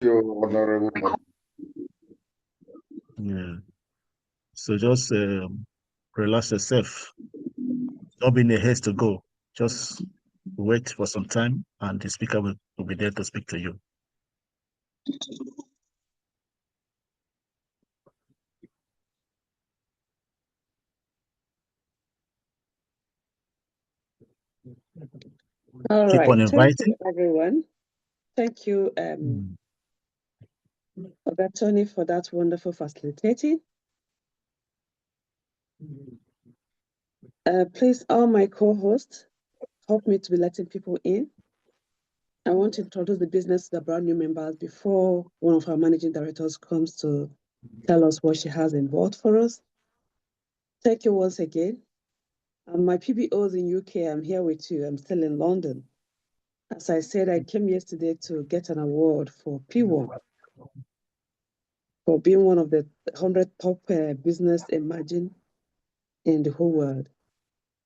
you, Honorable. Yeah. So just relax yourself. Don't be in a haste to go. Just wait for some time and the speaker will be there to speak to you. All Keep on right. Thank you, inviting. everyone. Thank you, Oga Tony, for that wonderful facilitating. Please, all my co-hosts, help me to be letting people in. I want to introduce the business to the brand new members before one of our managing directors comes to tell us what she has involved for us. Thank you once again. My PBOs in UK, I'm here with you. I'm still in London. As I said, I came yesterday to get an award for PWAN for being one of the 100 top business emerging in the whole world.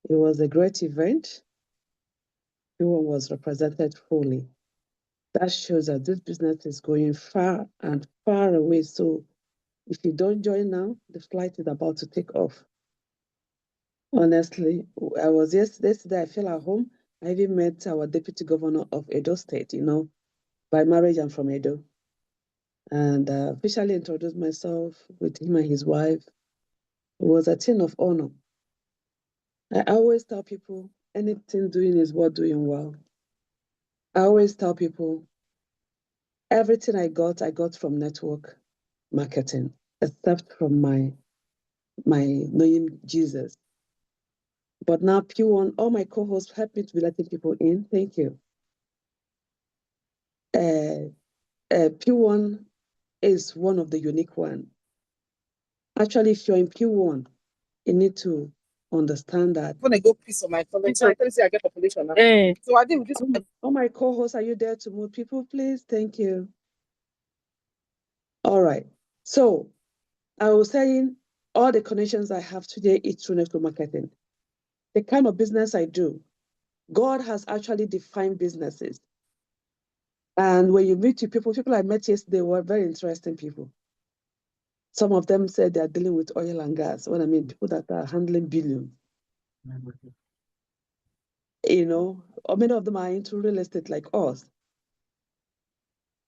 It was a great event. PWAN was represented fully. That shows that this business is going far and far away. So if you don't join now, the flight is about to take off. Honestly, I was yesterday, I feel at home. I even met our deputy governor of Edo State, by marriage, I'm from Edo. And officially introduced myself with him and his wife. It was a thing of honor. I always tell people anything doing is worth doing well. I always tell people everything I got from network marketing, except from my knowing Jesus. But now PWAN, all my co-hosts help me to be letting people in. Thank you. PWAN is one of the unique one. Actually, if you're in PWAN, you need to understand that. When I go piece on my phone, so I can see I get population now. So I think this. All my co-hosts, are you there to move people, please? Thank you. All right. So I was saying all the connections I have today is through network marketing. The kind of business I do, God has actually defined businesses. And when you meet people I met yesterday were very interesting people. Some of them said they're dealing with oil and gas. What I mean, people that are handling billions. Or many of them are into real estate like us.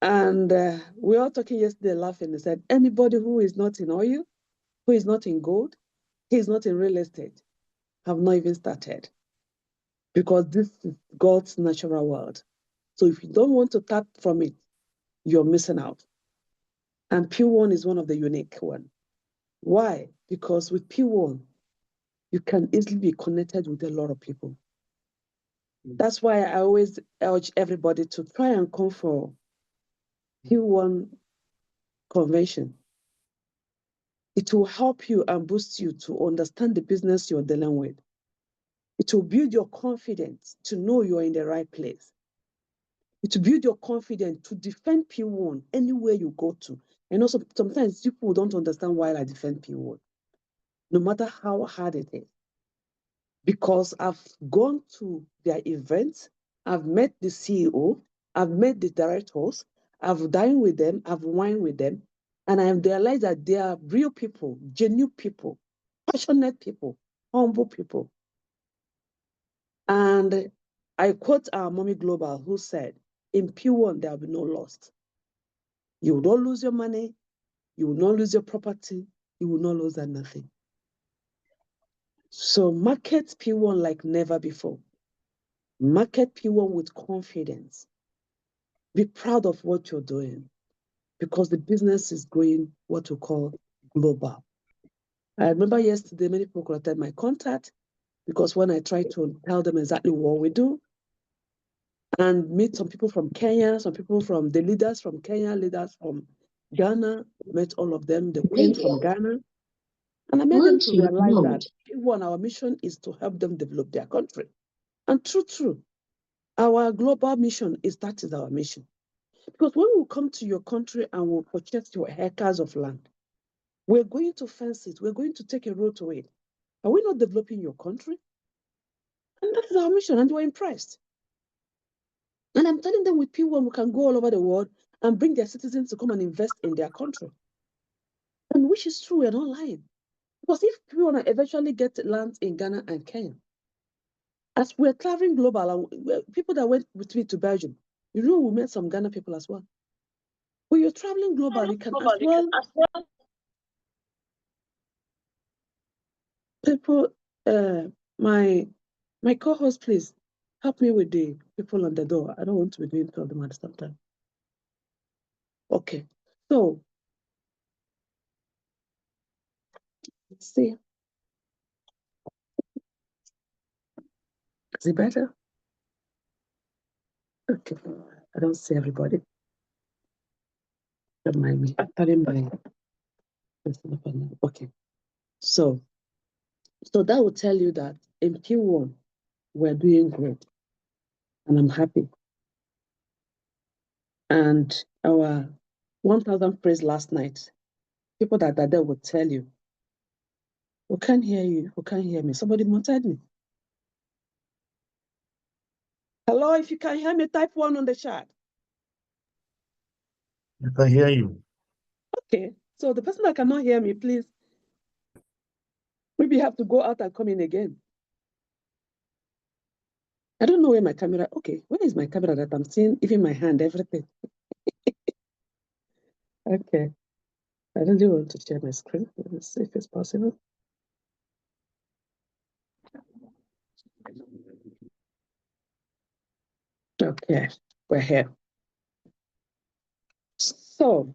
And we were talking yesterday laughing and said, anybody who is not in oil, who is not in gold, who is not in real estate, have not even started. Because this is God's natural world. So if you don't want to tap from it, you're missing out. And PWAN is one of the unique ones. Why? Because with PWAN, you can easily be connected with a lot of people. That's why I always urge everybody to try and come for PWAN convention. It will help you and boost you to understand the business you're dealing with. It will build your confidence to know you're in the right place. It will build your confidence to defend PWAN anywhere you go to. And also, sometimes people don't understand why I defend PWAN, no matter how hard it is. Because I've gone to their events, I've met the CEO, I've met the directors, I've dined with them, I've wined with them, and I have realized that they are real people, genuine people, passionate people, humble people. And I quote our Mommy Global, who said, in PWAN, there will be no loss. You will not lose your money, you will not lose your property, you will not lose nothing. So market PWAN like never before. Market PWAN with confidence. Be proud of what you're doing because the business is going what we call global. I remember yesterday, many people contacted my contact because when I tried to tell them exactly what we do and meet some people from Kenya, some people from the leaders from Kenya, leaders from Ghana, met all of them, the queen from Ghana. And I made them to realize that PWAN, our mission is to help them develop their country. And true, our global mission is that is our mission. Because when we come to your country and we'll purchase your acres of land, we're going to fence it. We're going to take a road to it. Are we not developing your country? And that is our mission, and we're impressed. And I'm telling them with PWAN, we can go all over the world and bring their citizens to come and invest in their country. And which is true, we're not lying. Because if we want to eventually get land in Ghana and Kenya, as we're traveling global, and people that went with me to Belgium, you know, we met some Ghana people as well. When you're traveling global, you can as well. People, my co-host, please help me with the people on the door. I don't want to be doing to them at the same time. Okay, so let's see. Is it better? Okay, I don't see everybody. Don't mind me. I'm telling my. Okay, so that will tell you that in P1 we're doing great, and I'm happy. And our 1,000 praise last night, people that are there will tell you, "We can't hear you. We can't hear me." Somebody muted me. Hello, if you can hear me, type 1 on the chat. I can hear you. Okay, so the person that cannot hear me, please, maybe you have to go out and come in again. I don't know where my camera, okay, where is my camera that I'm seeing, even my hand, everything? Okay, I really want to share my screen. Let me see if it's possible. Okay, we're here. So,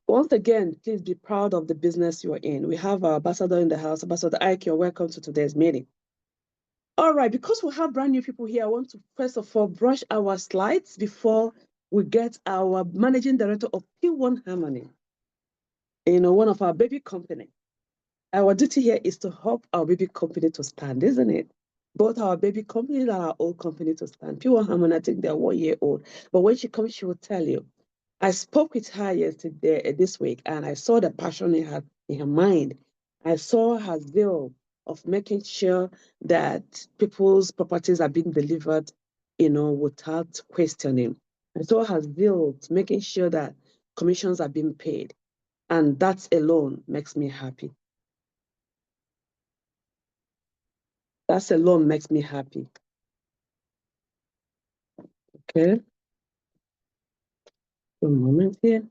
once again, please be proud of the business you're in. We have our ambassador in the house. Ambassador Ike, you're welcome to today's meeting. All right, because we have brand new people here, I want to first of all brush our slides before we get our managing director of P1 Harmony, one of our baby company. Our duty here is to help our baby company to stand, isn't it? Both our baby company and our old company to stand. P1 Harmony, I think they're 1 year old. But when she comes, she will tell you. I spoke with her yesterday, this week, and I saw the passion in her mind. I saw her zeal of making sure that people's properties are being delivered, without questioning. I saw her zeal to making sure that commissions are being paid. And that alone makes me happy. That alone makes me happy. Okay. One moment here.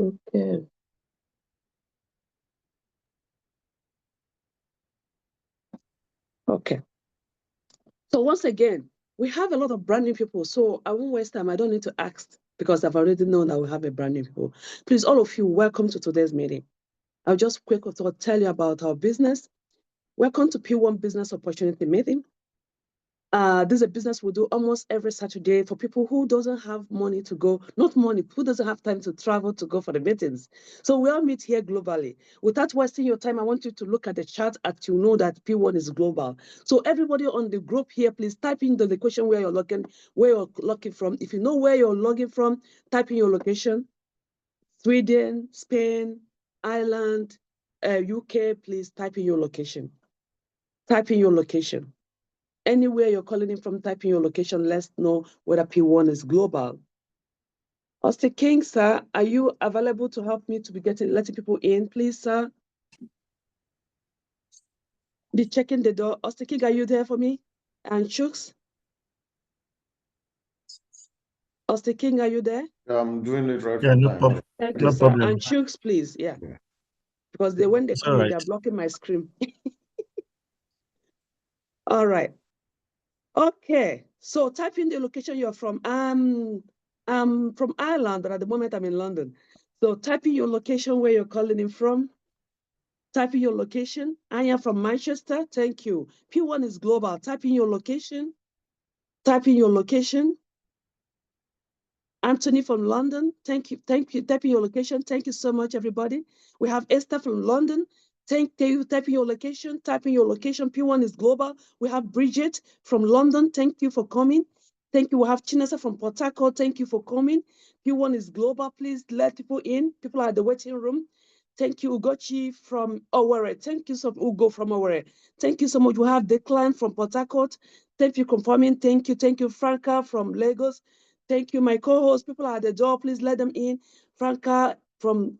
Okay. Okay. So once again, we have a lot of brand new people. So I won't waste time. I don't need to ask because I've already known that we have a brand new people. Please, all of you, welcome to today's meeting. I'll just quickly tell you about our business. Welcome to P1 Business Opportunity Meeting. This is a business we do almost every Saturday for people who doesn't have money to go, not money, who doesn't have time to travel to go for the meetings. So we all meet here globally. Without wasting your time, I want you to look at the chart and you know that P1 is global. So everybody on the group here, please type in the location where you're logging from. If you know where you're logging from, type in your location. Sweden, Spain, Ireland, UK, please type in your location. Type in your location. Anywhere you're calling in from, type in your location. Let's know whether P1 is global. Austin King, sir, are you available to help me to be letting people in, please, sir? Be checking the door. Austin King, are you there for me? And Chooks? Austin King, are you there? I'm doing it right Yeah, from no time. problem. Thank you, No sir. problem. And Chooks, please, yeah. Because when they It's come all in, right. they're blocking my screen. All right. Okay, so type in the location you're from. I'm from Ireland, but at the moment I'm in London. So type in your location where you're calling in from. Type in your location. I am from Manchester. Thank you. P1 is global. Type in your location. Type in your location. Anthony from London. Thank you. Thank you. Type in your location. Thank you so much, everybody. We have Esther from London. Thank you. Type in your location. Type in your location. P1 is global. We have Bridget from London. Thank you for coming. Thank you. We have Chinesa from Port Harcourt. Thank you for coming. P1 is global. Please let people in. People are at the waiting room. Thank you, Ugochi from Owerri. Thank you, so Ugo from Owerri. Thank you so much. We have Declan from Port Harcourt. Thank you for coming. Thank you. Thank you, Franca from Lagos. Thank you, my co-host. People are at the door. Please let them in. Franca from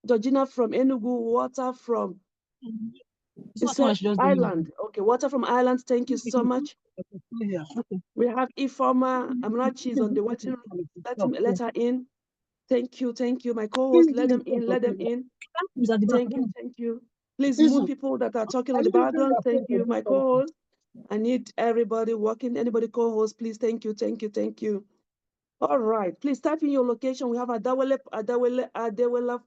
Georgina from Enugu. Water from Ireland. Okay, Water from Ireland. Thank you so much. We have Ifoma Amrachi is on the waiting room. Let her in. Thank you, my co-host. Let them in, let them in. Thank you. Please move people that are talking on the background. Thank you, my co-host. I need everybody working, anybody co-host, please. Thank you. All right, please type in your location. We have Adewale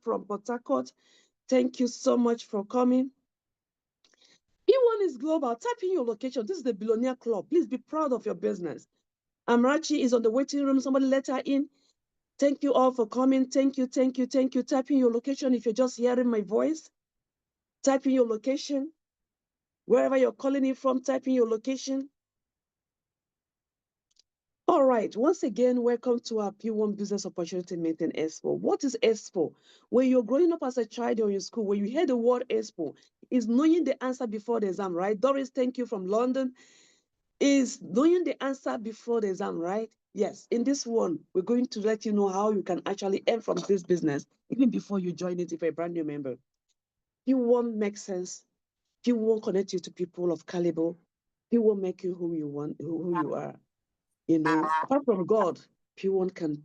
from Port Harcourt. Thank you so much for coming. P1 is global. Type in your location. This is the Billionaire Club. Please be proud of your business. Amrachi is on the waiting room. Somebody let her in. Thank you all for coming. Thank you. Type in your location if you're just hearing my voice. Type in your location. Wherever you're calling in from, type in your location. All right, once again, welcome to our P1 Business Opportunity Meeting Expo. What is Expo? When you're growing up as a child or in school, when you hear the word Expo, is knowing the answer before the exam, right? Doris, thank you from London. Is knowing the answer before the exam, right? Yes, in this one, we're going to let you know how you can actually earn from this business, even before you join it if you're a brand new member. P1 makes sense. P1 connect you to people of caliber. P1 make you who you want, who you are. You know, apart from God, P1 can,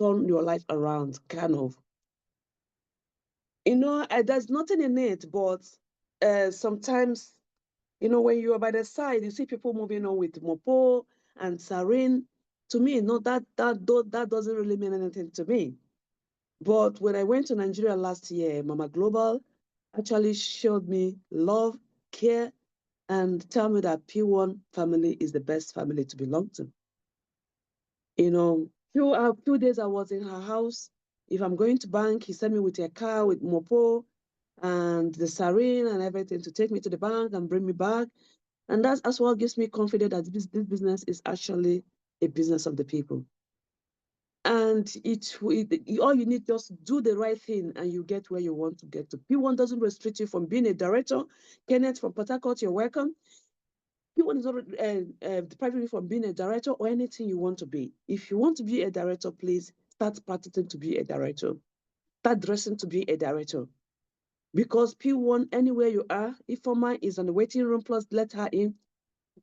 turn your life around, kind of. There's nothing in it, but sometimes, when you are by the side, you see people moving on with Mopo and Sarin. To me, that doesn't really mean anything to me. But when I went to Nigeria last year, Mama Global actually showed me love, care, and tell me that P1 family is the best family to belong to. Few days I was in her house. If I'm going to bank, he sent me with a car with Mopo and the sarin and everything to take me to the bank and bring me back. And that's what gives me confidence that this business is actually a business of the people. And all you need just do the right thing and you get where you want to get to. P1 doesn't restrict you from being a director. Kenneth from Port Harcourt, you're welcome. P1 is not depriving you from being a director or anything you want to be. If you want to be a director, please start practicing to be a director. Start dressing to be a director. Because P1, anywhere you are, Ifoma is on the waiting room, plus let her in.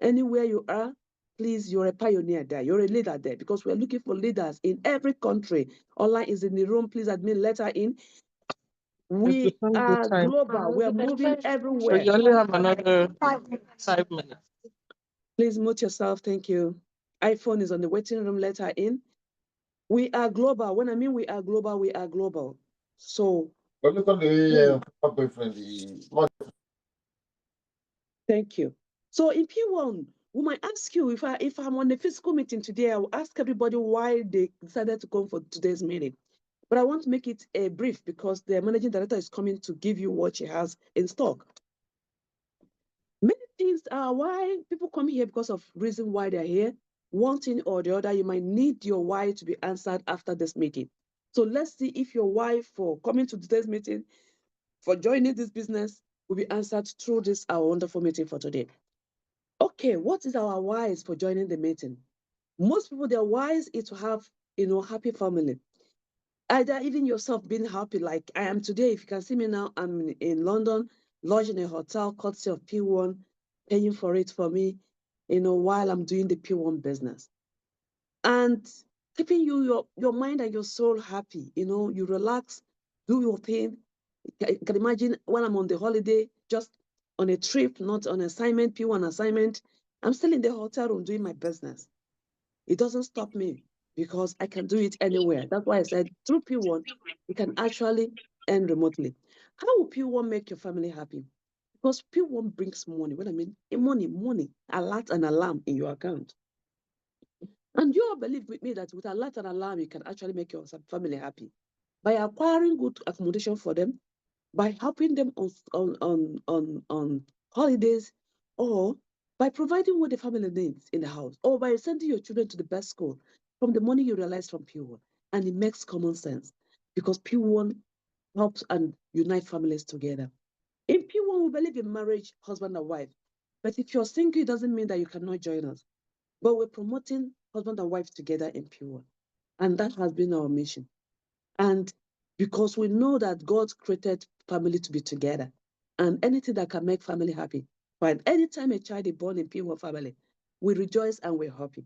Anywhere you are, please, you're a pioneer there. You're a leader there because we're looking for leaders in every country. Online is in the room. Please admin, let her in. We are global. We're moving everywhere. You only have another 5 minutes. Please mute yourself. Thank you. iPhone is on the waiting room. Let her in. We are global. When I mean we are global, we are global. So. Thank you. So in P1, we might ask you if I'm on a physical meeting today, I will ask everybody why they decided to come for today's meeting. But I want to make it a brief because the managing director is coming to give you what she has in stock. Many things are why people come here because of reason why they're here. One thing or the other, you might need your why to be answered after this meeting. So let's see if your why for coming to today's meeting, for joining this business, will be answered through this our wonderful meeting for today. Okay, what is our whys for joining the meeting? Most people, their whys is to have, happy family. Either even yourself being happy, like I am today. If you can see me now, I'm in London, lodged in a hotel, courtesy of P1, paying for it for me, while I'm doing the P1 business. And keeping your mind and your soul happy, you relax, do your thing. You can imagine when I'm on the holiday, just on a trip, not on assignment, P1 assignment, I'm still in the hotel room doing my business. It doesn't stop me because I can do it anywhere. That's why I said through P1, you can actually earn remotely. How will P1 make your family happy? Because P1 brings money. What I mean, money, alert and alarm in your account. And you all believe with me that with alert and alarm, you can actually make your family happy by acquiring good accommodation for them, by helping them on holidays, or By providing what the family needs in the house, or by sending your children to the best school from the money you realize from PWAN. And it makes common sense because PWAN helps and unite families together. In PWAN, we believe in marriage, husband and wife. But if you're single, it doesn't mean that you cannot join us. But we're promoting husband and wife together in PWAN. And that has been our mission. And because we know that God created family to be together, and anything that can make family happy, fine. Anytime a child is born in PWAN family, we rejoice and we're happy.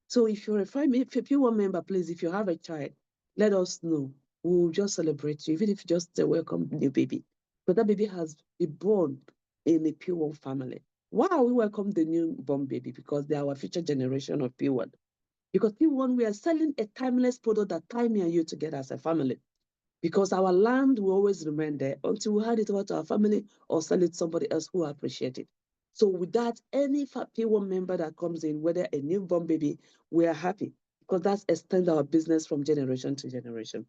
So if you're a family, if a PWAN member, please, if you have a child, let us know. We'll just celebrate you, even if you just say welcome new baby. But that baby has been born in a PWAN family. Wow, we welcome the newborn baby because they are our future generation of PWAN. Because PWAN, we are selling a timeless product that tie me and you together as a family. Because our land will always remain there until we hand it over to our family or sell it to somebody else who appreciate it. So with that, any P1 member that comes in, whether a newborn baby, we are happy because that's extend our business from generation to generation.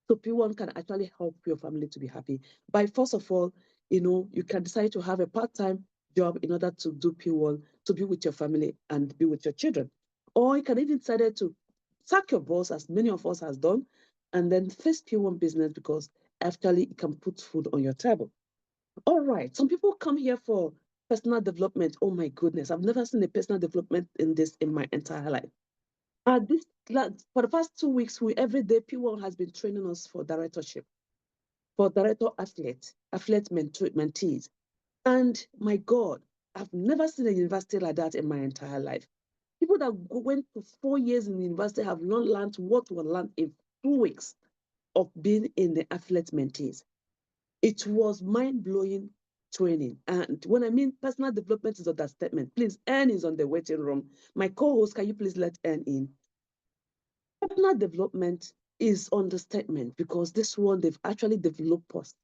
So P1 can actually help your family to be happy. By first of all, you can decide to have a part-time job in order to do P1, to be with your family and be with your children. Or you can even decide to sack your boss, as many of us has done, and then face P1 business because actually it can put food on your table. All right, some people come here for personal development. Oh my goodness, I've never seen a personal development in this in my entire life. For the past 2 weeks, every day P1 has been training us for directorship, for director athlete mentees. And my God, I've never seen a university like that in my entire life. People that went to 4 years in the university have not learned what we learned in 2 weeks of being in the athlete mentees. It was mind-blowing training. And when I mean personal development is understatement, please, Anne is on the waiting room. My co-host, can you please let Anne in? Personal development is understatement because this one, they've actually developed us,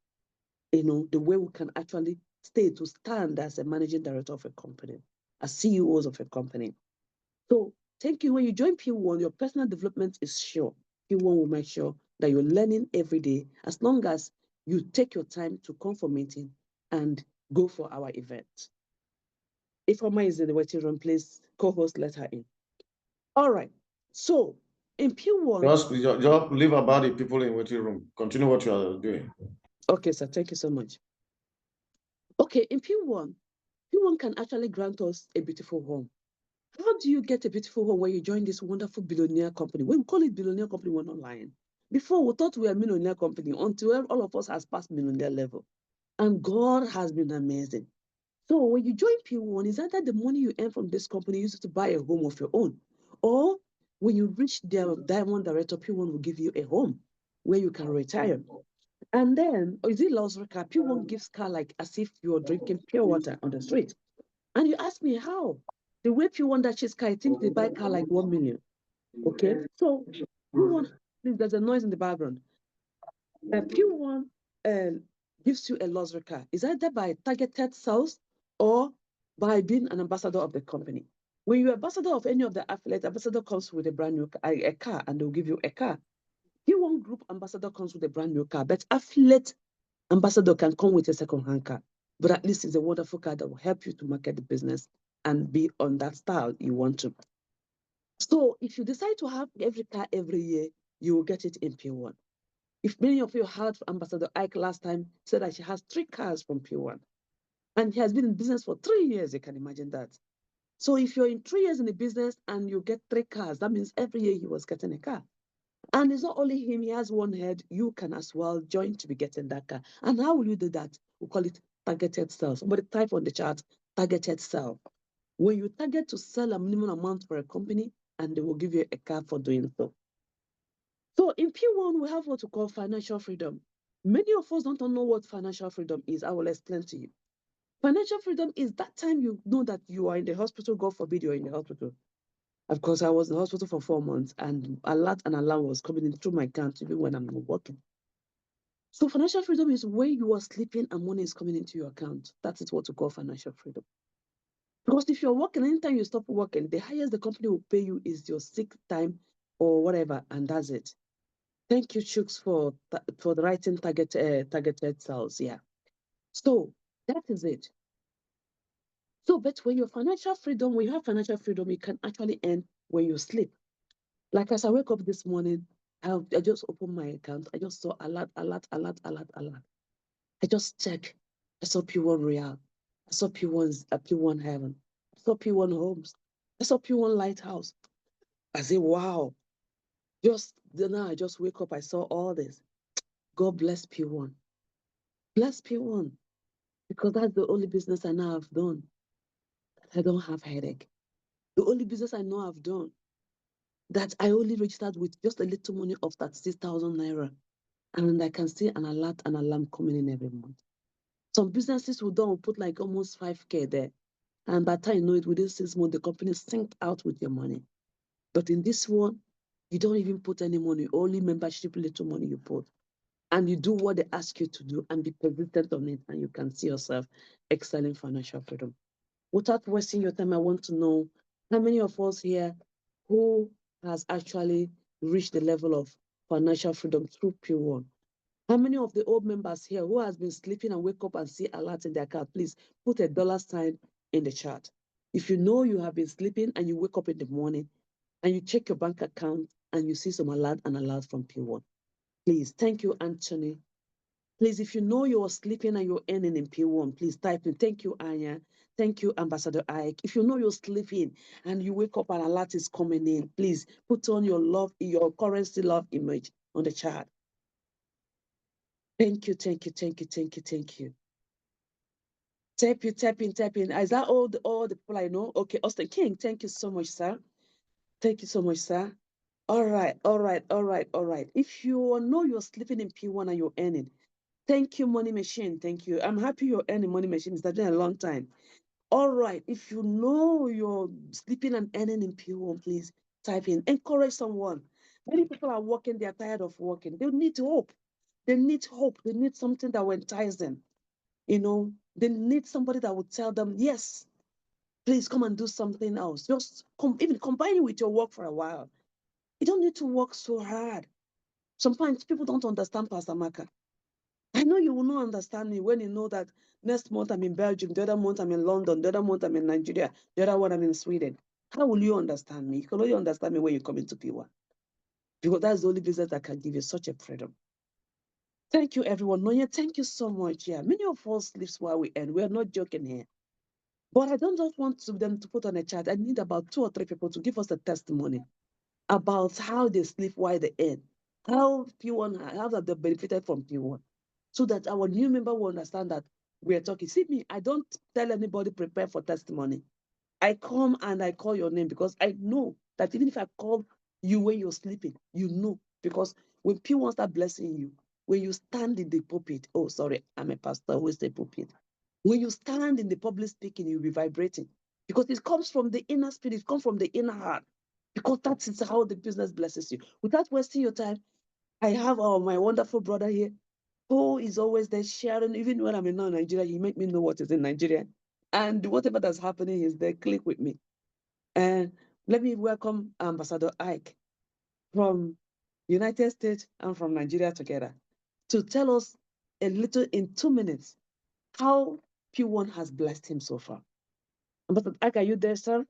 the way we can actually stand as a managing director of a company, as CEOs of a company. So thank you. When you join P1, your personal development is sure. P1 will make sure that you're learning every day as long as you take your time to come for meeting and go for our event. If Oma is in the waiting room, please co-host, let her in. All right. So in P1. Just leave about the people in waiting room. Continue what you are doing. Okay, sir. Thank you so much. Okay, in P1 can actually grant us a beautiful home. How do you get a beautiful home when you join this wonderful billionaire company? When we call it billionaire company, we're not lying. Before, we thought we were a millionaire company until all of us has passed millionaire level. And God has been amazing. So when you join P1, is either the money you earn from this company you use it to buy a home of your own, or when you reach their diamond director, P1 will give you a home where you can retire. And then, or is it luxury car? P1 gives car like as if you're drinking pure water on the street. And you ask me how? The way P1 that she's car, I think they buy car like 1 million. Okay, so P1, please, there's a noise in the background. P1 gives you a luxury car. Is either by targeted sales or by being an ambassador of the company. When you're ambassador of any of the affiliates, ambassador comes with a brand new a car, and they'll give you a car. P1 group ambassador comes with a brand new car, but affiliate ambassador can come with a second-hand car. But at least it's a wonderful car that will help you to market the business and be on that style you want to. So if you decide to have every car every year, you will get it in P1. If many of you heard Ambassador Ike last time said that she has 3 cars from P1, and he has been in business for 3 years, you can imagine that. So if you're in 3 years in the business and you get 3 cars, that means every year he was getting a car. And it's not only him, he has one head, you can as well join to be getting that car. And how will you do that? We call it targeted sales. Somebody type on the chart, targeted sell. When you target to sell a minimum amount for a company, and they will give you a car for doing so. So in P1, we have what we call financial freedom. Many of us don't know what financial freedom is. I will explain to you. Financial freedom is that time you know that you are in the hospital, God forbid you're in the hospital. Of course, I was in the hospital for 4 months and a lot and alarm was coming in through my account even when I'm not working. So financial freedom is when you are sleeping and money is coming into your account. That is what we call financial freedom. Because if you're working, anytime you stop working, the highest the company will pay you is your sick time or whatever, and that's it. Thank you, Chooks, for the writing targeted sales. Yeah. So that is it. So, but when you have financial freedom, you can actually earn when you sleep. Like as I wake up this morning, I just opened my account. I just saw alert. I just check. I saw P1 Real. I saw P1 Heaven. I saw P1 Homes. I saw P1 Lighthouse. I say, wow. Just now, I just wake up. I saw all this. God bless P1. Bless P1. Because that's the only business I know I've done. I don't have headache. The only business I know I've done that I only registered with just a little money of that 6,000 naira. And I can see an alarm coming in every month. Some businesses will put like almost 5K there. And by the time you know it, within 6 months, the company synced out with your money. But in this one, you don't even put any money, only membership, little money you put. And you do what they ask you to do and be persistent on it, and you can see yourself excelling financial freedom. Without wasting your time, I want to know how many of us here who has actually reached the level of financial freedom through P1? How many of the old members here who has been sleeping and wake up and see alert in their account? Please put a $sign in the chat. If you know you have been sleeping and you wake up in the morning and you check your bank account and you see some alert from P1. Please, thank you, Anthony. Please, if you know you're sleeping and you're earning in P1, please type in. Thank you, Anya. Thank you, Ambassador Ike. If you know you're sleeping and you wake up and alert is coming in, please put on your currency love image on the chat. Thank you. Tap in. Is that all the people I know? Okay, Austin King, thank you so much, sir. Thank you so much, sir. All right. If you know you're sleeping in P1 and you're earning, thank you, Money Machine. Thank you. I'm happy you're earning, Money Machine. It's been a long time. All right. If you know you're sleeping and earning in P1, please type in. Encourage someone. Many people are working. They're tired of working. They need hope. They need hope. They need something that will entice them. They need somebody that will tell them, yes, please come and do something else. Just even combine it with your work for a while. You don't need to work so hard. Sometimes people don't understand Pastor Maka. I know you will not understand me when you know that next month I'm in Belgium, the other month I'm in London, the other month I'm in Nigeria, the other one I'm in Sweden. How will you understand me? You can only understand me when you come into P1. Because that's the only business that can give you such a freedom. Thank you, everyone. Nonya, thank you so much. Yeah, many of us sleep while we end. We're not joking here. But I don't just want them to put on a chat. I need about 2 or 3 people to give us a testimony about how they sleep while they earn, how have they benefited from P1, so that our new member will understand that we're talking. See me, I don't tell anybody prepare for testimony. I come and I call your name because I know that even if I call you when you're sleeping, you know, because when P1 start blessing you, when you stand in the pulpit, oh, sorry, I'm a pastor, who is the pulpit? When you stand in the public speaking, you'll be vibrating because it comes from the inner spirit, it comes from the inner heart, because that is how the business blesses you. Without wasting your time, I have my wonderful brother here who is always there sharing. Even when I'm in Nigeria, he make me know what is in Nigeria. And whatever that's happening is there, click with me. And let me welcome Ambassador Ike from United States and from Nigeria together to tell us a little in 2 minutes how P1 has blessed him so far. Ambassador Ike, are you there, sir?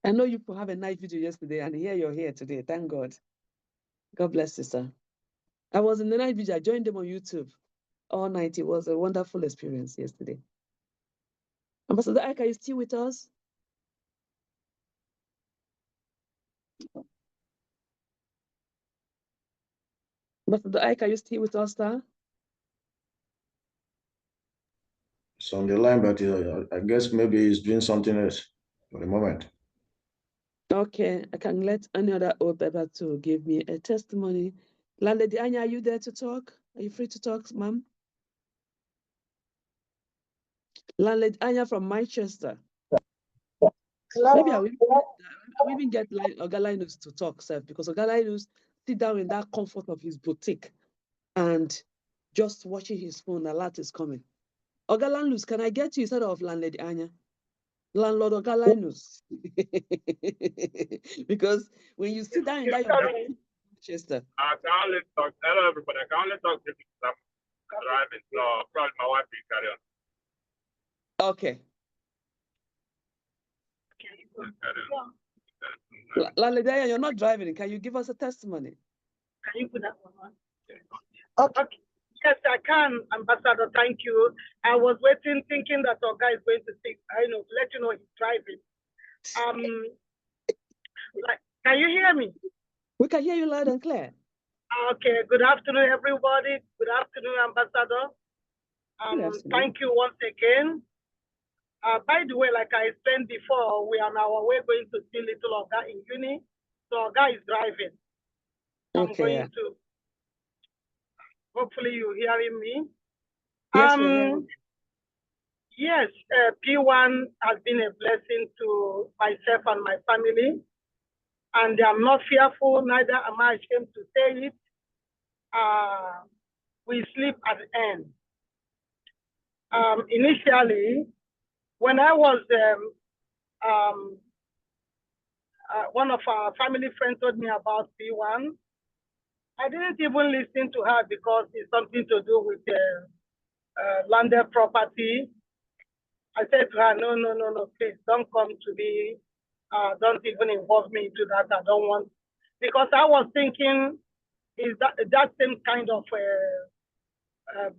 I know you have a nice video yesterday, and here you're here today. Thank God. God bless you, sir. I was in the night video. I joined them on YouTube all night. It was a wonderful experience yesterday. Ambassador Ike, are you still with us? Ambassador Ike, are you still with us, sir? It's on the line, but I guess maybe he's doing something else for the moment. Okay, I can let any other old member to give me a testimony. Landlady Anya, are you there to talk? Are you free to talk, ma'am? Landlady Anya from Manchester. Hello. Maybe I will even get Ogalinus to talk, sir, because Ogalinus sit down in that comfort of his boutique and just watching his phone. Alert is coming. Ogalinus, can I get you instead of Landlady Anya? Landlord Ogalinus. Because when you sit down in that Manchester. I can only talk. Hello, everybody. I can only talk because I'm driving, so probably my wife will carry on. Okay. Lalidea, you're not driving. Can you give us a testimony? Can you put that one on? Okay. Yes, I can, Ambassador. Thank you. I was waiting, thinking that our guy is going to speak. I know, let you know he's driving. Can you hear me? We can hear you loud and clear. Okay. Good afternoon, everybody. Good afternoon, Ambassador. Thank you once again. By the way, like I explained before, we are on our way going to see little Oga in uni. So Oga is driving. I'm going to. Hopefully you're hearing me. Yes, yes, PWAN has been a blessing to myself and my family. And I'm not fearful, neither am I ashamed to say it. We sleep at the end. Initially, when I was, one of our family friends told me about PWAN, I didn't even listen to her because it's something to do with landed property. I said to her, no, please don't come to me. Don't even involve me into that. I don't want, because I was thinking, is that same kind of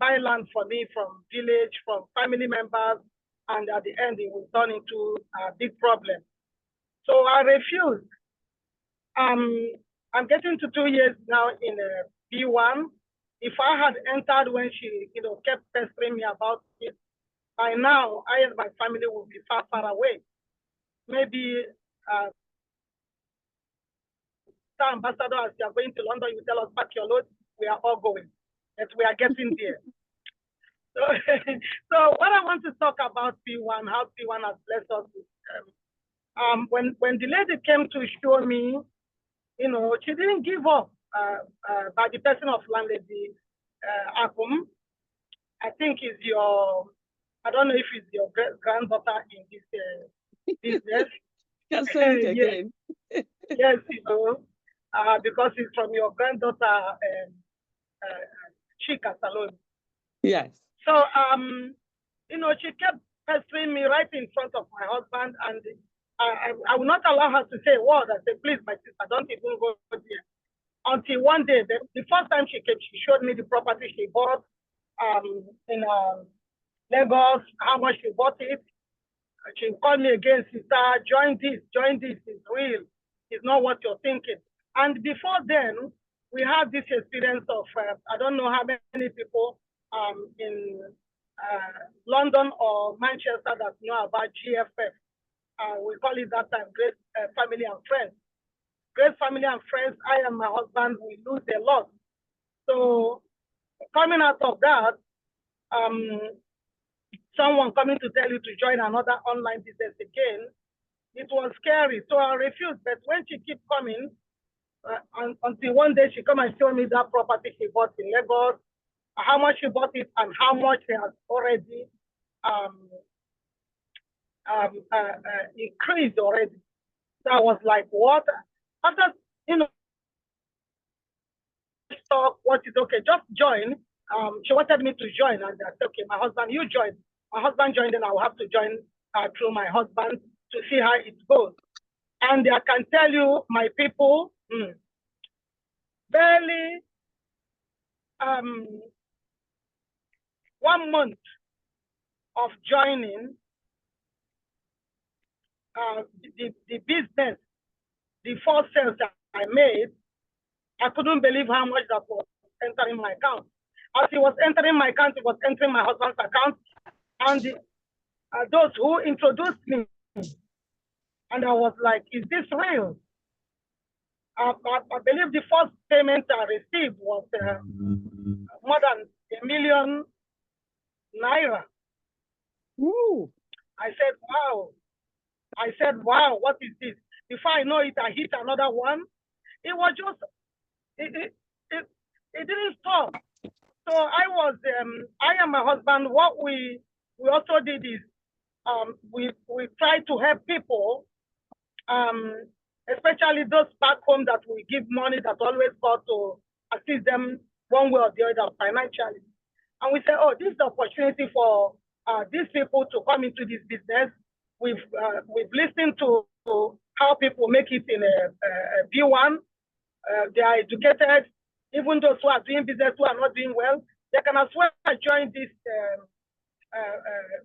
byland for me from village, from family members, and at the end it will turn into a big problem. So I refused. I'm getting to 2 years now in PWAN. If I had entered when she, kept pestering me about it, by now I and my family will be far, far away. Maybe, Ambassador, as you are going to London, you tell us pack your load. We are all going, but we are getting there. So what I want to talk about PWAN, how PWAN has blessed us. When the lady came to show me, she didn't give up by the person of landlady Akum. I think is your, I don't know if it's your granddaughter in this business. Can say it again. Yes, because it's from your granddaughter, Chika Salon. Yes. So, she kept pestering me right in front of my husband, and I will not allow her to say a word. I said, please, my sister, don't even go there. Until one day, the first time she came, she showed me the property she bought in Lagos, how much she bought it. She called me again, sister, join this, it's real. It's not what you're thinking. And before then, we had this experience of, I don't know how many people in London or Manchester that know about GFF. We call it that time, Great Family and Friends. Great Family and Friends, I and my husband, we lose a lot. So coming out of that, someone coming to tell you to join another online business again, it was scary. So I refused. But when she kept coming, until one day she come and show me that property she bought in Lagos, how much she bought it and how much she has already increased already. So I was like, what? After, talk, what is okay, just join. She wanted me to join, and I said, okay, my husband, you join. My husband joined, and I will have to join through my husband to see how it goes. And I can tell you, my people, barely 1 month of joining the business, the 4 sales that I made, I couldn't believe how much that was entering my account. As it was entering my account, it was entering my husband's account, and those who introduced me, and I was like, is this real? I believe the first payment I received was more than ₦1 million. Ooh. I said, wow, what is this? Before I know it, I hit another one. It was just, it didn't stop. So I and my husband, what we also did is, we try to help people, especially those back home that we give money that always call to assist them one way or the other financially. And we say, oh, this is the opportunity for these people to come into this business. We've listened to how people make it in a PWAN. They are educated. Even those who are doing business who are not doing well, they can as well join this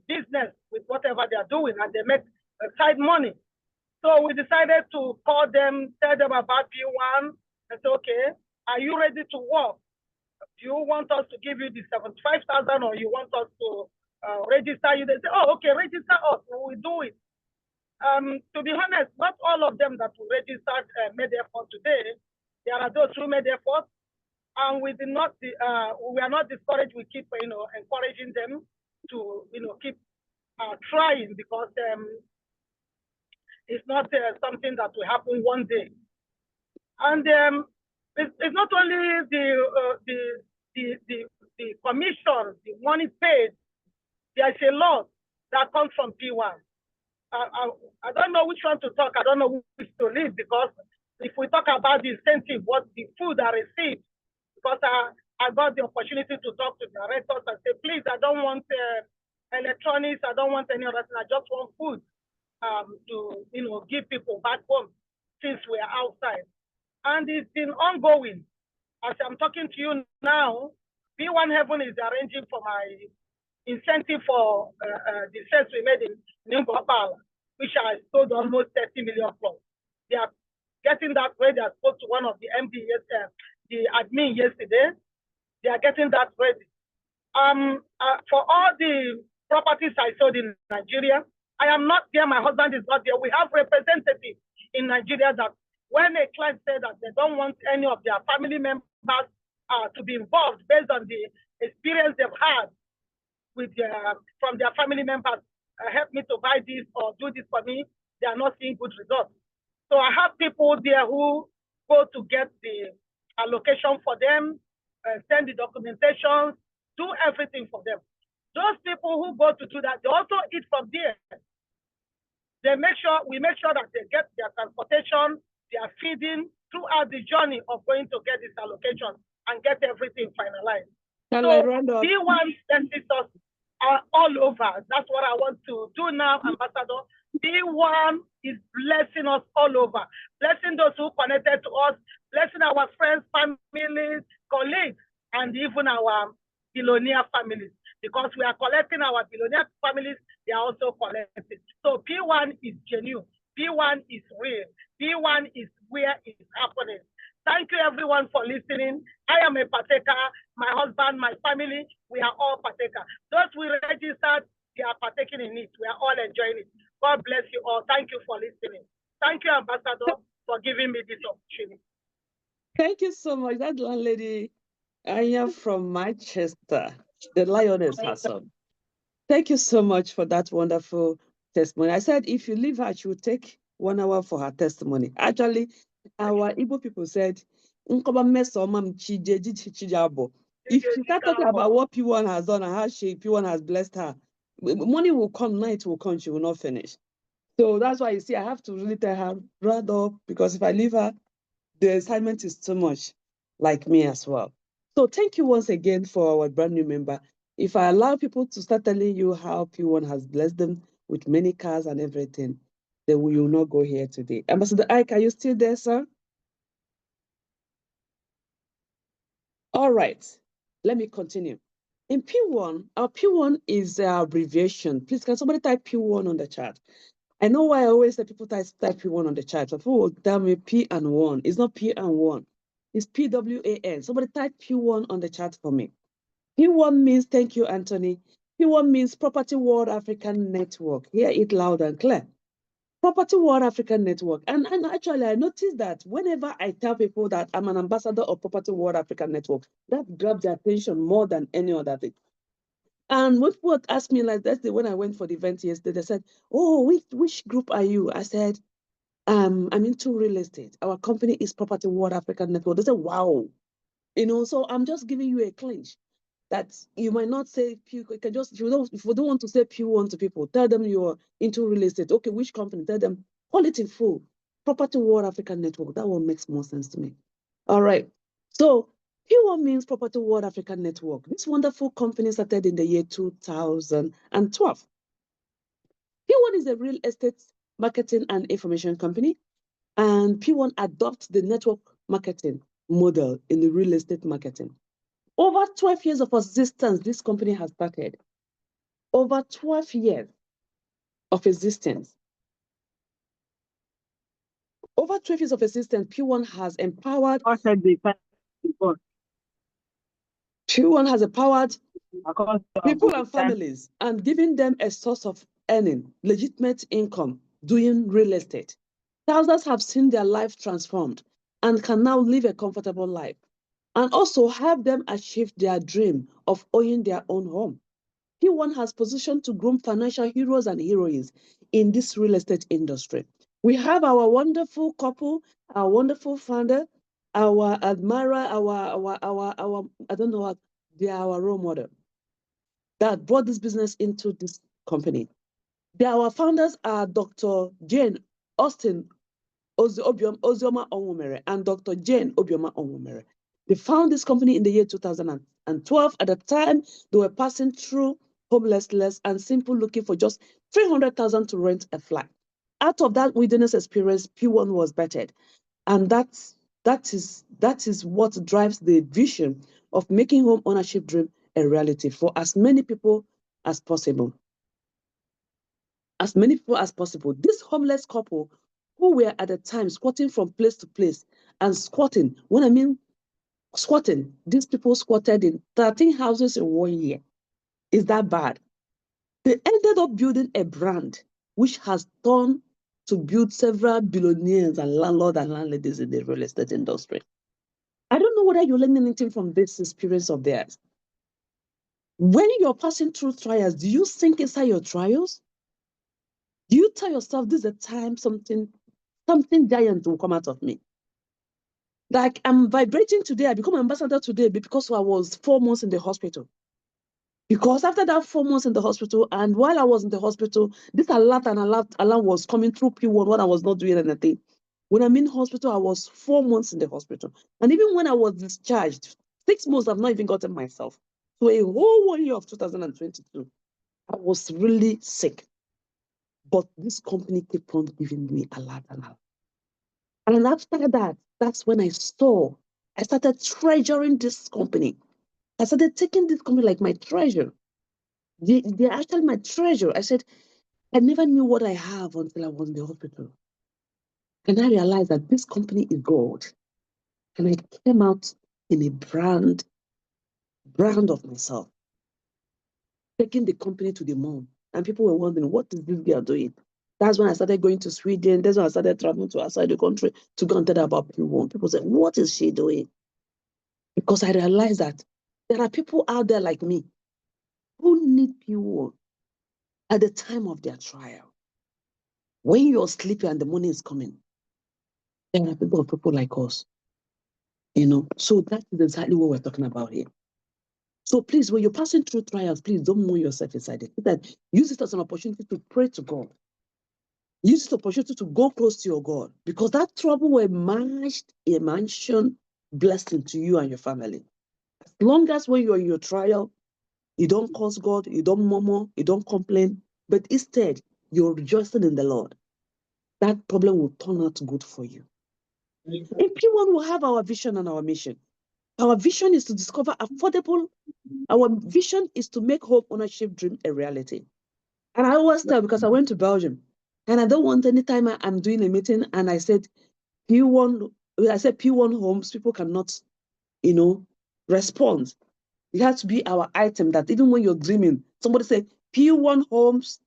business with whatever they are doing, and they make side money. So we decided to call them, tell them about PWAN, and say, okay, are you ready to work? Do you want us to give you the 75,000, or you want us to register you? They say, oh, okay, register us, we will do it. To be honest, not all of them that we registered made effort today. There are those who made effort, and we did not. We are not discouraged. We keep, encouraging them to, keep trying, because it's not something that will happen one day. And it's not only the commission, the money paid. There's a lot that comes from PWAN. I don't know which one to talk. I don't know which to leave, because if we talk about the incentive, what the food I received, because I got the opportunity to talk to the directors and say, please, I don't want electronics, I don't want any other thing, I just want food to give people back home since we're outside. And it's been ongoing. As I'm talking to you now, PWAN Heaven is arranging for my incentive for the sales we made in Nimbopal, which I sold almost 30 million plus. They are getting that ready. I spoke to one of the MD, the admin yesterday. They are getting that ready. For all the properties I sold in Nigeria, I am not there. My husband is not there. We have representatives in Nigeria that when a client said that they don't want any of their family members to be involved based on the experience they've had with from their family members, help me to buy this or do this for me, they are not seeing good results. So I have people there who go to get the allocation for them, send the documentation, do everything for them. Those people who go to do that, they also eat from there. We make sure that they get their transportation, their feeding throughout the journey of going to get this allocation and get everything finalized. So PWAN benefits us all over. That's what I want to do now, Ambassador. PWAN is blessing us all over, blessing those who connected to us, blessing our friends, families, colleagues, and even our billionaire families. Because we are collecting our billionaire families, they are also collecting. So PWAN is genuine. PWAN is real. PWAN is where it's happening. Thank you everyone for listening. I am a partaker. My husband, my family, we are all partakers. Those we registered, they are partaking in it. We are all enjoying it. God bless you all. Thank you for listening. Thank you, Ambassador, for giving me this opportunity. Thank you so much. That landlady, Anya from Manchester, the Lioness Hassan. Thank you so much for that wonderful testimony. I said if you leave her, she will take 1 hour for her testimony. Actually, our Igbo people said, if she start talking about what PWAN has done and how PWAN has blessed her, money will come, night will come, she will not finish. So that's why you see, I have to really tell her, brother, because if I leave her, the assignment is too much, like me as well. So thank you once again for our brand new member. If I allow people to start telling you how PWAN has blessed them with many cars and everything, then we will not go here today. Ambassador Ike, are you still there, sir? All right, let me continue. In PWAN, our PWAN is an abbreviation. Please, can somebody type PWAN on the chat? I know why I always say people type PWAN on the chat. So people will tell me P and 1. It's not P and 1. It's PWAN. Somebody type P1 on the chat for me. P1 means, thank you, Anthony. P1 means Property World African Network. Hear it loud and clear. Property World African Network. And actually, I noticed that whenever I tell people that I'm an ambassador of Property World African Network, that grabs their attention more than any other thing. And when people asked me, like that, when I went for the event yesterday, they said, oh, which group are you? I said, I'm into real estate. Our company is Property World African Network. They said, wow. So I'm just giving you a clinch that you might not say, you can just, if you don't want to say P1 to people, tell them you're into real estate. Okay, which company? Tell them, call it in full. Property World African Network. That one makes more sense to me. All right. So P1 means Property World Africa Network. This wonderful company started in the year 2012. P1 is a real estate marketing and information company, and P1 adopts the network marketing model in the real estate marketing. Over 12 years of existence, this company has started. Over 12 years of existence. Over 12 years of existence, P1 has empowered. P1 has empowered people and families and given them a source of earning, legitimate income, doing real estate. Thousands have seen their life transformed and can now live a comfortable life, and also have them achieve their dream of owning their own home. P1 has positioned to groom financial heroes and heroines in this real estate industry. We have our wonderful couple, our wonderful founder, our admirer, our I don't know what, they are our role model that brought this business into this company. Our founders are Dr. Jane Austin Ozioma Onwumere and Dr. Jane Obioma Onwumere. They found this company in the year 2012. At the time, they were passing through homelessness and simply looking for just 300,000 to rent a flat. Out of that wilderness experience, P1 was bettered. And that is what drives the vision of making home ownership dream a reality for as many people as possible. As many people as possible. This homeless couple who were at the time squatting from place to place and squatting, when I mean squatting, these people squatted in 13 houses in 1 year. Is that bad? They ended up building a brand which has turned to build several billionaires and landlords and landladies in the real estate industry. I don't know whether you're learning anything from this experience of theirs. When you're passing through trials, do you think inside your trials? Do you tell yourself this is a time something giant will come out of me? Like I'm vibrating today, I become ambassador today because I was 4 months in the hospital. Because after that 4 months in the hospital, and while I was in the hospital, this alert was coming through P1 when I was not doing anything. When I'm in hospital, I was 4 months in the hospital. And even when I was discharged, 6 months, I've not even gotten myself. So a whole 1 year of 2022, I was really sick. But this company kept on giving me alert. And after that, that's when I started treasuring this company. I started taking this company like my treasure. They're actually my treasure. I said, I never knew what I have until I was in the hospital. And I realized that this company is gold. And I came out in a brand of myself, taking the company to the moon. And people were wondering, what is this girl doing? That's when I started going to Sweden. That's when I started traveling to outside the country to go and tell about P1. People said, what is she doing? Because I realized that there are people out there like me who need P1 at the time of their trial. When you're sleeping and the money is coming, there are people like us. So that is exactly what we're talking about here. So please, when you're passing through trials, please don't mourn yourself inside it. Use it as an opportunity to pray to God. Use this opportunity to go close to your God, because that trouble will matched a mansion blessing to you and your family. As long as when you're in your trial, you don't curse God, you don't murmur, you don't complain, but instead you're rejoicing in the Lord, that problem will turn out good for you. In P1, we'll have our vision and our mission. Our vision is to discover affordable. Our vision is to make home ownership dream a reality. And I always tell, because I went to Belgium, and I don't want anytime I'm doing a meeting and I said P1 homes, people cannot, respond. It has to be our item that even when you're dreaming, somebody say P1 homes,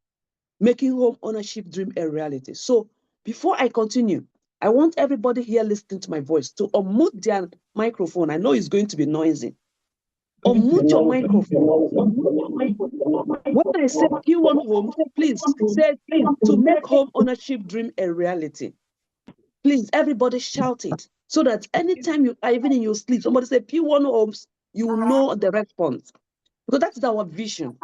making home ownership dream a reality. So before I continue, I want everybody here listening to my voice to unmute their microphone. I know it's going to be noisy. Unmute your microphone. When I say P1 homes, please say to make home ownership dream a reality. Please, everybody shout it so that anytime you are even in your sleep, somebody say P1 homes, you will know the response. Because that's our vision.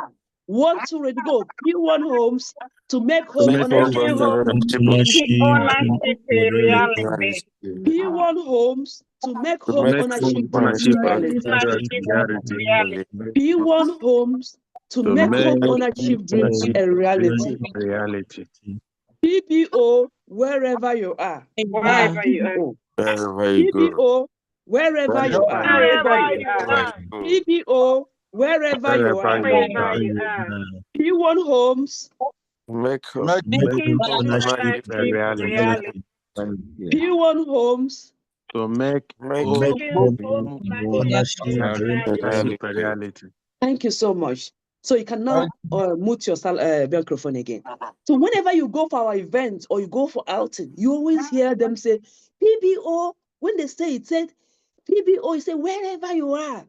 1, 2, ready, go. P1 homes to make home ownership. Ownership Ownership a reality. P1 homes to make To home make ownership ownership reality. reality. P1 Homes to To make make home ownership dreams ownership a reality. reality. PBO wherever you are. Wherever you are. PBO. Wherever you go. PBO wherever you are. Wherever Everybody. you are. PBO wherever you are. Wherever you are. P1 Homes. Make Making ownership a reality. P1 Homes. To make ownership ownership a reality. Thank you so much. So you can now mute your microphone again. So whenever you go for our events or you go for outing, you always hear them say, PBO, when they say it, said, PBO, you say, wherever you are.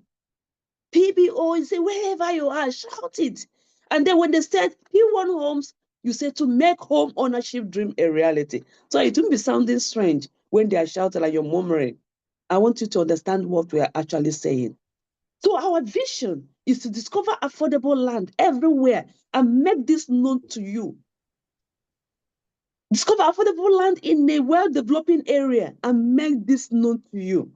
PBO, you say, wherever you are, shout it. And then when they said P1 Homes, you say to make home ownership dream a reality. So it won't be sounding strange when they are shouting like you're murmuring. I want you to understand what we are actually saying. So our vision is to discover affordable land everywhere and make this known to you. Discover affordable land in a well-developing area and make this known to you.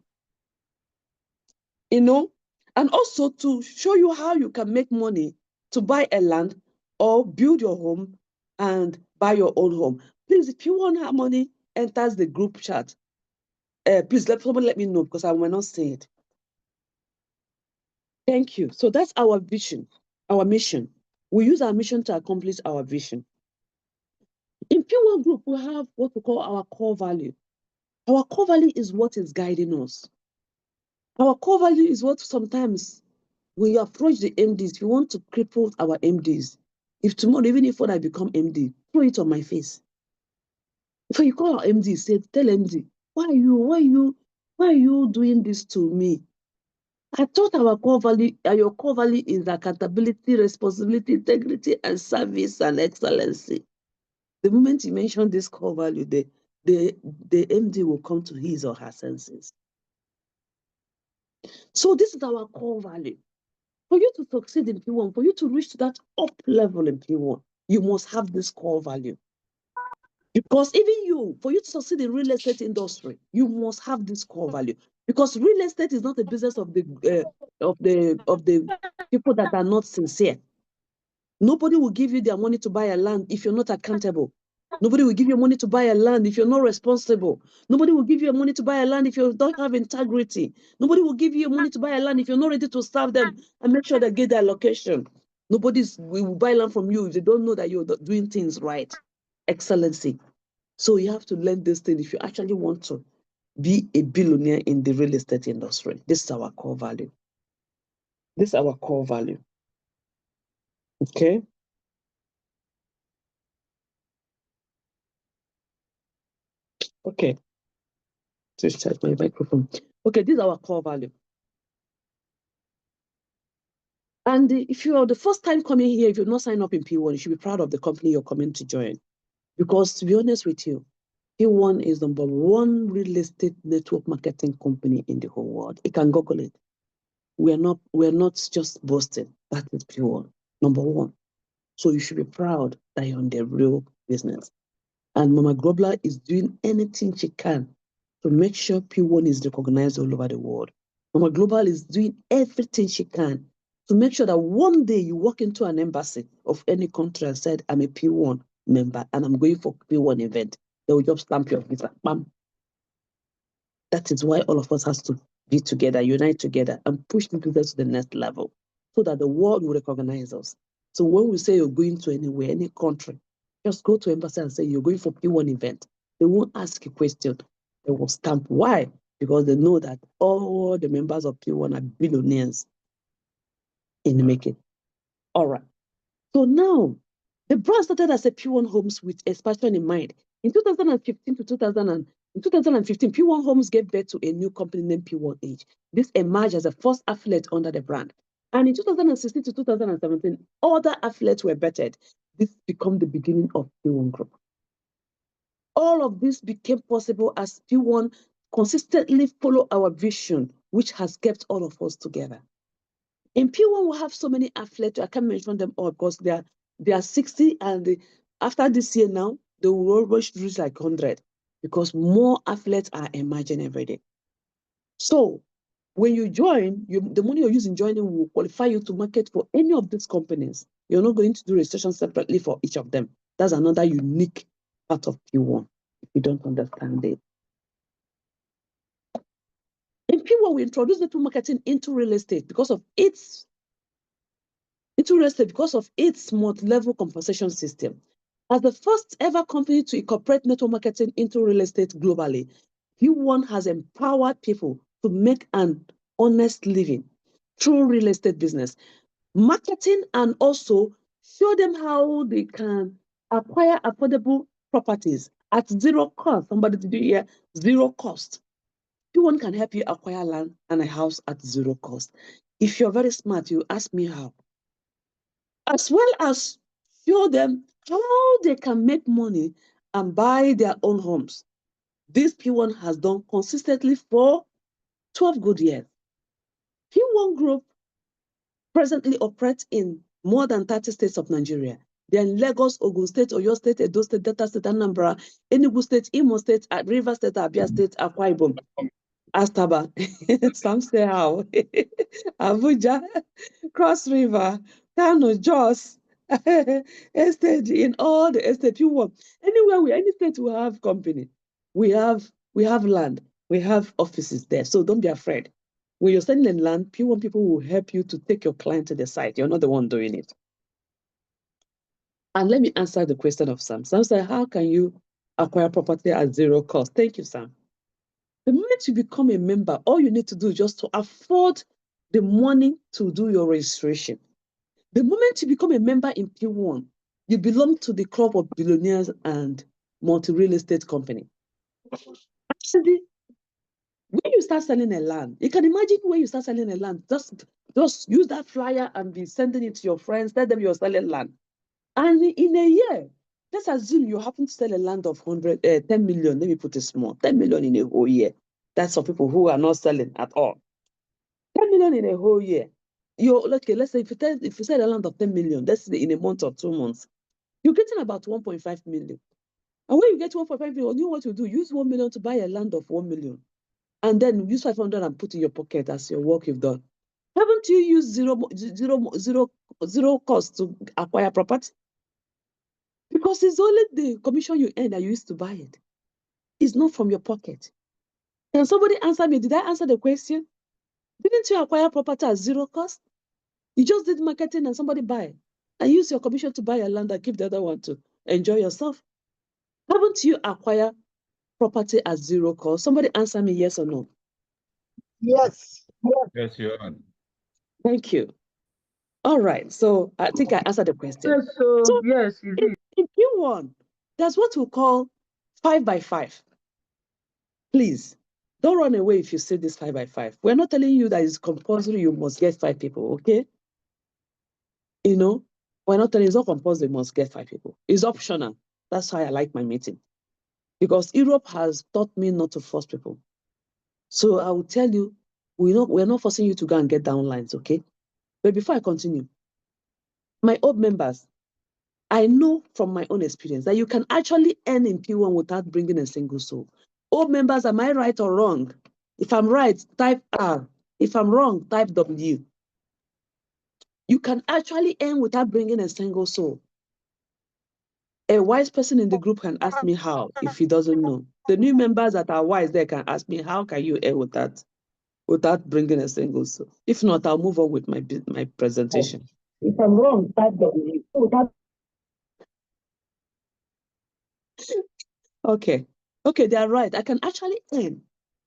You know, and also to show you how you can make money to buy a land or build your home and buy your own home. Please, if you want money, enters the group chat. Please let someone let me know because I will not say it. Thank you. So that's our vision, our mission. We use our mission to accomplish our vision. In P1 Group, we have what we call our core value. Our core value is what is guiding us. Our core value is what sometimes we approach the MDs. We want to cripple our MDs. If tomorrow, even if I become MD, throw it on my face. If you call our MD, say, tell MD, why are you doing this to me? I thought our core value, your core value is accountability, responsibility, integrity, and service and excellency. The moment you mention this core value, the MD will come to his or her senses. So this is our core value. For you to succeed in P1, for you to reach to that up level in P1, you must have this core value. Because even you, for you to succeed in real estate industry, you must have this core value. Because real estate is not a business of the people that are not sincere. Nobody will give you their money to buy a land if you're not accountable. Nobody will give you money to buy a land if you're not responsible. Nobody will give you money to buy a land if you don't have integrity. Nobody will give you money to buy a land if you're not ready to serve them and make sure they get their location. Nobody will buy land from you if they don't know that you're doing things right. Excellency. So you have to learn this thing if you actually want to be a billionaire in the real estate industry. This is our core value. This is our core value. Okay. Okay. Just check my microphone. Okay, this is our core value. And if you are the first time coming here, if you're not signed up in P1, you should be proud of the company you're coming to join. Because to be honest with you, P1 is the #1 real estate network marketing company in the whole world. You can Google it. We're not just boasting. That is P1, #1. So you should be proud that you're in the real business. And Mama Global is doing anything she can to make sure P1 is recognized all over the world. Mama Global is doing everything she can to make sure that one day you walk into an embassy of any country and said, I'm a P1 member and I'm going for P1 event. They will just stamp your visa. Bam. That is why all of us has to be together, unite together, and push the business to the next level so that the world will recognize us. So when we say you're going to anywhere, any country, just go to embassy and say you're going for P1 event. They won't ask a question. They will stamp. Why? Because they know that all the members of P1 are billionaires in the making. All right. So now, the brand started as a P1 Homes with expansion in mind. In 2015 to 2015, P1 Homes gave birth to a new company named P1H. This emerged as the first affiliate under the brand. And in 2016 to 2017, other affiliates were bettered. This became the beginning of P1 Group. All of this became possible as P1 consistently followed our vision, which has kept all of us together. In P1, we have so many affiliates. I can't mention them all because they are 60, and after this year now, they will always reach like 100 because more affiliates are emerging every day. So when you join, the money you're using joining will qualify you to market for any of these companies. You're not going to do registration separately for each of them. That's another unique part of P1, if you don't understand it. In P1, we introduced network marketing into real estate because of its multi-level compensation system. As the first ever company to incorporate network marketing into real estate globally, P1 has empowered people to make an honest living through real estate business, marketing, and also show them how they can acquire affordable properties at zero cost. Somebody did you hear? Zero cost. P1 can help you acquire land and a house at zero cost. If you're very smart, you ask me how. As well as show them how they can make money and buy their own homes. This P1 has done consistently for 12 good years. P1 Group presently operates in more than 30 states of Nigeria. They're in Lagos, Ogun State, Oyo State, Edo State, Delta State, Anambra, Enugu State, Imo State, River State, Abia State, Akwa Ibom, Astaba, some say how, Abuja, Cross River, Kano, Jos, estate, in all the estate you want. Anywhere, any state we have company, we have land, we have offices there. So don't be afraid. When you're selling land, P1 people will help you to take your client to the site. You're not the one doing it. And let me answer the question of Sam. Sam said, how can you acquire property at zero cost? Thank you, Sam. The moment you become a member, all you need to do is just to afford the money to do your registration. The moment you become a member in P1, you belong to the club of billionaires and multi-real estate company. Actually, when you start selling a land, you can imagine when you start selling a land, just use that flyer and be sending it to your friends, tell them you're selling land. And in a year, let's assume you happen to sell a land of 10 million, let me put it small, 10 million in a whole year. That's for people who are not selling at all. 10 million in a whole year. Okay, let's say if you sell a land of 10 million, let's say in a month or 2 months, you're getting about 1.5 million. And when you get 1.5 million, you know what you do? Use 1 million to buy a land of 1 million. And then use 500 and put in your pocket as your work you've done. Haven't you used zero cost to acquire property? Because it's only the commission you earn that you used to buy it. It's not from your pocket. Can somebody answer me? Did I answer the question? Didn't you acquire property at zero cost? You just did marketing and somebody buy it. And use your commission to buy a land and keep the other one to enjoy yourself. Haven't you acquired property at zero cost? Somebody answer me yes or no. Yes. Yes, Your Honor. Thank you. All right. So I think I answered the question. Yes, so yes, you did. In Q1, that's what we call 5x5. Please, don't run away if you see this 5x5. We're not telling you that it's compulsory, you must get 5 people, okay? You know, we're not telling you it's not compulsory, you must get 5 people. It's optional. That's why I like my meeting. Because Europe has taught me not to force people. So I will tell you, we're not forcing you to go and get downlines, okay? But before I continue, my old members, I know from my own experience that you can actually earn in P1 without bringing a single soul. Old members, am I right or wrong? If I'm right, type R. If I'm wrong, type W. You can actually earn without bringing a single soul. A wise person in the group can ask me how, if he doesn't know. The new members that are wise, they can ask me, how can you earn without bringing a single soul? If not, I'll move on with my presentation. If I'm wrong, type W. Okay, they are right. I can actually earn.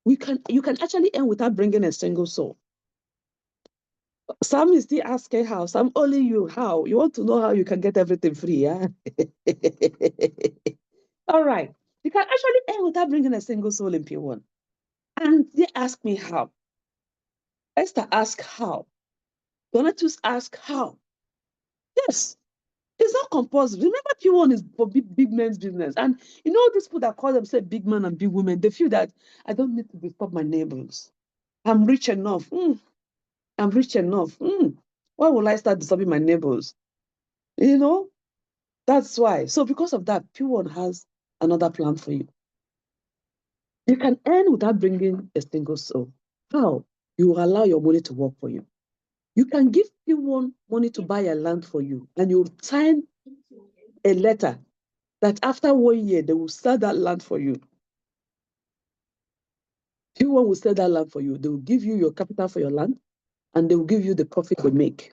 You can actually earn without bringing a single soul. Sam is still asking how. Sam, only you, how? You want to know how you can get everything free, yeah? All right. You can actually earn without bringing a single soul in P1. And they ask me how. Esther asked how. Donatus asked how. Yes, it's not compulsory. Remember, P1 is for big men's business. And you know, these people that call themselves big men and big women, they feel that I don't need to disturb my neighbors. I'm rich enough. I'm rich enough. Why will I start disturbing my neighbors? You know, that's why. So because of that, P1 has another plan for you. You can earn without bringing a single soul. how you will allow your money to work for you. You can give people money to buy a land for you, and you sign a letter that after 1 year, they will sell that land for you. People will sell that land for you. They will give you your capital for your land, and they will give you the profit they make.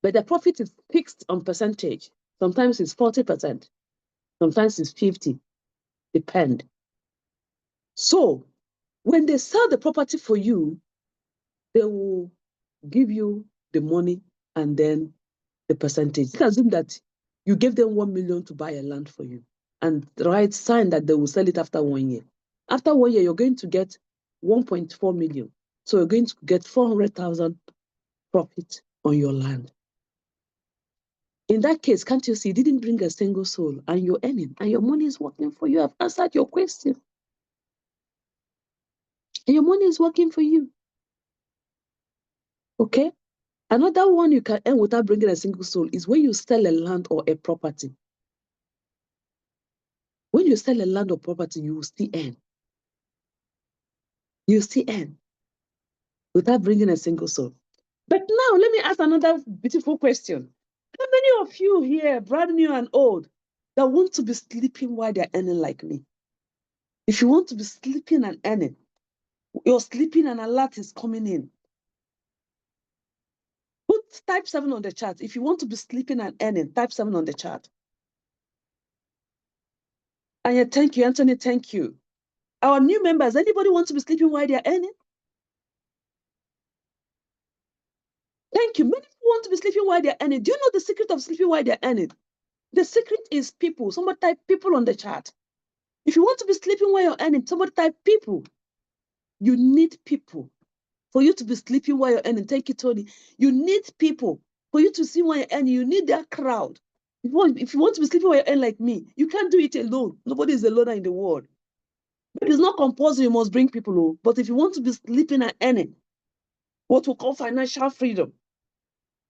But the profit is fixed on percentage. Sometimes it's 40%. Sometimes it's 50%. Depend. So when they sell the property for you, they will give you the money and then the percentage. Let's assume that you gave them 1 million to buy a land for you and sign that they will sell it after 1 year. After 1 year, you're going to get 1.4 million. So you're going to get 400,000 profit on your land. In that case, can't you see, you didn't bring a single soul and you're earning and your money is working for you. I've answered your question. And your money is working for you. Okay? Another one you can earn without bringing a single soul is when you sell a land or a property. When you sell a land or property, you will still earn. You still earn without bringing a single soul. But now, let me ask another beautiful question. How many of you here, brand new and old, that want to be sleeping while they're earning like me? If you want to be sleeping and earning, you're sleeping and alert is coming in. Type 7 on the chat. If you want to be sleeping and earning, type 7 on the chat. And thank you, Anthony, thank you. Our new members, anybody want to be sleeping while they're earning? Thank you. Many people want to be sleeping while they're earning. Do you know the secret of sleeping while they're earning? The secret is people. Somebody type people on the chat. If you want to be sleeping while you're earning, somebody type people. You need people for you to be sleeping while you're earning. Thank you, Tony. You need people for you to see while you're earning. You need that crowd. If you want to be sleeping while you're earning like me, you can't do it alone. Nobody is alone in the world. But it's not compulsory, you must bring people. But if you want to be sleeping and earning, what we call financial freedom,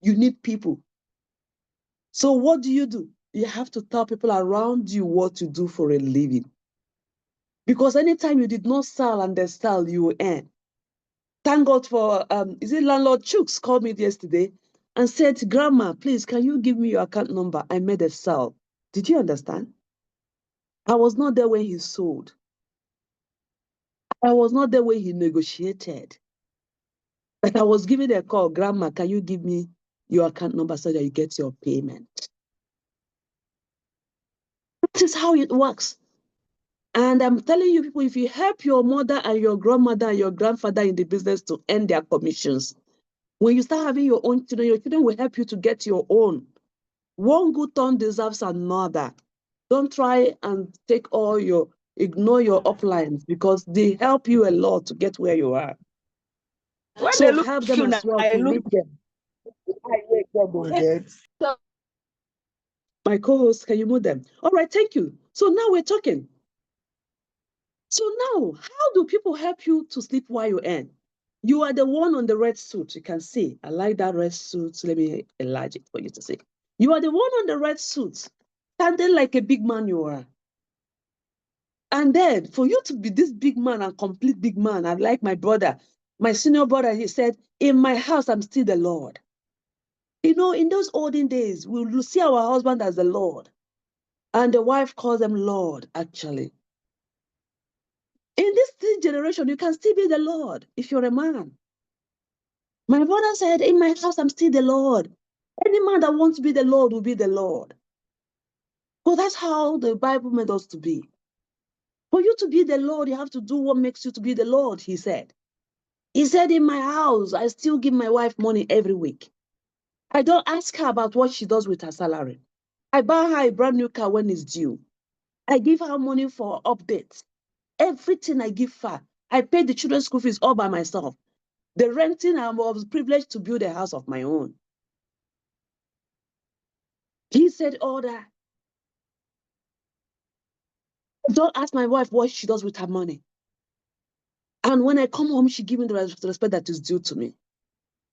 you need people. So what do? You have to tell people around you what to do for a living. Because anytime you did not sell and they sell, you will earn. Thank God for, is it landlord Chooks called me yesterday and said, Grandma, please, can you give me your account number? I made a sale. Did you understand? I was not there when he sold. I was not there when he negotiated. But I was given a call, Grandma, can you give me your account number so that you get your payment? That is how it works. And I'm telling you people, if you help your mother and your grandmother and your grandfather in the business to earn their commissions, when you start having your own children, your children will help you to get your own. One good turn deserves another. Don't try and ignore your uplines because they help you a lot to get where you are. When So they look help them you as well to look make them. My co-host, can you move them? All right, thank you. So now we're talking. So now, how do people help you to sleep while you earn? You are the one on the red suit. You can see. I like that red suit. Let me enlarge it for you to see. You are the one on the red suit, standing like a big man you are. And then for you to be this big man and complete big man, I like my brother, my senior brother, he said, in my house, I'm still the Lord. You know, in those olden days, we will see our husband as the Lord. And the wife calls them Lord, actually. In this generation, you can still be the Lord if you're a man. My brother said, in my house, I'm still the Lord. Any man that wants to be the Lord will be the Lord. So that's how the Bible made us to be. For you to be the Lord, you have to do what makes you to be the Lord, he said. He said, in my house, I still give my wife money every week. I don't ask her about what she does with her salary. I buy her a brand new car when it's due. I give her money for updates. Everything I give her. I pay the children's school fees all by myself. The renting, I was privileged to build a house of my own. He said all that. Don't ask my wife what she does with her money. And when I come home, she gives me the respect that is due to me.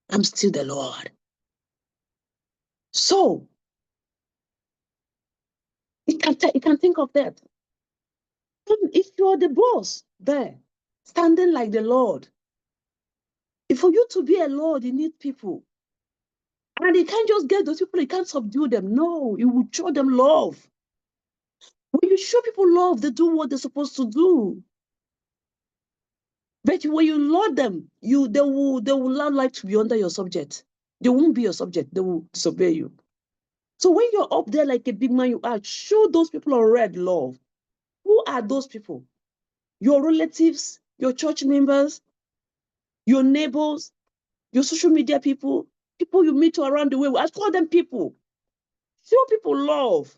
I'm still the Lord. So, you can think of that. If you're the boss there, standing like the Lord. If for you to be a Lord, you need people. And you can't just get those people, you can't subdue them. No, you will show them love. When you show people love, they do what they're supposed to do. But when you love them, they will not like to be under your subject. They won't be your subject, they will disobey you. So when you're up there like a big man you are, show those people on red love. Who are those people? Your relatives, your church members, your neighbors, your social media people, people you meet around the way. I call them people. Show people love.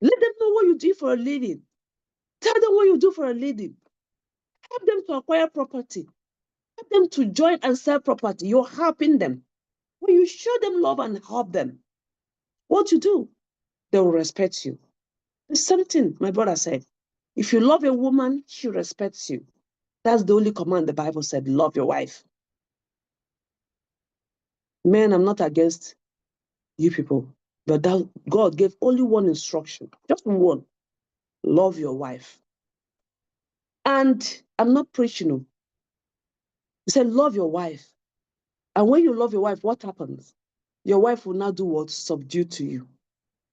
Let them know what you do for a living. Tell them what you do for a living. Help them to acquire property. Help them to join and sell property. You're helping them. When you show them love and help them, what you do, they will respect you. There's something my brother said. If you love a woman, she respects you. That's the only command the Bible said, love your wife. Men, I'm not against you people, but that God gave only one instruction, just one. Love your wife. And I'm not preaching. He said, love your wife. And when you love your wife, what happens? Your wife will now do what? Subdue to you.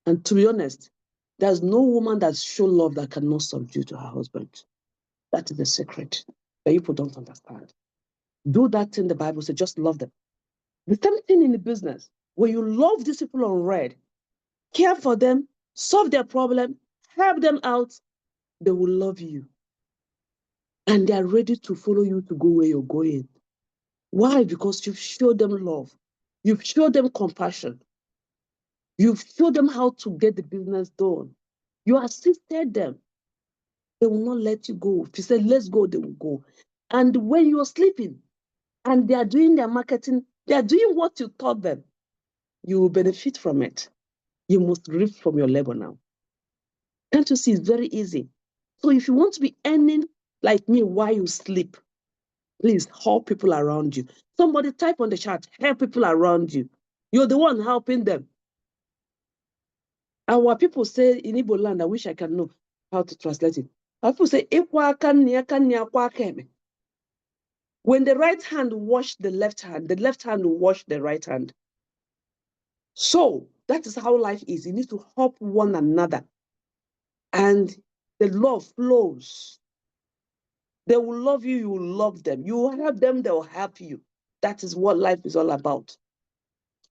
And to be honest, there's no woman that shows love that cannot subdue to her husband. That is the secret that people don't understand. Do that thing the Bible says, just love them. The same thing in the business. When you love these people on red, care for them, solve their problem, help them out, they will love you. And they are ready to follow you to go where you're going. Why? Because you've showed them love. You've showed them compassion. You've showed them how to get the business done. You assisted them. They will not let you go. If you say, let's go, they will go. And when you're sleeping and they are doing their marketing, they are doing what you taught them, you will benefit from it. You must reap from your labor now. Can't you see? It's very easy. So if you want to be earning like me while you sleep, please help people around you. Somebody type on the chat, help people around you. You're the one helping them. Our people say in Igbo land, I wish I can know how to translate it. Our people say, when the right hand wash the left hand will wash the right hand. So that is how life is. You need to help one another. And the love flows. They will love you, you will love them. You will help them, they will help you. That is what life is all about.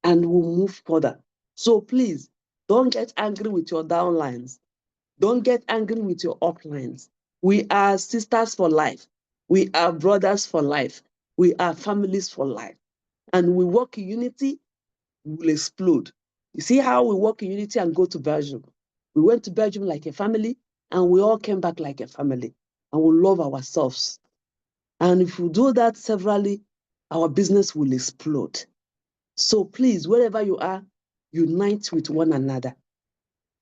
And we'll move further. So please, don't get angry with your downlines. Don't get angry with your uplines. We are sisters for life. We are brothers for life. We are families for life. And we work in unity, we will explode. You see how we work in unity and go to Belgium? We went to Belgium like a family, and we all came back like a family. And we love ourselves. And if we do that severally, our business will explode. So please, wherever you are, unite with one another.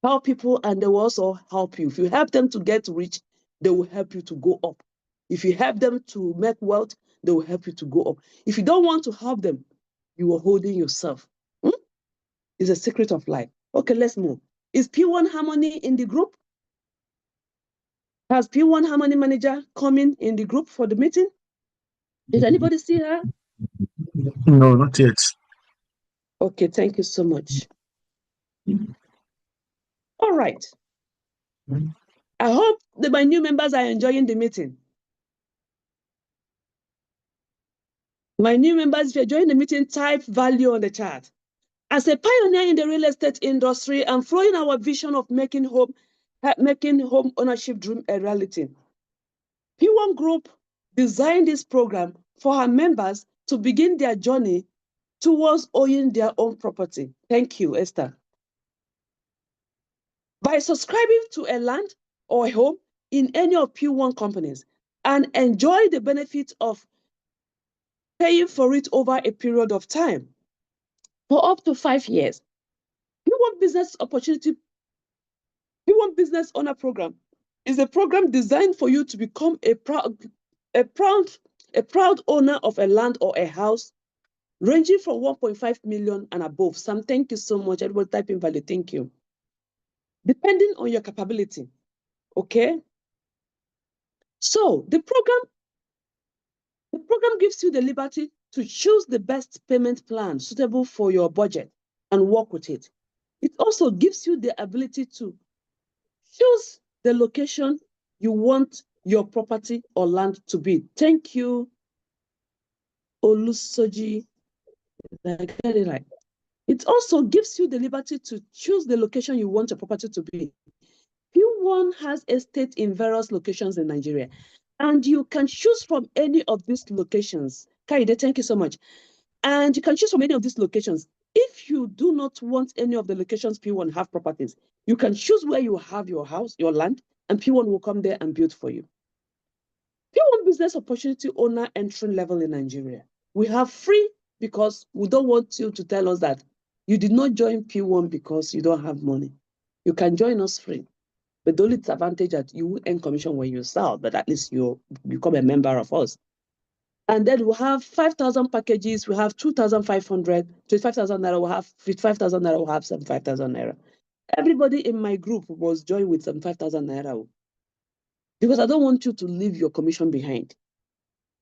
Help people and they will also help you. If you help them to get rich, they will help you to go up. If you help them to make wealth, they will help you to go up. If you don't want to help them, you are holding yourself. It's a secret of life. Okay, let's move. Is P1 Harmony in the group? Has P1 Harmony manager coming in the group for the meeting? Did anybody see her? No, not yet. Okay, thank you so much. All right. I hope that my new members are enjoying the meeting. My new members, if you're joining the meeting, type value on the chat. As a pioneer in the real estate industry and following our vision of making home ownership dream a reality, P1 Group designed this program for our members to begin their journey towards owning their own property. Thank you, Esther. By subscribing to a land or a home in any of P1 companies and enjoy the benefits of paying for it over a period of time for up to 5 years. P1 Business Owner Program is a program designed for you to become a proud owner of a land or a house ranging from 1.5 million and above. Sam, thank you so much. Everybody type in value. Thank you. Depending on your capability. Okay? So the program The program gives you the liberty to choose the best payment plan suitable for your budget and work with it. It also gives you the ability to choose the location you want your property or land to be. Thank you, Olusoji. Did I get it right? It also gives you the liberty to choose the location you want your property to be. PWAN has estate in various locations in Nigeria, and you can choose from any of these locations. Kaide, thank you so much. And you can choose from any of these locations. If you do not want any of the locations PWAN have properties, you can choose where you have your house, your land, and PWAN will come there and build for you. PWAN business opportunity owner entry level in Nigeria. We have free because we don't want you to tell us that you did not join PWAN because you don't have money. You can join us free. But the only disadvantage that you will earn commission when you sell, but at least you become a member of us. And then we have 5,000 packages. We have 2,500, 25,000 naira. We have 55,000 naira. We have 75,000 naira. Everybody in my group was joined with 75,000 naira because I don't want you to leave your commission behind.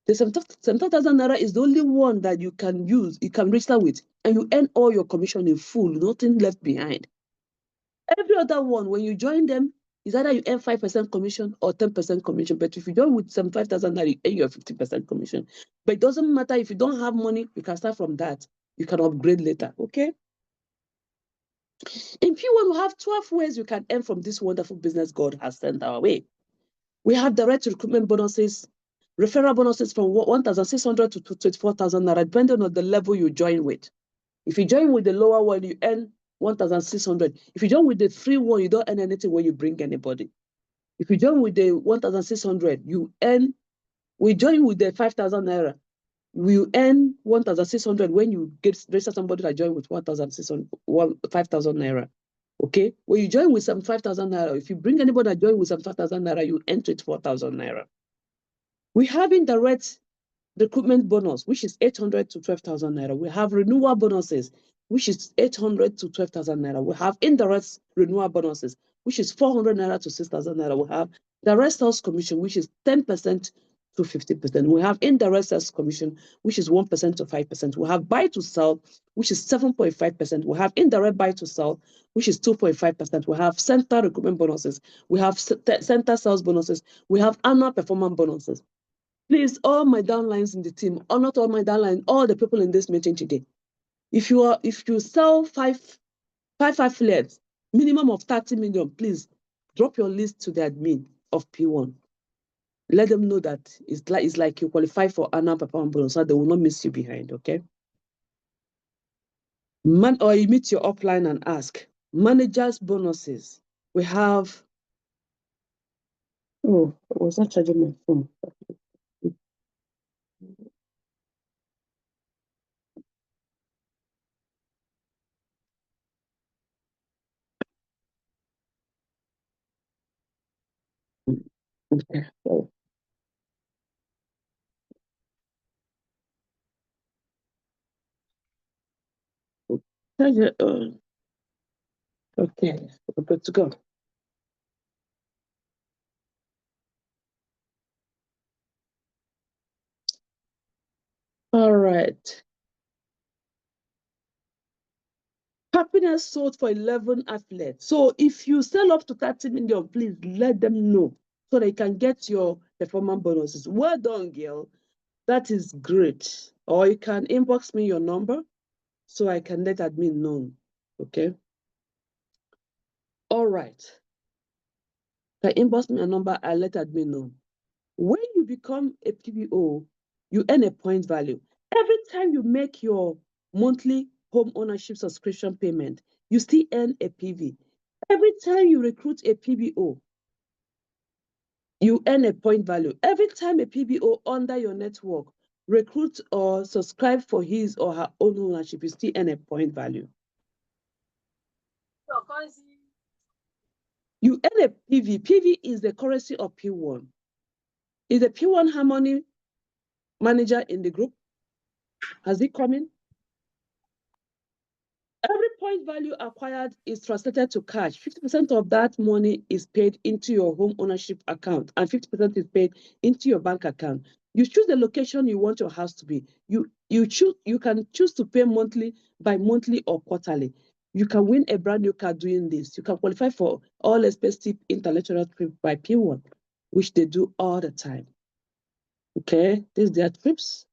The 75,000 naira is the only one that you can use, you can register with, and you earn all your commission in full, nothing left behind. Every other one, when you join them, is either you earn 5% commission or 10% commission. But if you join with 75,000 naira, you earn your 50% commission. But it doesn't matter if you don't have money, you can start from that. You can upgrade later, okay? In PWAN, we have 12 ways you can earn from this wonderful business God has sent our way. We have direct recruitment bonuses, referral bonuses from 1,600 to 24,000 naira, depending on the level you join with. If you join with the lower one, you earn 1,600. If you join with the free one, you don't earn anything when you bring anybody. If you join with the 1,600, we join with the 5,000 naira. We earn 1,600 when you register somebody that join with 5,000 naira. Okay? When you join with 75,000 naira, if you bring anybody that join with 75,000 naira, you earn 24,000 naira. We have indirect recruitment bonus, which is 800 to 12,000 naira. We have renewal bonuses, which is 800 to 12,000 naira. We have indirect renewal bonuses, which is 400 naira to 6,000 naira. We have direct sales commission, which is 10% to 50%. We have indirect sales commission, which is 1% to 5%. We have buy to sell, which is 7.5%. We have indirect buy to sell, which is 2.5%. We have center recruitment bonuses. We have center sales bonuses. We have annual performance bonuses. Please, all my downlines in the team, or not all my downlines, all the people in this meeting today, if you sell five affiliates, minimum of 30 million, please drop your list to the admin of PWAN. Let them know that it's like you qualify for annual performance bonus, so they will not miss you behind, okay? Or you meet your upline and ask. Managers bonuses. We have, oh, I was not charging my phone. Okay. Okay, we're good to go. All right. Happiness sold for 11 affiliates. So if you sell up to 30 million, please let them know so they can get your performance bonuses. Well done, girl. That is great. Or you can inbox me your number so I can let admin know. Okay. All right. Can inbox me a number, I'll let admin know. When you become a PBO, you earn a point value. Every time you make your monthly home ownership subscription payment, you still earn a PV. Every time you recruit a PBO, you earn a point value. Every time a PBO under your network recruit or subscribe for his or her own ownership, you still earn a point value. You earn a PV. PV is the currency of PWAN. Is the PWAN Harmony manager in the group? Has he come in? Every point value acquired is translated to cash. 50% of that money is paid into your home ownership account, and 50% is paid into your bank account. You choose the location you want your house to be. You can choose to pay monthly, bi-monthly, or quarterly. You can win a brand new car doing this. You can qualify for all expensive intellectual trip by PWAN, which they do all the time. Okay, these are their trips.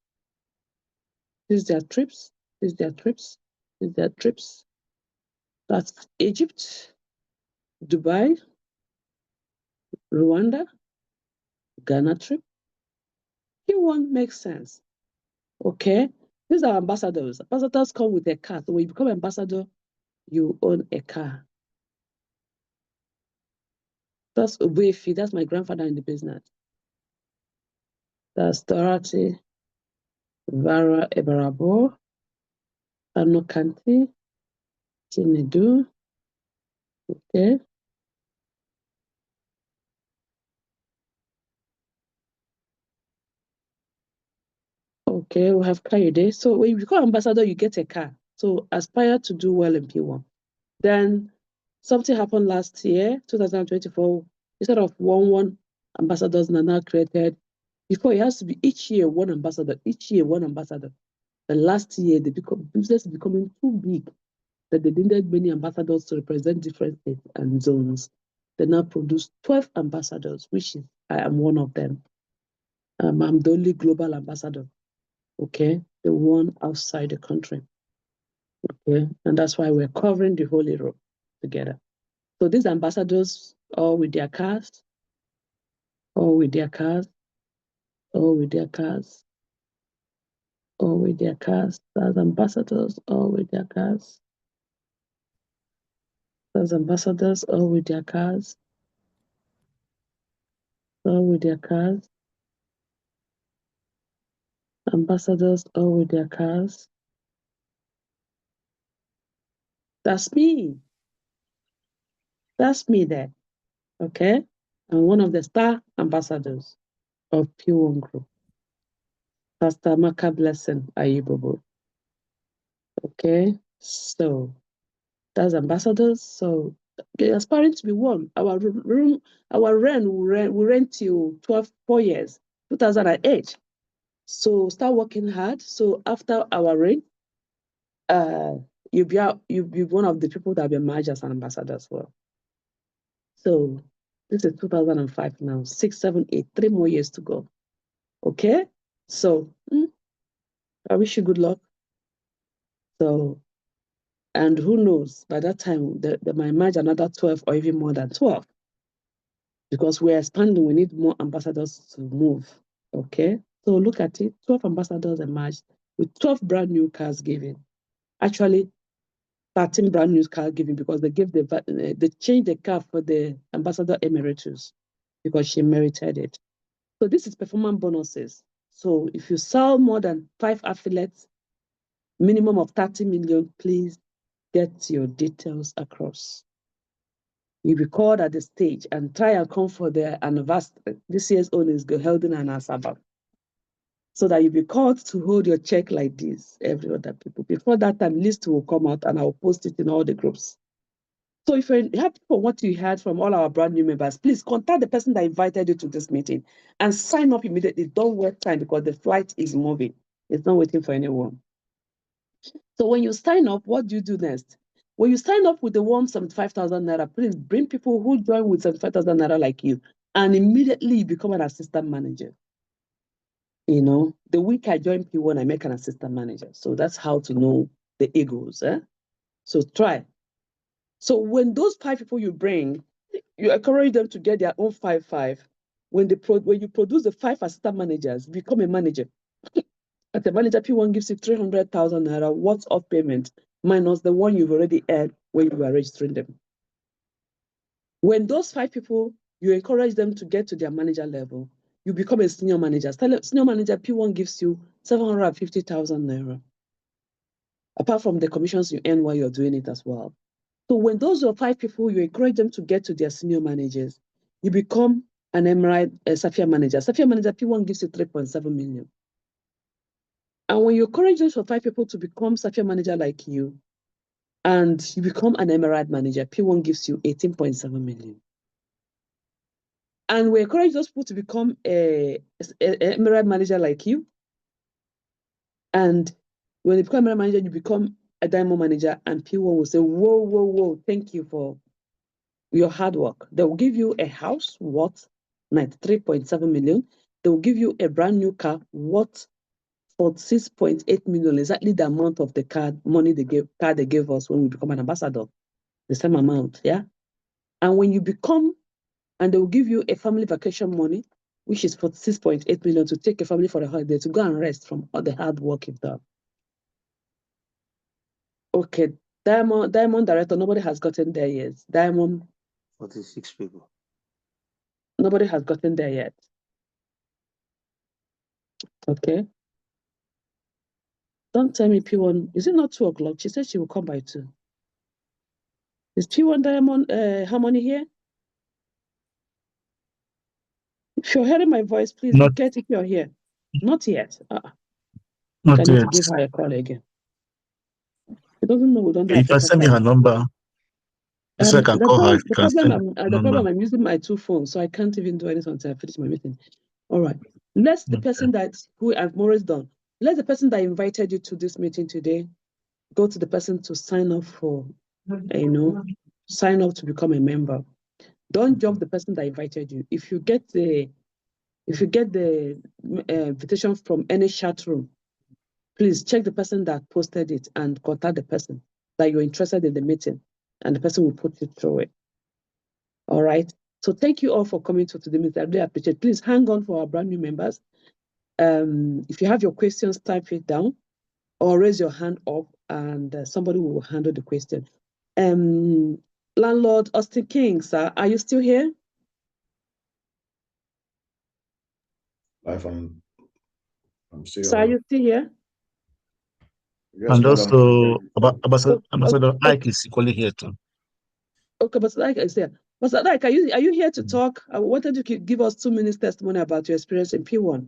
These are their trips. These are their trips. These are their trips. That's Egypt, Dubai, Rwanda, Ghana trip. PWAN makes sense. Okay, these are ambassadors. Ambassadors come with a car. So when you become ambassador, you own a car. That's Obefi. That's my grandfather in the business. That's Dorothy Vara Ebarabo, Anokanti, Chinedu. Okay. Okay, we have Kayode. So when you become ambassador, you get a car. So aspire to do well in PWAN. Then something happened last year, 2024. Instead of one ambassadors are now created. Before it has to be each year one ambassador, each year one ambassador. The last year business is becoming too big that they needed many ambassadors to represent different states and zones. They now produce 12 ambassadors, which is I am one of them. I'm the only global ambassador. Okay, the one outside the country. Okay, and that's why we're covering the whole Europe together. So these ambassadors, all with their cars, all with their cars, all with their cars, all with their cars. There's ambassadors, all with their cars. There's ambassadors, all with their cars, all with their cars. Ambassadors, all with their cars. That's me. That's me there. Okay? I'm one of the star ambassadors of PWAN Group. Pastor Maka Blessing Ayibobo. Okay? So that's ambassadors. So they're aspiring to be one. Our rent will rent till 4 years, 2008. So start working hard. So after our reign, you'll be one of the people that will be emerged as an ambassador as well. So this is 2005 now, 6, 7, 8, 3 more years to go. Okay? So I wish you good luck. So, and who knows, by that time, they might emerge another 12 or even more than 12. Because we're expanding, we need more ambassadors to move. Okay? So look at it, 12 ambassadors emerged with 12 brand new cars given. Actually, 13 brand new cars given because they changed the car for the ambassador emeritus because she merited it. So this is performance bonuses. So if you sell more than 5 affiliates, minimum of 30 million, please get your details across. You'll be called at the stage and try and come for the anniversary. This year's own is held in an Asaba. So that you'll be called to hold your check like this, every other people. Before that time, list will come out and I'll post it in all the groups. So if you're happy for what you heard from all our brand new members, please contact the person that invited you to this meeting and sign up immediately. Don't waste time because the flight is moving. It's not waiting for anyone. So when you sign up, what do you do next? When you sign up with the 175,000 naira, please bring people who join with 75,000 naira like you, and immediately you become an assistant manager. You know, the week I join PWAN, I make an assistant manager. So that's how to know the egos. So try. So when those 5 people you bring, you encourage them to get their own 5. When you produce the 5 assistant managers, become a manager. At the manager, PWAN gives you 300,000 naira worth of payment minus the one you've already earned when you were registering them. When those 5 people, you encourage them to get to their manager level, you become a senior manager. Senior manager, PWAN gives you 750,000 naira. Apart from the commissions you earn while you're doing it as well. So when those are 5 people, you encourage them to get to their senior managers, you become an Emirate Safia manager. Safia manager, PWAN gives you 3.7 million. And when you encourage those 5 people to become Safia manager like you, and you become an Emirate manager, PWAN gives you 18.7 million. And we encourage those people to become a emerald manager like you. And when you become emerald manager, you become a diamond manager, and P1 will say, whoa, whoa, whoa, thank you for your hard work. They will give you a house worth 93.7 million. They will give you a brand new car worth 46.8 million, exactly the amount of the money they gave us when we become an ambassador. The same amount, yeah? And when you become, and they will give you a family vacation money, which is 46.8 million, to take a family for a holiday, to go and rest from all the hard work you've done. Okay, Diamond Director, nobody has gotten there yet. Diamond 46 people. Nobody has gotten there yet. Okay. Don't tell me P1. Is it not 2 o'clock? She said she will come by 2. Is P1 Diamond Harmony here? If you're hearing my voice, please indicate if you're here. Not yet. Not I need yet. to give her a call again. She doesn't know we don't If I send me her number, so I can call her. The problem, I'm using my 2 phones, so I can't even do anything until I finish my meeting. All right. Let the person who I've always done, let the person that invited you to this meeting today go to the person to sign up for, sign up to become a member. Don't jump the person that invited you. If you get the invitation from any chat room, please check the person that posted it and contact the person that you're interested in the meeting, and the person will put you through it. All right. So thank you all for coming to the meeting. I really appreciate it. Please hang on for our brand new members. If you have your questions, type it down or raise your hand up, and somebody will handle the question. Landlord Austin King, sir, are you still here? I'm still Sir, are you still here? Yes, and madam. also, Ambassador Ike is equally here too. Okay, but Ike is there. But Ike, are you here to talk? I wanted you to give us 2 minutes testimony about your experience in P1.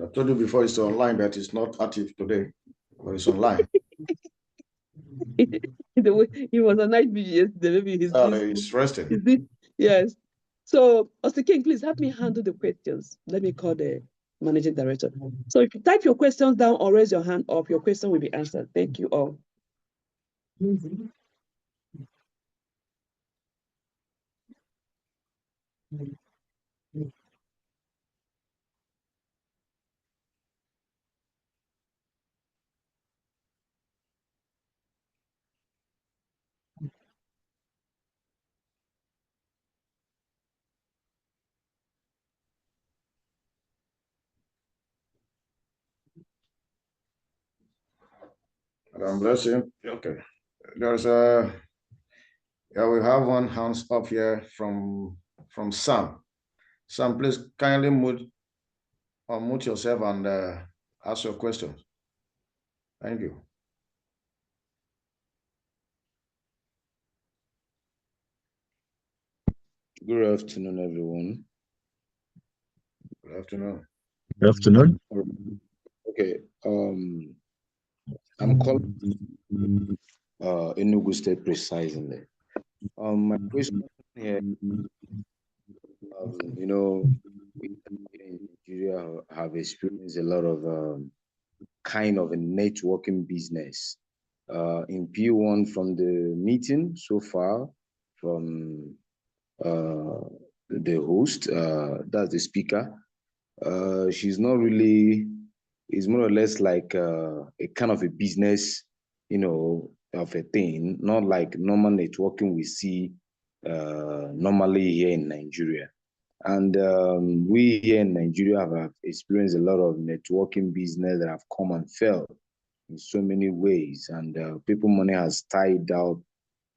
I told you before it's online, but it's not active today, but it's online. He was on night vigil yesterday. Maybe he's It's resting. Yes. So, Austin King, please help me handle the questions. Let me call the managing director. So if you type your questions down or raise your hand up, your question will be answered. Thank you all. Madam, bless you. Okay. There's we have one hands up here from Sam. Sam, please kindly unmute yourself and ask your questions. Thank you. Good afternoon, everyone. Good afternoon. Good afternoon. Okay. I'm calling Enugu State precisely. My question here, we in Nigeria have experienced a lot of kind of a networking business. In P1 from the meeting so far, from the host, that's the speaker, she's not really, it's more or less like a kind of a business, of a thing, not like normal networking we see normally here in Nigeria. And we here in Nigeria have experienced a lot of networking business that have come and fell in so many ways, and people money has tied out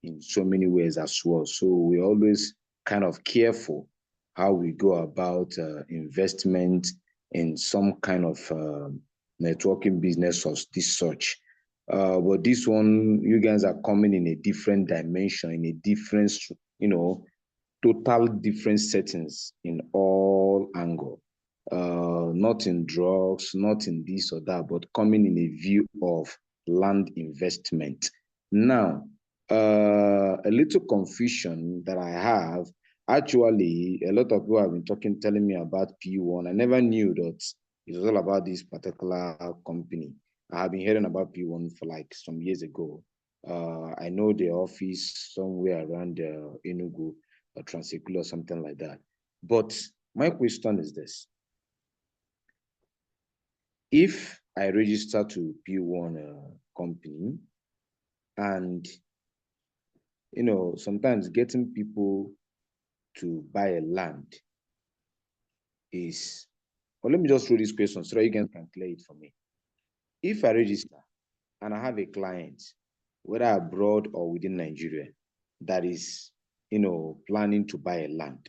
in so many ways as well. So we're always kind of careful how we go about investment in some kind of networking business of this such. But this one, you guys are coming in a different dimension, in a different, total different settings in all angle. Not in drugs, not in this or that, but coming in a view of land investment. Now, a little confusion that I have. Actually, a lot of people have been telling me about PWAN. I never knew that it was all about this particular company. I have been hearing about PWAN for like some years ago. I know the office somewhere around Enugu, or Transekulu or something like that. But my question is this. If I register to PWAN company, and sometimes getting people to buy a land is, well, let me just throw this question so you can clear it for me. If I register and I have a client, whether abroad or within Nigeria, that is, planning to buy a land,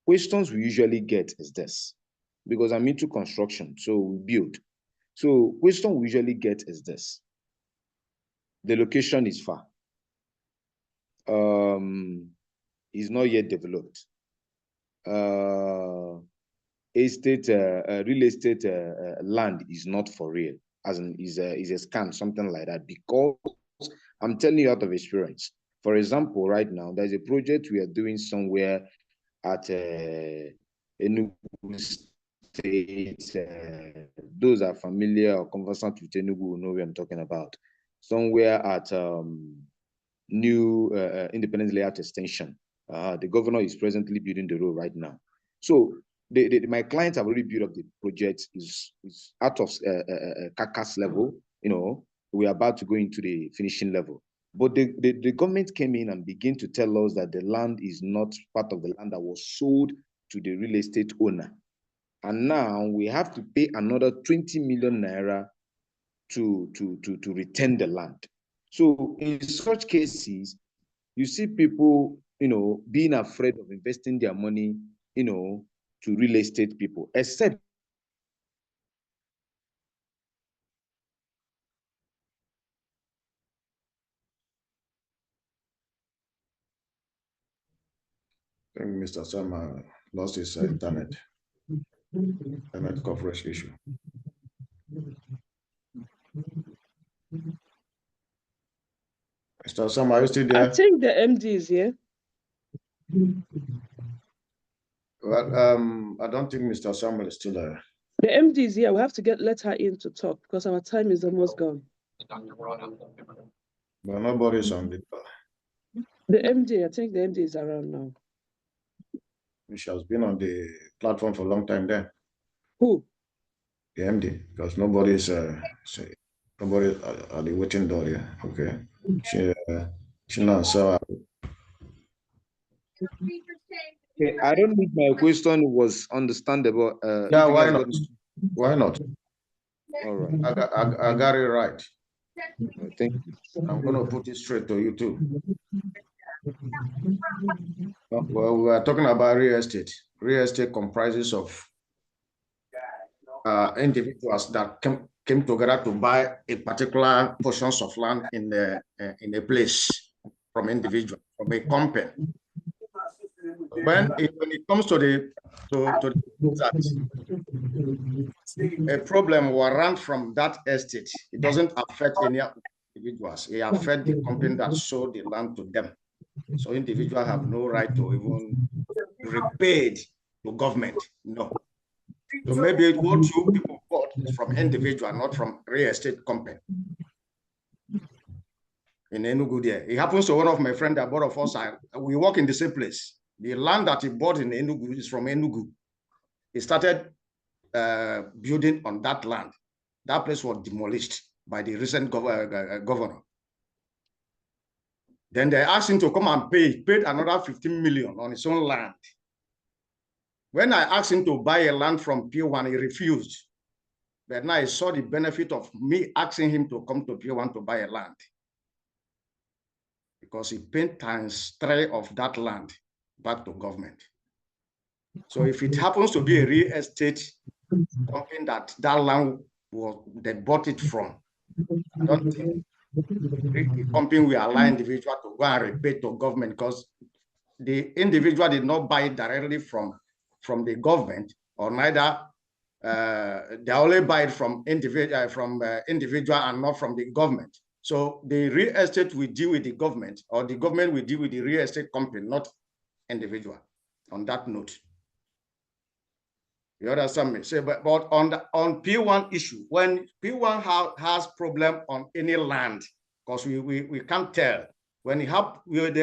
questions we usually get is this, because I'm into construction, so we build. So question we usually get is this: the location is far. Is not yet developed. Real estate land is not for real, as in is a scam, something like that. Because I'm telling you out of experience. For example, right now there's a project we are doing somewhere at Enugu State. Those are familiar or conversant with Enugu will know what I'm talking about. Somewhere at new independent layout extension. The governor is presently building the road right now. So my clients have already built up the project. Is out of carcass level. We are about to go into the finishing level. But the government came in and began to tell us that the land is not part of the land that was sold to the real estate owner. And now we have to pay another 20 million naira to return the land. So in such cases, you see people, being afraid of investing their money, to real estate people, except I think Mr. Sam lost his internet coverage issue. Mr. Sam, are you still there? I think the MD is here. Well, I don't think Mr. Samuel is still there. The MD is here. We have to let her in to talk because our time is almost gone. But nobody's on the. The MD, I think the MD is around now. She has been on the platform for a long time then. Who? The MD, because nobody's nobody at the waiting door here. Okay. She not so. Okay, I don't think my question was understandable. Yeah, why not? Why not? All right. I got it right. Thank you. I'm going to put it straight to you too. Well, we are talking about real estate. Real estate comprises of individuals that came together to buy a particular portions of land in a place from individual, from a company. When it comes to a problem will run from that estate, it doesn't affect any individuals. It affects the company that sold the land to them. So individuals have no right to even repay to government. No. So maybe what you people bought is from individual, not from real estate company. In Enugu there. It happens to one of my friends that bought of us. We work in the same place. The land that he bought in Enugu is from Enugu. He started building on that land. That place was demolished by the recent governor. Then they asked him to come and pay. He paid another 15 million on his own land. When I asked him to buy a land from PWAN, he refused. But now I saw the benefit of me asking him to come to PWAN to buy a land. Because he paid ×3 of that land back to government. So if it happens to be a real estate company that land they bought it from, I don't think the company will allow individual to go and repay to government, because the individual did not buy it directly from the government, or neither they only buy it from individual and not from the government. So the real estate will deal with the government, or the government will deal with the real estate company, not individual. On that note, you understand me? So, but on P1 issue, when P1 has problem on any land, because we can't tell when they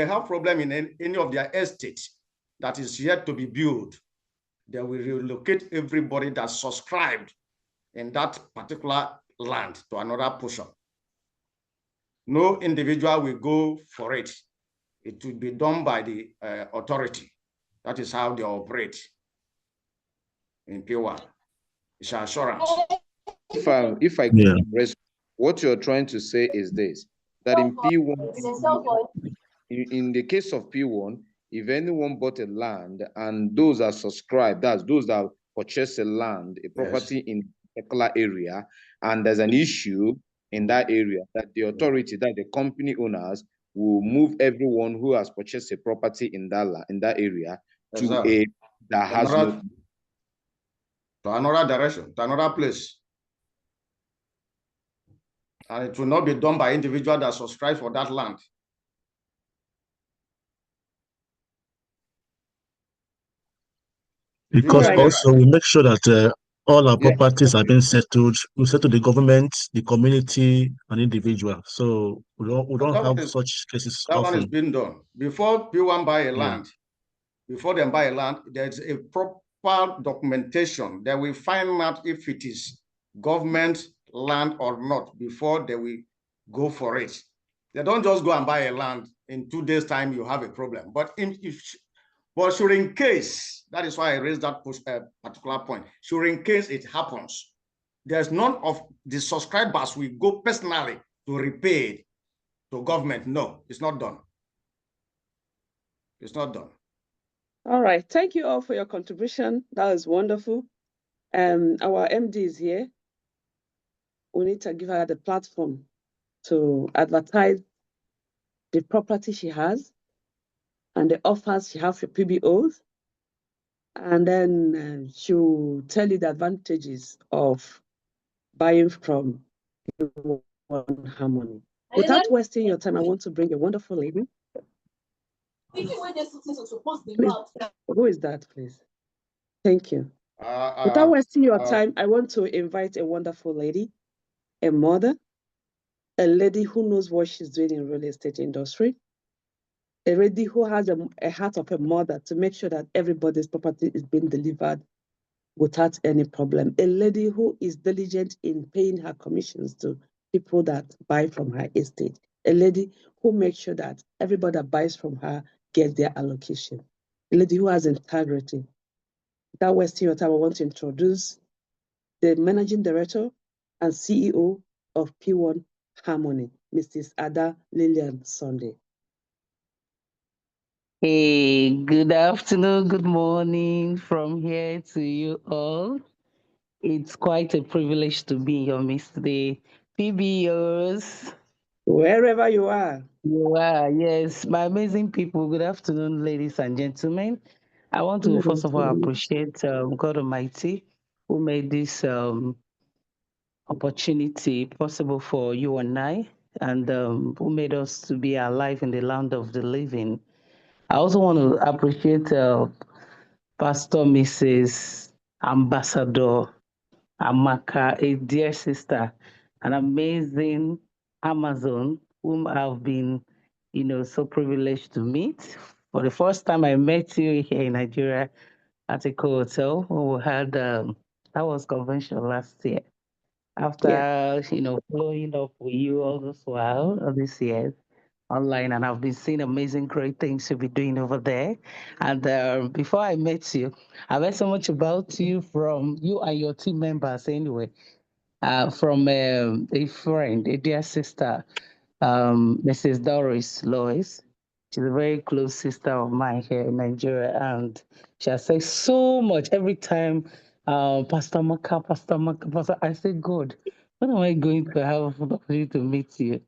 have problem in any of their estates that is yet to be built, they will relocate everybody that's subscribed in that particular land to another portion. No individual will go for it. It will be done by the authority. That is how they operate in P1. It's assurance. If I Yeah. rest, what you're trying to say is this, that in P1, in the case of P1, if anyone bought a land and those are subscribed, that's those that purchase a land, a property in a particular area, and there's an issue in that area, that the authority, that the company owners will move everyone who has purchased a property in that area to a that has no, to another direction, to another place. And it will not be done by individual that subscribe for that land. Because Right. also we make sure that all our Yeah. properties are being settled. We settle the government, the community, and individual. So we don't have such cases That one is often. being done. Before P1 buy a land, before they buy a land, there's a proper documentation. They will find out if it is government land or not before they will go for it. They don't just go and buy a land in 2 days' time, you have a problem. But should in case, that is why I raised that particular point, should in case it happens, there's none of the subscribers will go personally to repay to government. No, it's not done. It's not done. All right. Thank you all for your contribution. That was wonderful. Our MD is here. We need to give her the platform to advertise the property she has and the offers she has for PBOs. And then she'll tell you the advantages of buying from One Harmony. Without wasting your time, I want to bring a wonderful lady. Please, who is that, please? Thank you. Without wasting your time, I want to invite a wonderful lady, a mother, a lady who knows what she's doing in real estate industry, a lady who has a heart of a mother to make sure that everybody's property is being delivered without any problem, a lady who is diligent in paying her commissions to people that buy from her estate, a lady who makes sure that everybody that buys from her gets their allocation, a lady who has integrity. Without wasting your time, I want to introduce the Managing Director and CEO of P1 Harmony, Mrs. Ada Lillian Sunday. Hey, good afternoon, good morning from here to you all. It's quite a privilege to be in your midst today. PBOs. Wherever you are. You are, yes. My amazing people, good afternoon, ladies and gentlemen. I want to first of all appreciate God Almighty who made this opportunity possible for you and I, and who made us to be alive in the land of the living. I also want to appreciate Pastor Mrs. Ambassador Amaka, a dear sister, an amazing Amazon, whom I've been, so privileged to meet. For the first time, I met you here in Nigeria at a hotel when we had, that was convention last year. After, following up with you all this while, all these years online, and I've been seeing amazing, great things you'll be doing over there. And before I met you, I've heard so much about you from you and your team members anyway, from a friend, a dear sister, Mrs. Doris Lois. She's a very close sister of mine here in Nigeria, and she has said so much every time, Pastor Maka, Pastor, I say, God, when am I going to have an opportunity to meet you?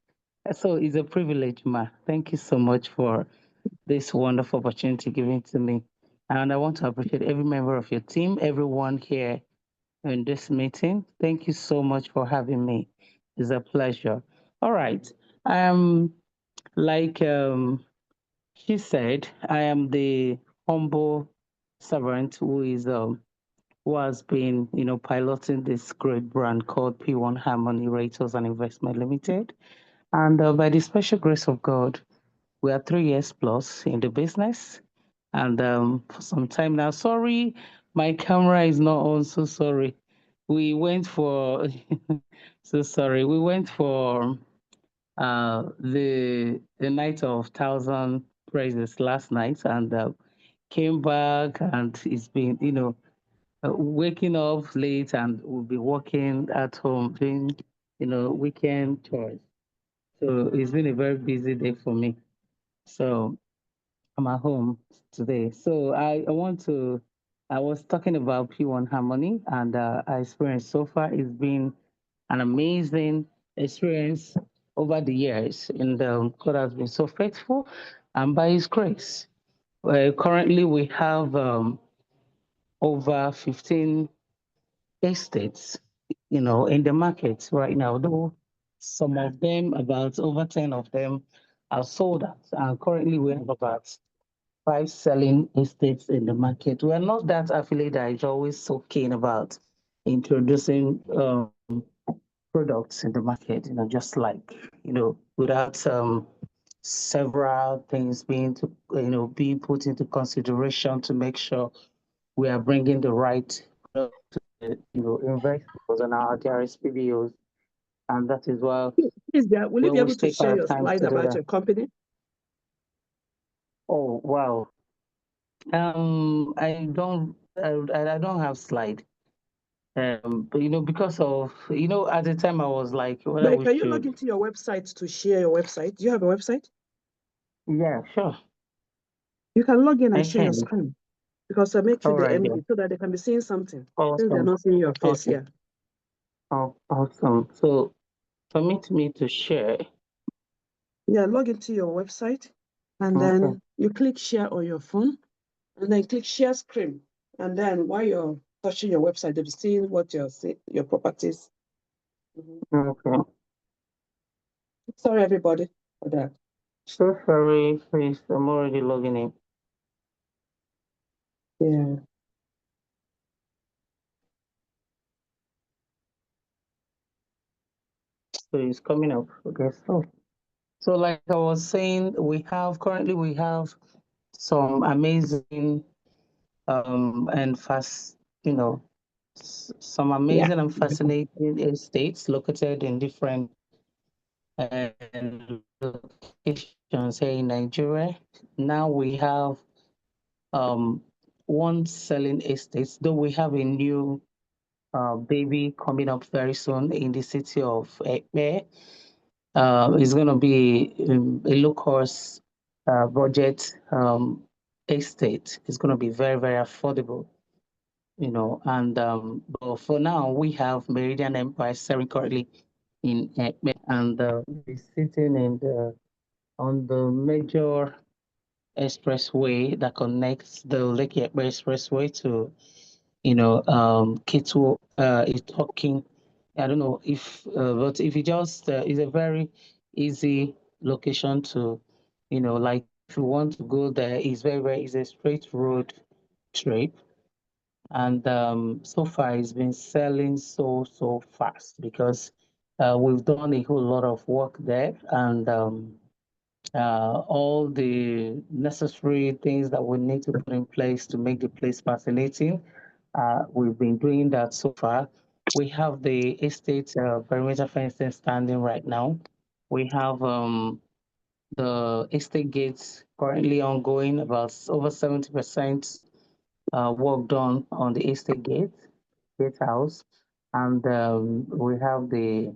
So it's a privilege, Ma. Thank you so much for this wonderful opportunity given to me. And I want to appreciate every member of your team, everyone here in this meeting. Thank you so much for having me. It's a pleasure. All right. Like she said, I am the humble servant who has been, piloting this great brand called P1 Harmony Raters and Investment Limited. And by the special grace of God, we are 3 years plus in the business. And for some time now, sorry, my camera is not on, so sorry. We went for, so sorry, we went for the night of 1,000 praises last night and came back, and it's been, waking up late, and we'll be working at home doing, weekend chores. So it's been a very busy day for me. So I'm at home today. So I was talking about P1 Harmony, and our experience so far has been an amazing experience over the years. And God has been so faithful, and by His grace. Currently, we have over 15 estates, in the market right now, though some of them, about over 10 of them, are sold out. And currently, we have about 5 selling estates in the market. We're not that affiliate that is always so keen about introducing products in the market, just like, without several things being put into consideration to make sure we are bringing the right product to investors and our DRSPBOs. And that is why Will you we be able always to take share our your time slide to do about that. your company? Oh, wow. I don't have slide. But because of at the time I was like, whether But we can you log should. into your website to share your website? Do you have a website? Yeah, sure. You can log in I and share your can. screen because I make you All the right MD then. so that they can be seeing something. Since they're Awesome. not seeing your face, Okay. yeah. Oh, awesome. So permit me to share. Yeah, log into your website and Okay. then you click share on your phone and then click share screen. And then while you're touching your website, they'll be seeing what your properties. Okay. Sorry, everybody, for that. So sorry, please. I'm already logging in. Yeah. So it's coming up. Okay. So like I was saying, currently we have some amazing and fast, some Yeah. amazing and fascinating estates located in different locations here in Nigeria. Now we have um, one selling estate, though we have a new baby coming up very soon in the city of Ekpe. It's going to be a low-cost budget estate. It's going to be very, very affordable, and but for now, we have Meridian Empire selling currently in Ekpe, and it's sitting on the major expressway that connects the Lake Ekpe Expressway to, Ketu, Itokin. I don't know but if you just, it's a very easy location to, like if you want to go there, it's very, very easy, straight road trip. And so far it's been selling so fast because we've done a whole lot of work there, and all the necessary things that we need to put in place to make the place fascinating. We've been doing that so far. We have the estate perimeter fencing standing right now. We have the estate gates currently ongoing, about over 70% work done on the estate gatehouse, and we have the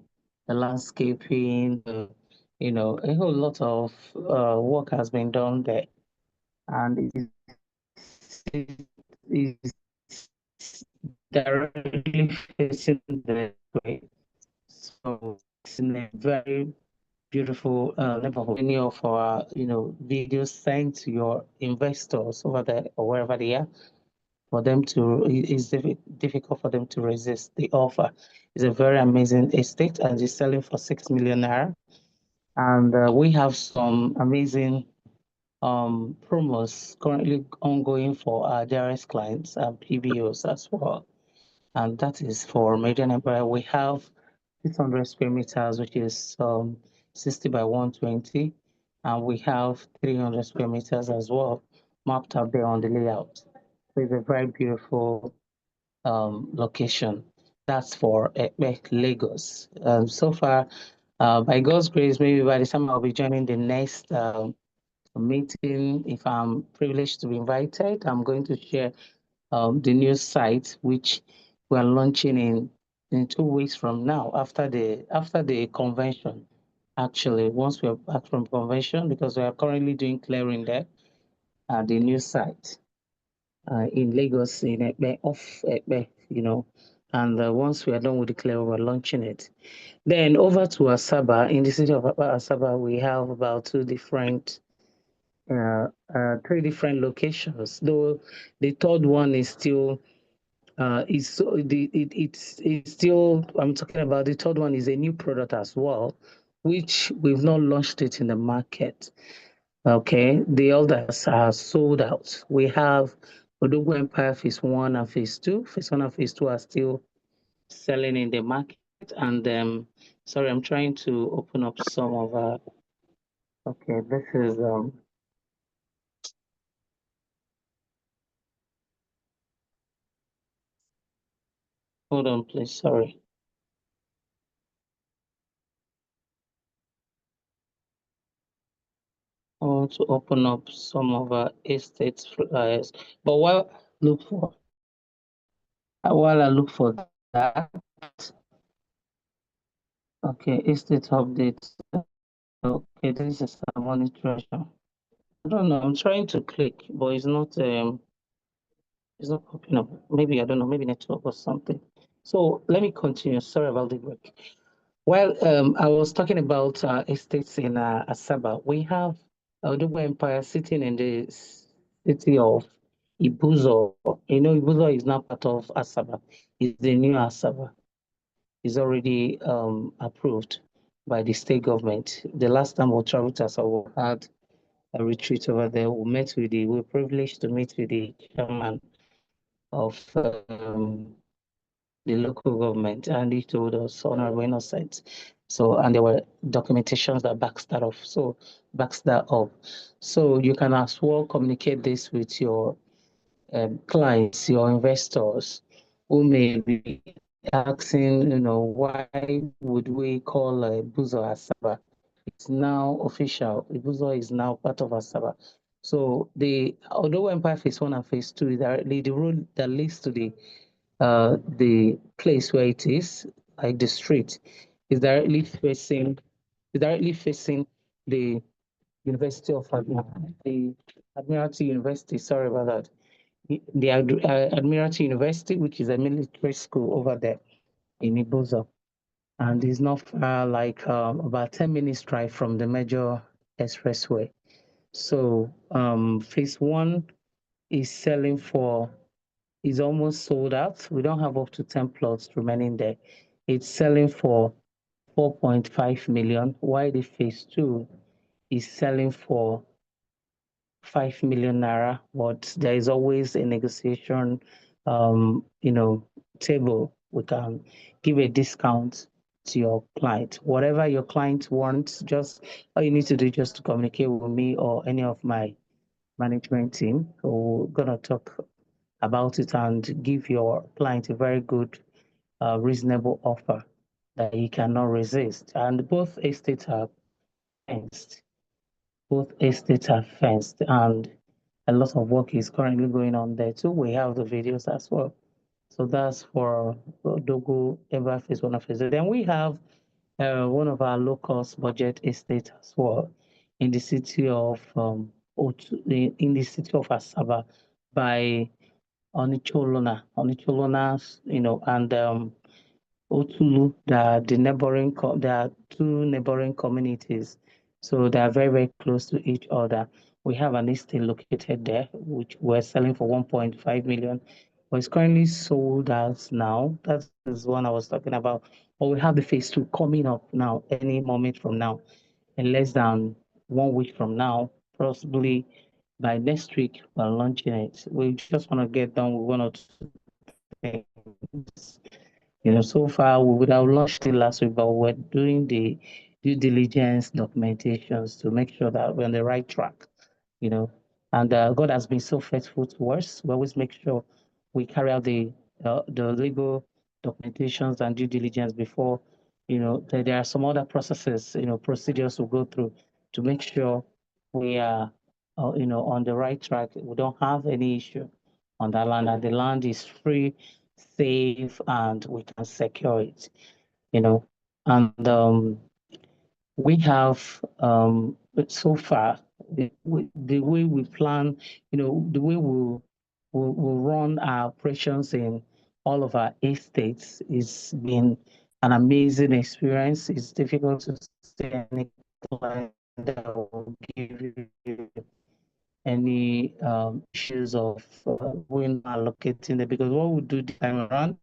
landscaping, a whole lot of work has been done there, and it's directly facing the way. So it's in a very beautiful neighborhood. Any of our, videos sent to your investors over there or wherever they are, for them to, it's difficult for them to resist the offer. It's a very amazing estate and it's selling for 6 million naira. And we have some amazing promos currently ongoing for our direct clients and PBOs as well. And that is for Median Empire. We have 600 square meters, which is 60 by 120. And we have 300 square meters as well, mapped out there on the layout. So it's a very beautiful location. That's for Lagos. So far, by God's grace, maybe by the time I'll be joining the next meeting, if I'm privileged to be invited, I'm going to share the new site, which we're launching in 2 weeks from now, after the convention. Actually, once we're back from convention, because we are currently doing clearing there at the new site in Lagos, in Ekpe, off Ekpe, and once we are done with the clearing, we're launching it. Then over to Asaba. In the city of Asaba, we have about three different locations. Though the third one is still it's still, I'm talking about the third one is a new product as well, which we've not launched it in the market. Okay, the others are sold out. We have Odogu Empire Phase 1 and Phase 2. Phase 1 and Phase 2 are still selling in the market. And sorry, I'm trying to open up some of okay, this is hold on please, sorry. I want to open up some of our estates flyers, but while I look for that, okay, estate updates. Okay, this is a money treasure. I don't know. I'm trying to click, but it's not popping up. Maybe I don't know. Maybe network or something. So let me continue. Sorry about the break. While I was talking about estates in Asaba, we have Odogu Empire sitting in the city of Ibuzo. Ibuzo is now part of Asaba. It's the new Asaba. It's already approved by the state government. The last time we traveled to Asaba, we had a retreat over there. We were privileged to meet with the chairman of the local government, and he told us on our innocent. So, and there were documentations that backs that up. So you can as well communicate this with your clients, your investors, who may be asking, why would we call Buzo Asaba? It's now official. Buzo is now part of Asaba. So although Empire Phase 1 and Phase 2 is directly the road that leads to the place where it is, like the street, is directly facing the University of the Admiralty University. Sorry about that. The Admiralty University, which is a military school over there in Ibuzo, and is not far, like about 10 minutes drive from the major expressway. So Phase 1 is almost sold out. We don't have up to 10 plots remaining there. It's selling for 4.5 million, while the Phase 2 is selling for 5 million naira, but there is always a negotiation, table. We can give a discount to your client. Whatever your client wants, just all you need to do just to communicate with me or any of my management team. We're gonna talk about it and give your client a very good, reasonable offer that you cannot resist. And both estates are fenced. And a lot of work is currently going on there too. We have the videos as well. So that's for Dogo Ever Phase 1 and Phase 2. Then we have one of our low-cost budget estates as well in the city of Asaba by Onicholona, and Otulu. There are two neighboring communities, so they are very, very close to each other. We have an estate located there, which we're selling for 1.5 million, but it's currently sold out now. That is one I was talking about. But we have the phase 2 coming up now, any moment from now, in less than 1 week from now, possibly by next week, we're launching it. We just want to get done with 1 or 2 things. So far we would have launched it last week, but we're doing the due diligence documentations to make sure that we're on the right track. And God has been so faithful to us. We always make sure we carry out the legal documentations and due diligence before. There are some other processes, procedures to go through to make sure we are, on the right track. We don't have any issue on that land, and the land is free, safe, and we can secure it. And we have so far the way we plan, the way we run our operations in all of our estates is been an amazing experience. It's difficult to say any client that will give you any issues of when allocating it, because what we do this time around,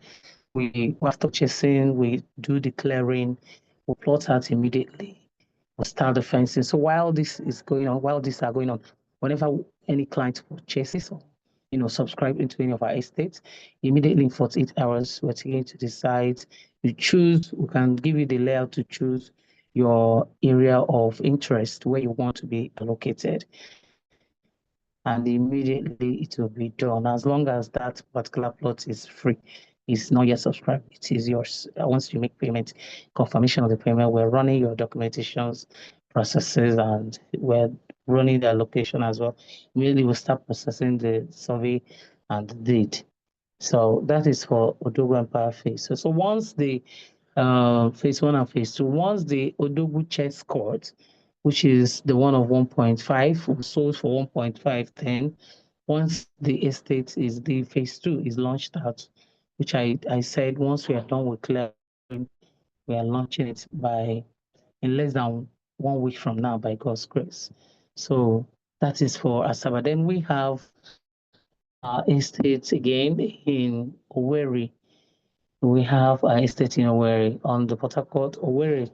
after purchasing, we do the clearing, we plot out immediately, we start the fencing. So while this is going on, whenever any client purchases or subscribe into any of our estates, immediately in 48 hours, we're taking to the site. We can give you the layout to choose your area of interest where you want to be allocated. And immediately it will be done as long as that particular plot is free. It's not yet subscribed, it is yours. Once you make payment, confirmation of the payment, we're running your documentations processes and we're running the allocation as well. Immediately we'll start processing the survey and the deed. So that is for Odogwu Empire phase. So once the phase 1 and phase 2, once the Odogwu chess court, which is the one of 1.5, we sold for 1.5 then. Once the estate is the phase 2 is launched out, which I said once we are done with clearing, we are launching it in less than 1 week from now by God's grace. So that is for Asaba. Then we have our estate again in Owerri. We have our estate in Owerri on the Port Harcourt Owerri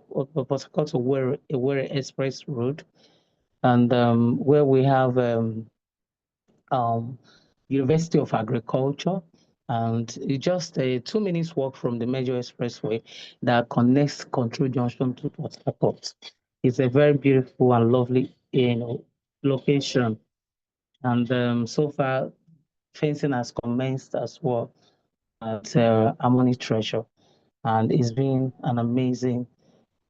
Express Road, and where we have University of Agriculture, and it's just 2 minutes walk from the major expressway that connects Control Junction to Port Harcourt. It's a very beautiful and lovely location, and so far fencing has commenced as well at Harmony Treasure, and it's been an amazing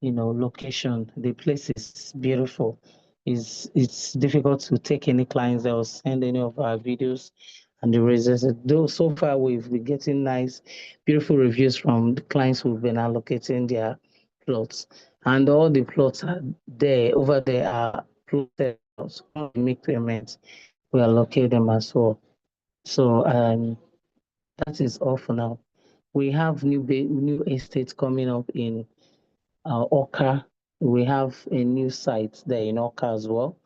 location. The place is beautiful. It's difficult to take any clients that will send any of our videos and the results. Though so far we've been getting nice, beautiful reviews from the clients who've been allocating their plots, and all the plots are there. Over there are plotted. So when we make payments, we allocate them as well. So that is all for now. We have new estates coming up in Oka. We have a new site there in Oka as well,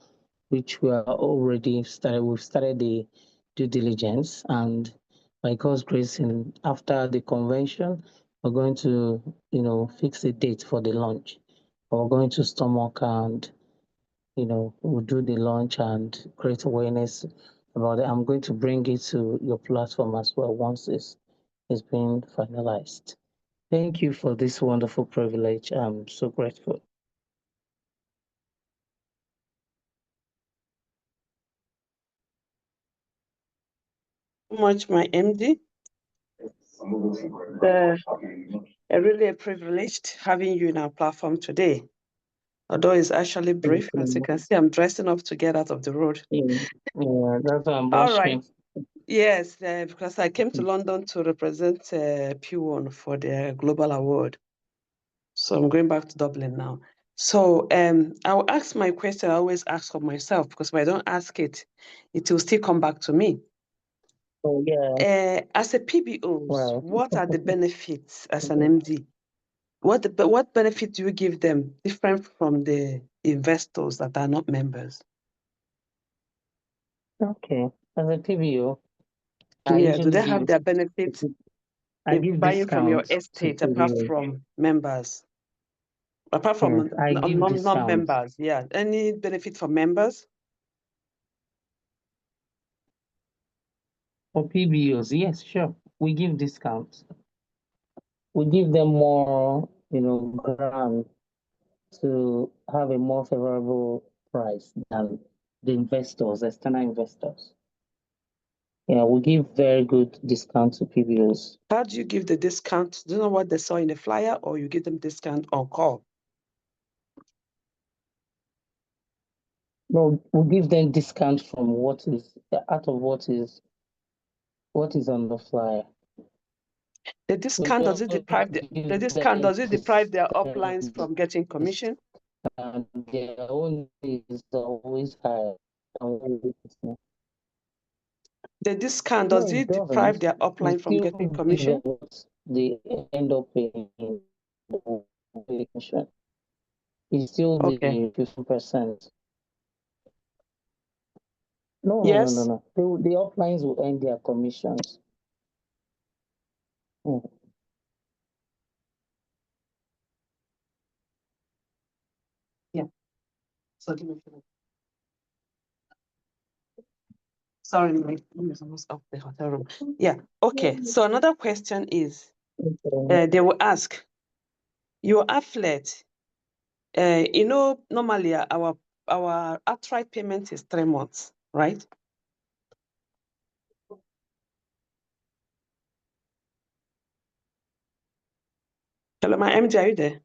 which we are already started. We've started the due diligence, and by God's grace, after the convention, we're going to, fix a date for the launch. We're going to storm Oka, and we'll do the launch and create awareness about it. I'm going to bring it to your platform as well once it's been finalized. Thank you for this wonderful privilege. I'm so grateful. Much, my MD. Really privileged having you in our platform today. Although it's actually brief, as you can see, I'm dressing up to get out of the road. Yeah, that's what I'm All right. Yes, because I came to London to represent PWAN for the Global Award. So I'm going back to Dublin now. So I'll ask my question I always ask of myself, because if I don't ask it, it will still come back to me. Oh, yeah. As a PBO, Wow. what are the benefits as an MD? What benefit do you give them different from the investors that are not members? Okay. As a PBO, Yeah, do usually they have give, their benefits I in give buying from your discounts to estate apart PBO. from members? Apart Yes, from I give discounts. non-members, yeah. Any benefit for members? For PBOs, yes, sure. We give discounts. We give them more, grant to have a more favorable price than the investors, external investors. Yeah, we give very good discount to PBOs. How do you give the discount? Do you know what they saw in the flyer, or you give them discount on call? No, we give them discount from what is out of what is on the flyer. The discount, does it deprive the discount, does it deprive their uplines from getting commission? And their own is always higher. The discount, No, does it it deprive doesn't. their We upline from still getting give commission? them what they end up paying the commission. It's still Okay. the 15%. No. Yes. The uplines will earn their commissions. Mm. Yeah. So give me a minute. Sorry, my room is almost up the hotel room. Yeah. Okay. So another question is, they will ask, your athlete, normally our outright payment is 3 months, right? Hello, my MJ, are you there?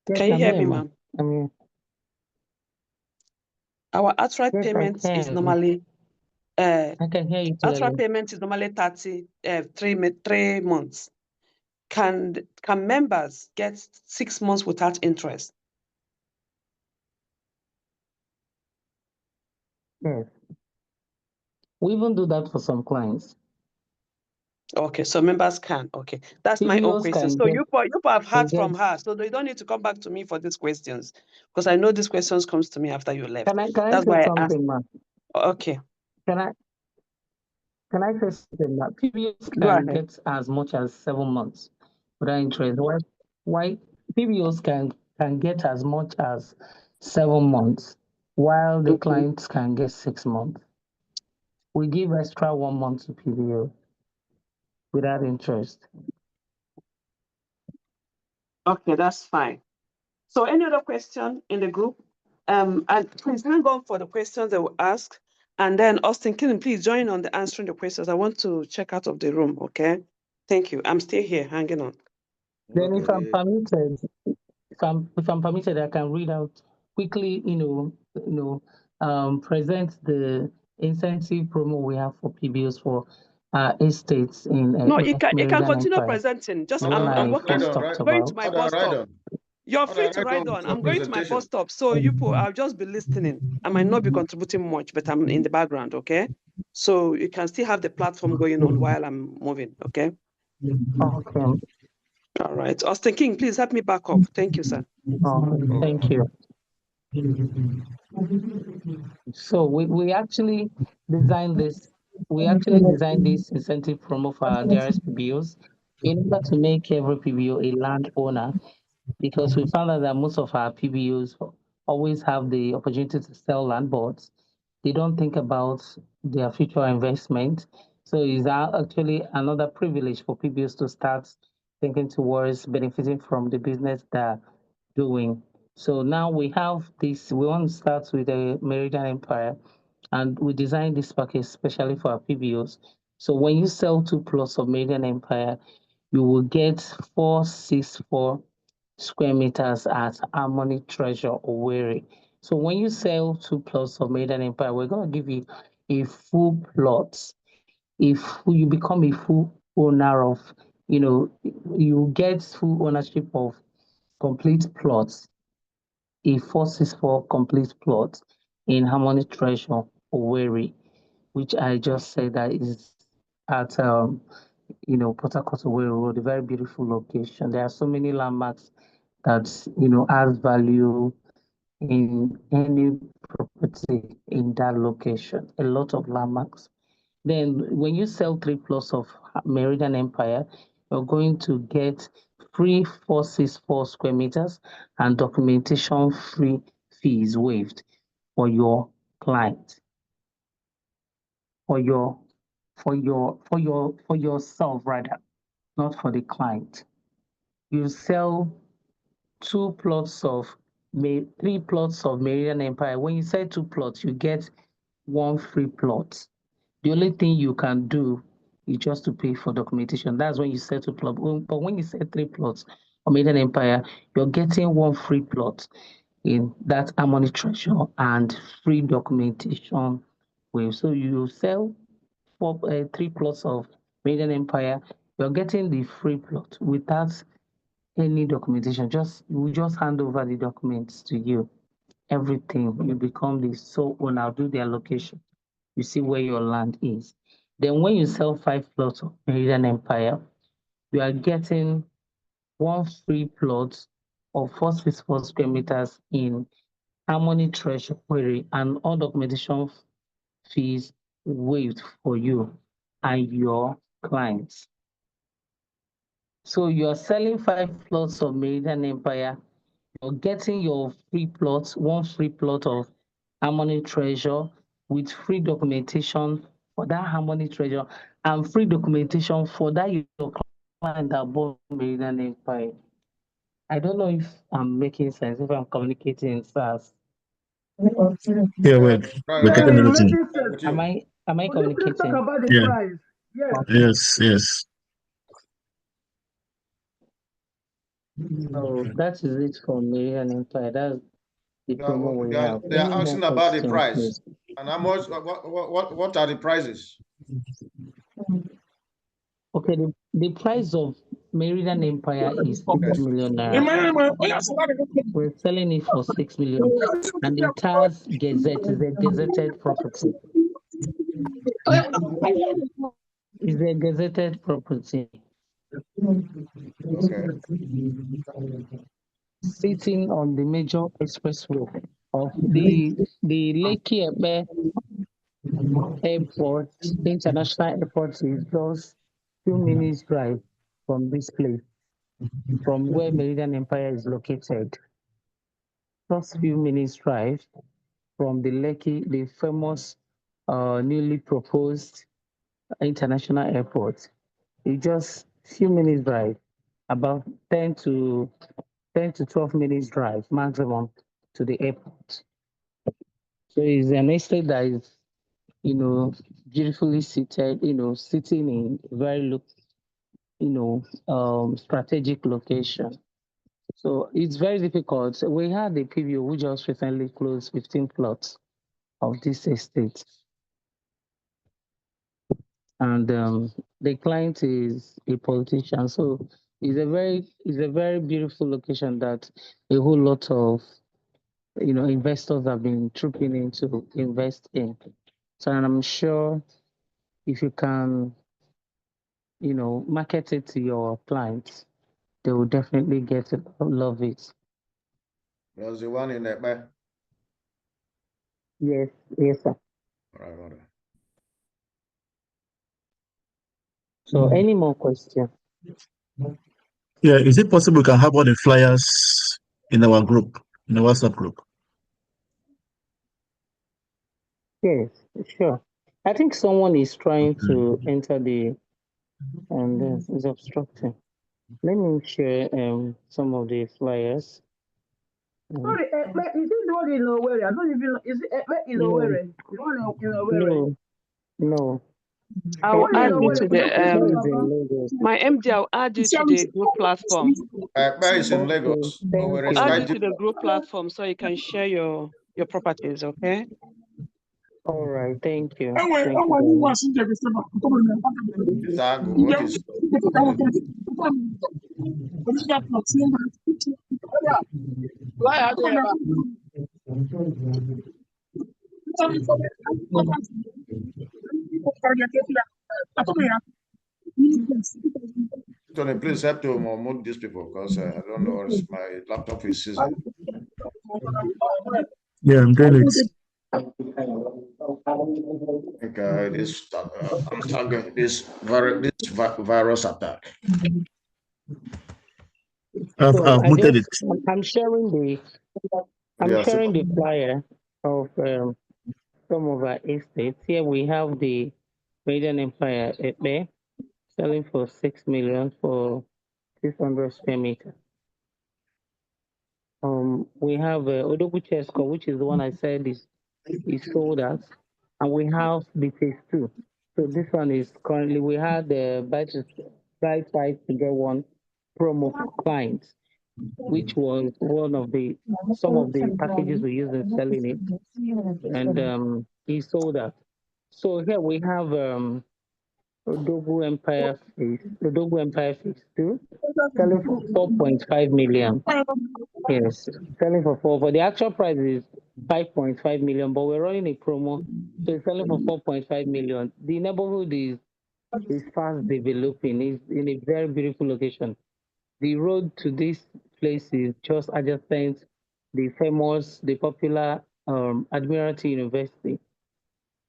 Yes, Can you I'm hear here, me, ma'am. ma'am? Our outright Yes, I payment is can. normally I can hear you outright clearly. payment is normally 3 months. Can members get 6 months without interest? Yes. We even do that for some clients. Okay, so members can. Okay, that's my own PBOs question. can So get, you have heard get. from her, so you don't need to come back to me for these questions, because I know these questions comes to me after you left. Can I That's say why I asked. something, ma'am? Okay, Can I say something, ma'am? PBOs go can ahead. get as much as 7 months without interest. Why PBOs can get as much as 7 months, while the clients can get 6 months. We give extra 1 month to PBO without interest. Okay, that's fine. So any other question in the group? And please hang on for the questions they will ask. And then Austin, can you please join on the answering the questions? I want to check out of the room, okay? Thank you. I'm still here, hanging on. Then if I'm permitted, I can read out quickly, present the incentive promo we have for PBOs for estates in No, you can Meridian continue Empire. presenting. Just The one I'm I working, first talked going to about. my bus stop. You're free to ride on. I'm going to my bus stop. So I'll just be listening. I might not be contributing much, but I'm in the background, okay? So you can still have the platform going on while I'm moving, okay? Okay. All right. Austin King, please help me back up. Thank you, sir. Thank you. So we actually designed this. We actually designed this incentive promo for our DRS PBOs in order to make every PBO a landowner, because we found out that most of our PBOs always have the opportunity to sell land, but they don't think about their future investment. So it's actually another privilege for PBOs to start thinking towards benefiting from the business they're doing. So now we have this, we want to start with the Meridian Empire, and we designed this package especially for our PBOs. So when you sell 2 plots of Meridian Empire, you will get 464 square meters at Harmony Treasure Owerri. So when you sell 2 plots of Meridian Empire, we're going to give you a full plot. If you become a full owner of, you get full ownership of complete plots, a 464 complete plot in Harmony Treasure Owerri, which I just said that is at Port Harcourt Owerri Road, a very beautiful location. There are so many landmarks that has value in any property in that location, a lot of landmarks. Then when you sell 3 plots of Meridian Empire, you're going to get free 464 square meters and documentation free fees waived for your client, for yourself rather, not for the client. You sell 3 plots of Meridian Empire. When you sell 2 plots, you get 1 free plot. The only thing you can do is just to pay for documentation. That's when you sell 2 plots. But when you sell 3 plots of Meridian Empire, you're getting 1 free plot in that Harmony Treasure and free documentation wave. So you sell 3 plots of Meridian Empire, you're getting the free plot without any documentation. We just hand over the documents to you. Everything, you become the sole owner, do the allocation. You see where your land is. Then when you sell 5 plots of Meridian Empire, you are getting 1 free plot of 464 square meters in Harmony Treasure Quarry, and all documentation fees waived for you and your clients. So you're selling 5 plots of Meridian Empire, you're getting your free plots, 1 free plot of Harmony Treasure with free documentation for that Harmony Treasure and free documentation for that your client that bought Meridian Empire. I don't know if I'm making sense, if I'm communicating fast. Yeah, we're getting everything. Am I communicating? Talk about the Yeah. price. Yes. Yes. So that is it for Meridian Empire. That's the promo we have. They are Any more asking about the questions, price. please? And how much, what are the prices? Okay, the price of Meridian Empire is 6 million naira. We're selling it for 6 million. And the TAS Gazette is a gazetted property. It's a gazetted property. Okay. Sitting on the major expressway of the Lekki Epe Airport, International Airport is just 2 minutes drive from this place, from where Meridian Empire is located. Just few minutes drive from the Lekki, the famous newly proposed international airport. It's just few minutes drive, about 10 to 12 minutes drive maximum to the airport. So it's an estate that is, beautifully seated, sitting in very strategic location. So it's very difficult. We had the PWO who just recently closed 15 plots of this estate. And the client is a politician. So it's a very beautiful location that a whole lot of investors have been trooping in to invest in. So I'm sure if you can, market it to your clients, they will definitely get to love it. There's the one in Epe. Yes, sir. All right. So any more questions? Yeah, is it possible we can have all the flyers in our group, in the WhatsApp group? Yes, sure. I think someone is trying to enter and is obstructing. Let me share some of the flyers. Sorry, is it the one in Owerri? I don't even know. Is it in Owerri? The one in Owerri? No. I'll add you to the my MD. I'll add you to the group platform. Epe is in Lagos. I'll add you to the group platform so you can share your properties. Okay. All right. Thank you. Tony, please help to mute these people because I don't know, my laptop is seizing. Yeah, I'm doing it. Okay, this virus attack. So I've muted it. I'm sharing Yeah, so, the flyer of some of our estates. Here we have the Radiant Empire Epe selling for 6 million for 600 square meters. We have Odogu Chesko, which is the one I said is sold out, and we have the phase two. So this one is currently we had the buy five to get one promo for clients, which was one of the some of the packages we used in selling it, and he sold out. So here we have Odogu Empire phase two, selling for 4.5 million. Yes, selling for four. But the actual price is 5.5 million, but we're running a promo, so it's selling for 4.5 million. The neighborhood is fast developing. It's in a very beautiful location. The road to this place is just adjacent the popular Admiralty University.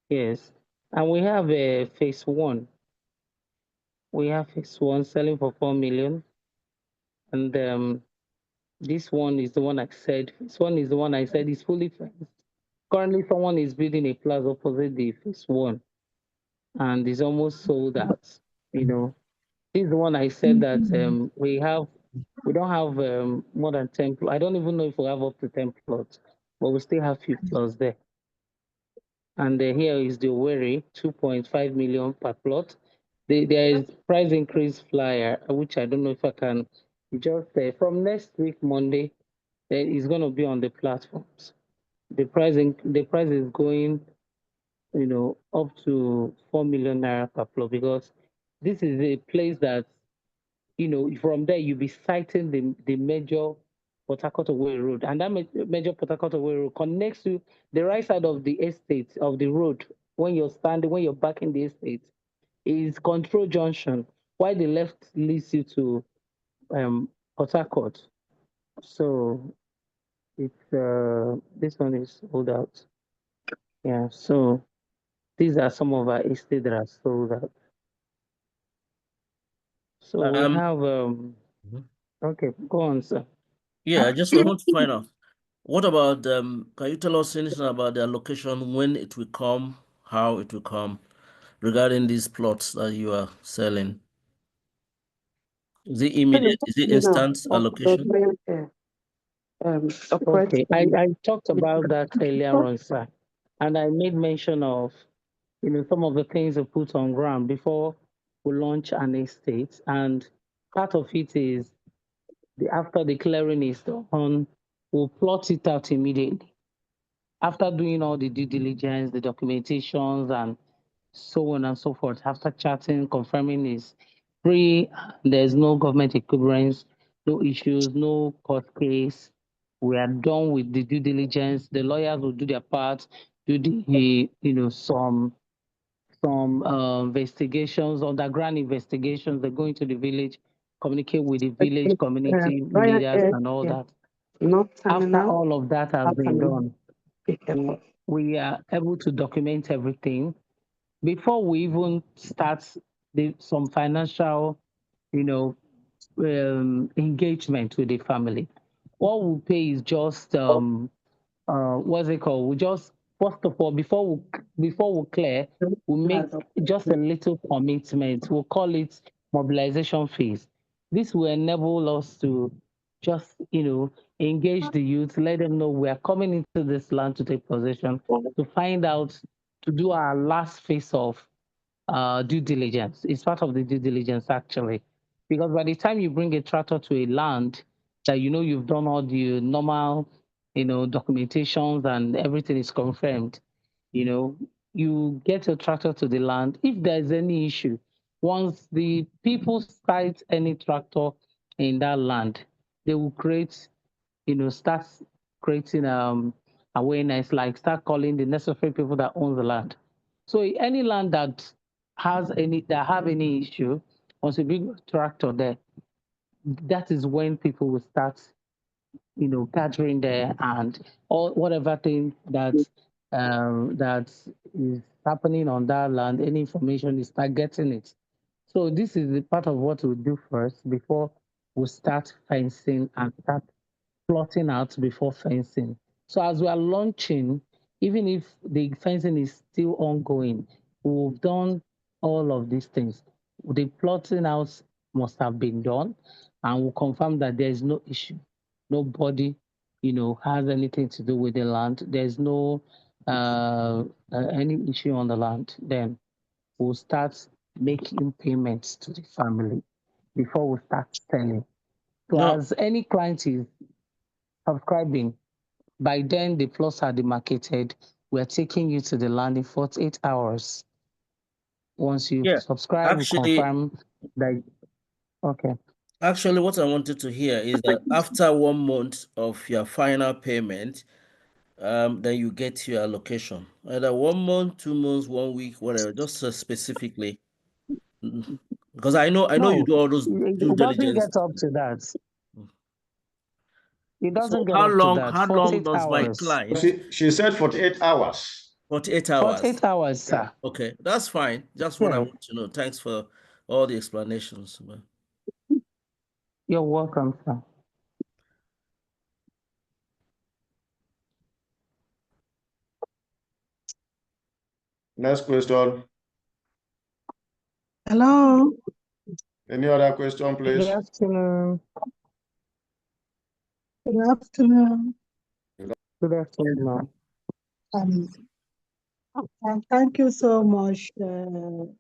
Yes, and we have a phase one. We have phase one selling for 4 million, and this one is the one I said. This one is the one I said is fully fenced. Currently, someone is building a plaza opposite the phase one, and it's almost sold out. You know, this is the one I said that we don't have more than 10 plots. I don't even know if we have up to 10 plots, but we still have few plots there. And here is the Owerri, 2.5 million per plot. There is price increase flyer, which I don't know if I can just from next week Monday, it's going to be on the platforms. The price is going, up to 4 million naira per plot, because this is a place that, from there you'll be sighting the major Port Harcourt Owerri Road, and that major Port Harcourt Owerri Road connects to the right side of the estate of the road. When you're back in the estate, is Control Junction, while the left leads you to Port Harcourt. So it's this one is sold out. Yeah, so these are some of our estates that are sold out. So we have Mhm. okay, go on, sir. Yeah, I just want to find out what about can you tell us anything about the allocation, when it will come, how it will come, regarding these plots that you are selling? Is it immediate? Is it instant allocation? Okay, I talked about that earlier on, sir, and I made mention of some of the things we put on ground before we launch an estate, and part of it is after the clearing is done, we'll plot it out immediately. After doing all the due diligence, the documentations, and so on and so forth, after chatting, confirming is free, there's no government equivalence, no issues, no court case. We are done with the due diligence. The lawyers will do their part, do the, some investigations, underground investigations. They go into the village, communicate with the village community leaders and all that. After all of that has been done, we are able to document everything before we even start some financial, engagement with the family. What we pay is just what's it called? We just first of all before we clear, we make just a little commitment. We'll call it mobilization phase. This will enable us to just engage the youth, let them know we are coming into this land to take possession, to find out, to do our last phase of due diligence. It's part of the due diligence actually, because by the time you bring a tractor to a land that you've done all the normal, documentations and everything is confirmed, you get a tractor to the land. If there's any issue, once the people cite any tractor in that land, they will start creating awareness, like start calling the necessary people that own the land. So any land that have any issue, once you bring a tractor there, that is when people will start gathering there and all whatever thing that that is happening on that land, any information, you start getting it. So this is the part of what we do first before we start fencing and start plotting out before fencing. So as we are launching, even if the fencing is still ongoing, we've done all of these things. The plotting out must have been done, and we'll confirm that there is no issue. Nobody, has anything to do with the land. There's no any issue on the land. Then we'll start making payments to the family before we start selling. So No, as any client is subscribing, by then the plots are demarcated. We're taking you to the land in 48 hours. Once you yeah. subscribe, we Actually, confirm that. Okay. Actually, what I wanted to hear is that after 1 month of your final payment, then you get your allocation. Either 1 month, 2 months, 1 week, whatever, just specifically. Because I know you No, do all those due it doesn't diligence. get up to that. It So doesn't get how up to long that. how long 48 does my hours. client She said 48 hours. 48 hours? 48 hours, sir. Okay, that's fine. Just what I Yeah. want to know. Thanks for all the explanations. You're welcome, sir. Next question. Hello. Any other question, please? Good afternoon. Good afternoon. Good afternoon, ma'am. And thank you so much, Madam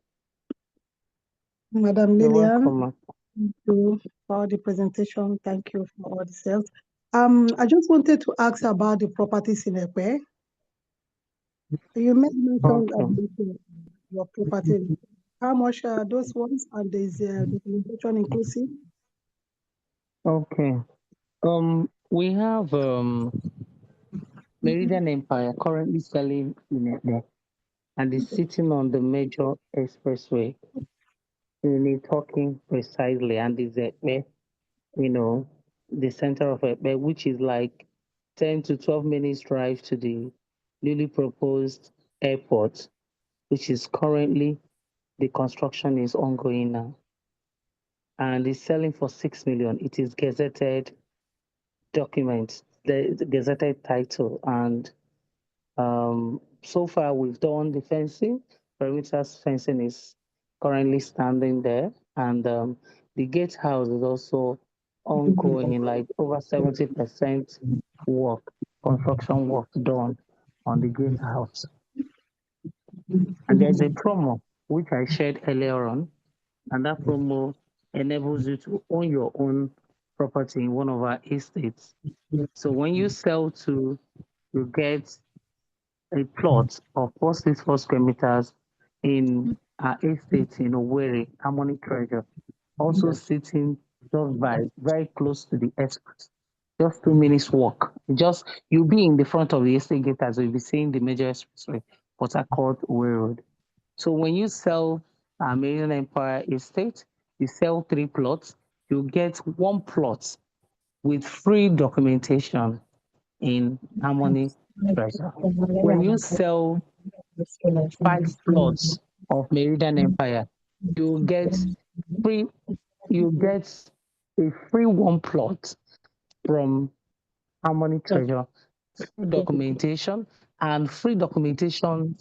You're Lillian. welcome, ma'am. Thank you for the presentation. Thank you for all the sales. I just wanted to ask about the properties in Ekpe. You made mention of your property. How much are those ones, and is documentation inclusive? Okay. We have Meridian Empire currently selling in Ekpe, and is sitting on the major expressway. Talking precisely, and is Ekpe, the center of Ekpe, which is like 10 to 12 minutes drive to the newly proposed airport, which is currently, the construction is ongoing now. And it's selling for 6 million. It is gazetted documents, the gazetted title. And so far we've done the fencing. Perimeter's fencing is currently standing there. And the gatehouse is also ongoing, like over 70% work, construction work done on the gatehouse. And there's a promo, which I shared earlier on, and that promo enables you to own your own property in one of our estates. So when you sell to, you get a plot of 464 square meters in our estate in Owerri, Harmony Treasure, also sitting just by, very close to the airport. Just 2 minutes walk. Just, you'll be in the front of the estate gate as you'll be seeing the major expressway, Port Harcourt, Owerri Road. So when you sell Meridian Empire Estate, you sell 3 plots, you get 1 plot with free documentation in Harmony Treasure. When you sell 5 plots of Meridian Empire, you get free, a free 1 plot from Harmony Treasure, free documentation, and free documentation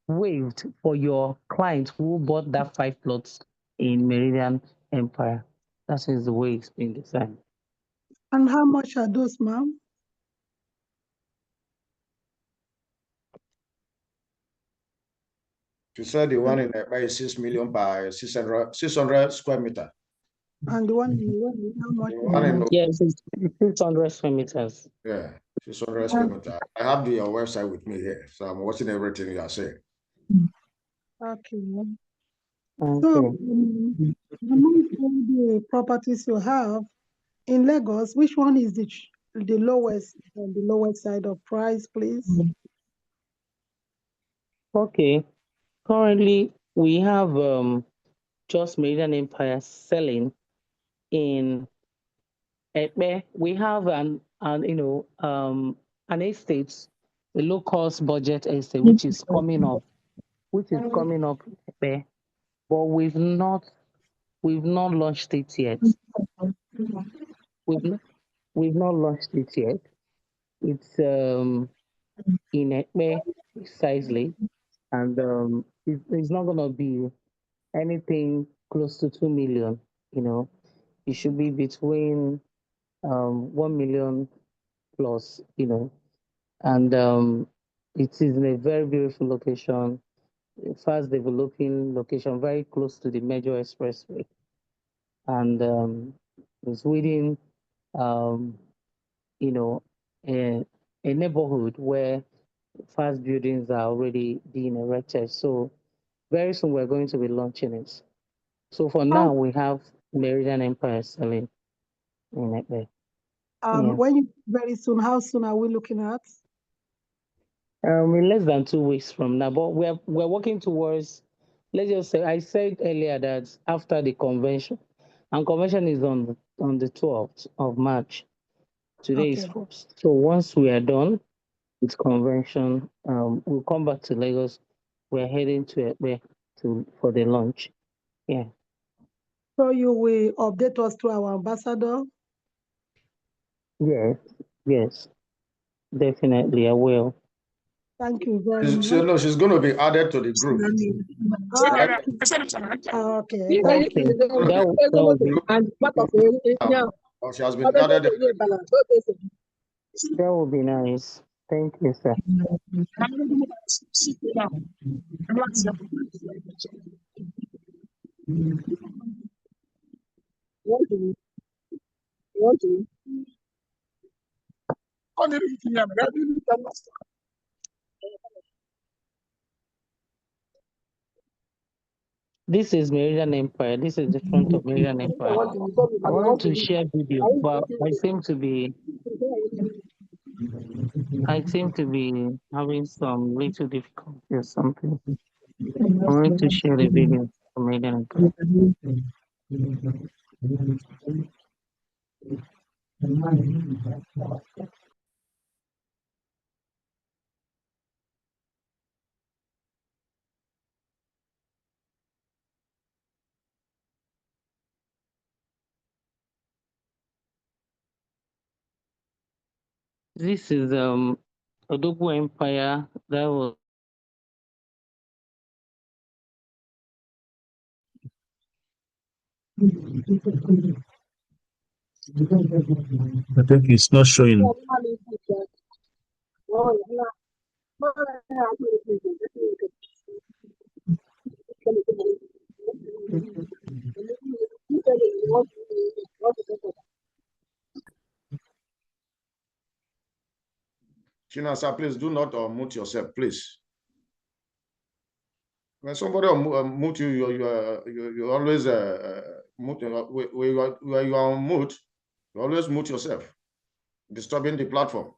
waived for your client who bought that 5 plots in Meridian Empire. That is the way it's been designed. And how much are those, ma'am? She said the one in Ekpe is 6 million by 600 square meter. And the one in how much? Yes, it's 600 square meters. Yeah, 600 square meter. I have your website with me here, so I'm watching everything you are saying. Okay. So, among all the properties you have in Lagos, which one is the lowest on the lower side of price, please? Okay. Currently, we have just Meridian Empire selling in we have an estate, a low-cost budget estate, which is coming up, Ekpe, but we've not launched it yet. We've not launched it yet. It's in Ekpe precisely, and it's not gonna be anything close to 2 million. It should be between 1 million plus. And it is in a very beautiful location, a fast developing location, very close to the major expressway, and it's within a neighborhood where fast buildings are already being erected. So very soon we're going to be launching it. So for now we have Meridian Empire selling in Ekpe. When you very soon, how soon are we looking at? In less than 2 weeks from now, but we're working towards. Let's just say I said earlier that after the convention, and convention is on the 12th of March. Today is 1st. So once we are done with convention, we'll come back to Lagos. We're heading to Ekpe for the launch. Yeah. So you will update us to our ambassador? Yes, definitely I will. Thank you very much. No, she's going to be added to the group. Okay. She has been added. That would be nice. Thank you, sir. This is Meridian Empire. This is the front of Meridian Empire. I wanted to share video, but I seem to be having some little difficulty or something. I wanted to share the video for Meridian Empire. This is Odogwu Empire. That was I think it's not showing. Chinasa, please do not unmute yourself, please. When somebody unmute you, you always mute. When you are on mute, you always mute yourself, disturbing the platform.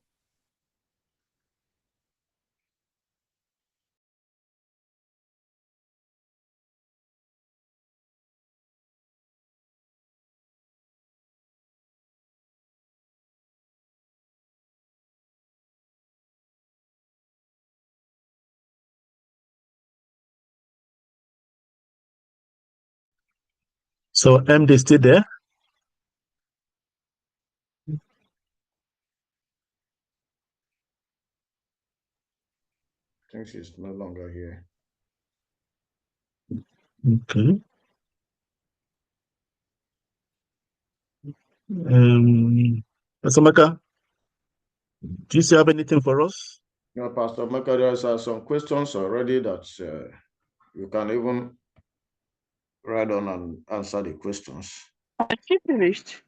So MD still there? I think she's no longer here. Okay. Pastor Maka, do you still have anything for us? No, Pastor Maka, there are some questions already that you can even write on and answer the questions. She finished.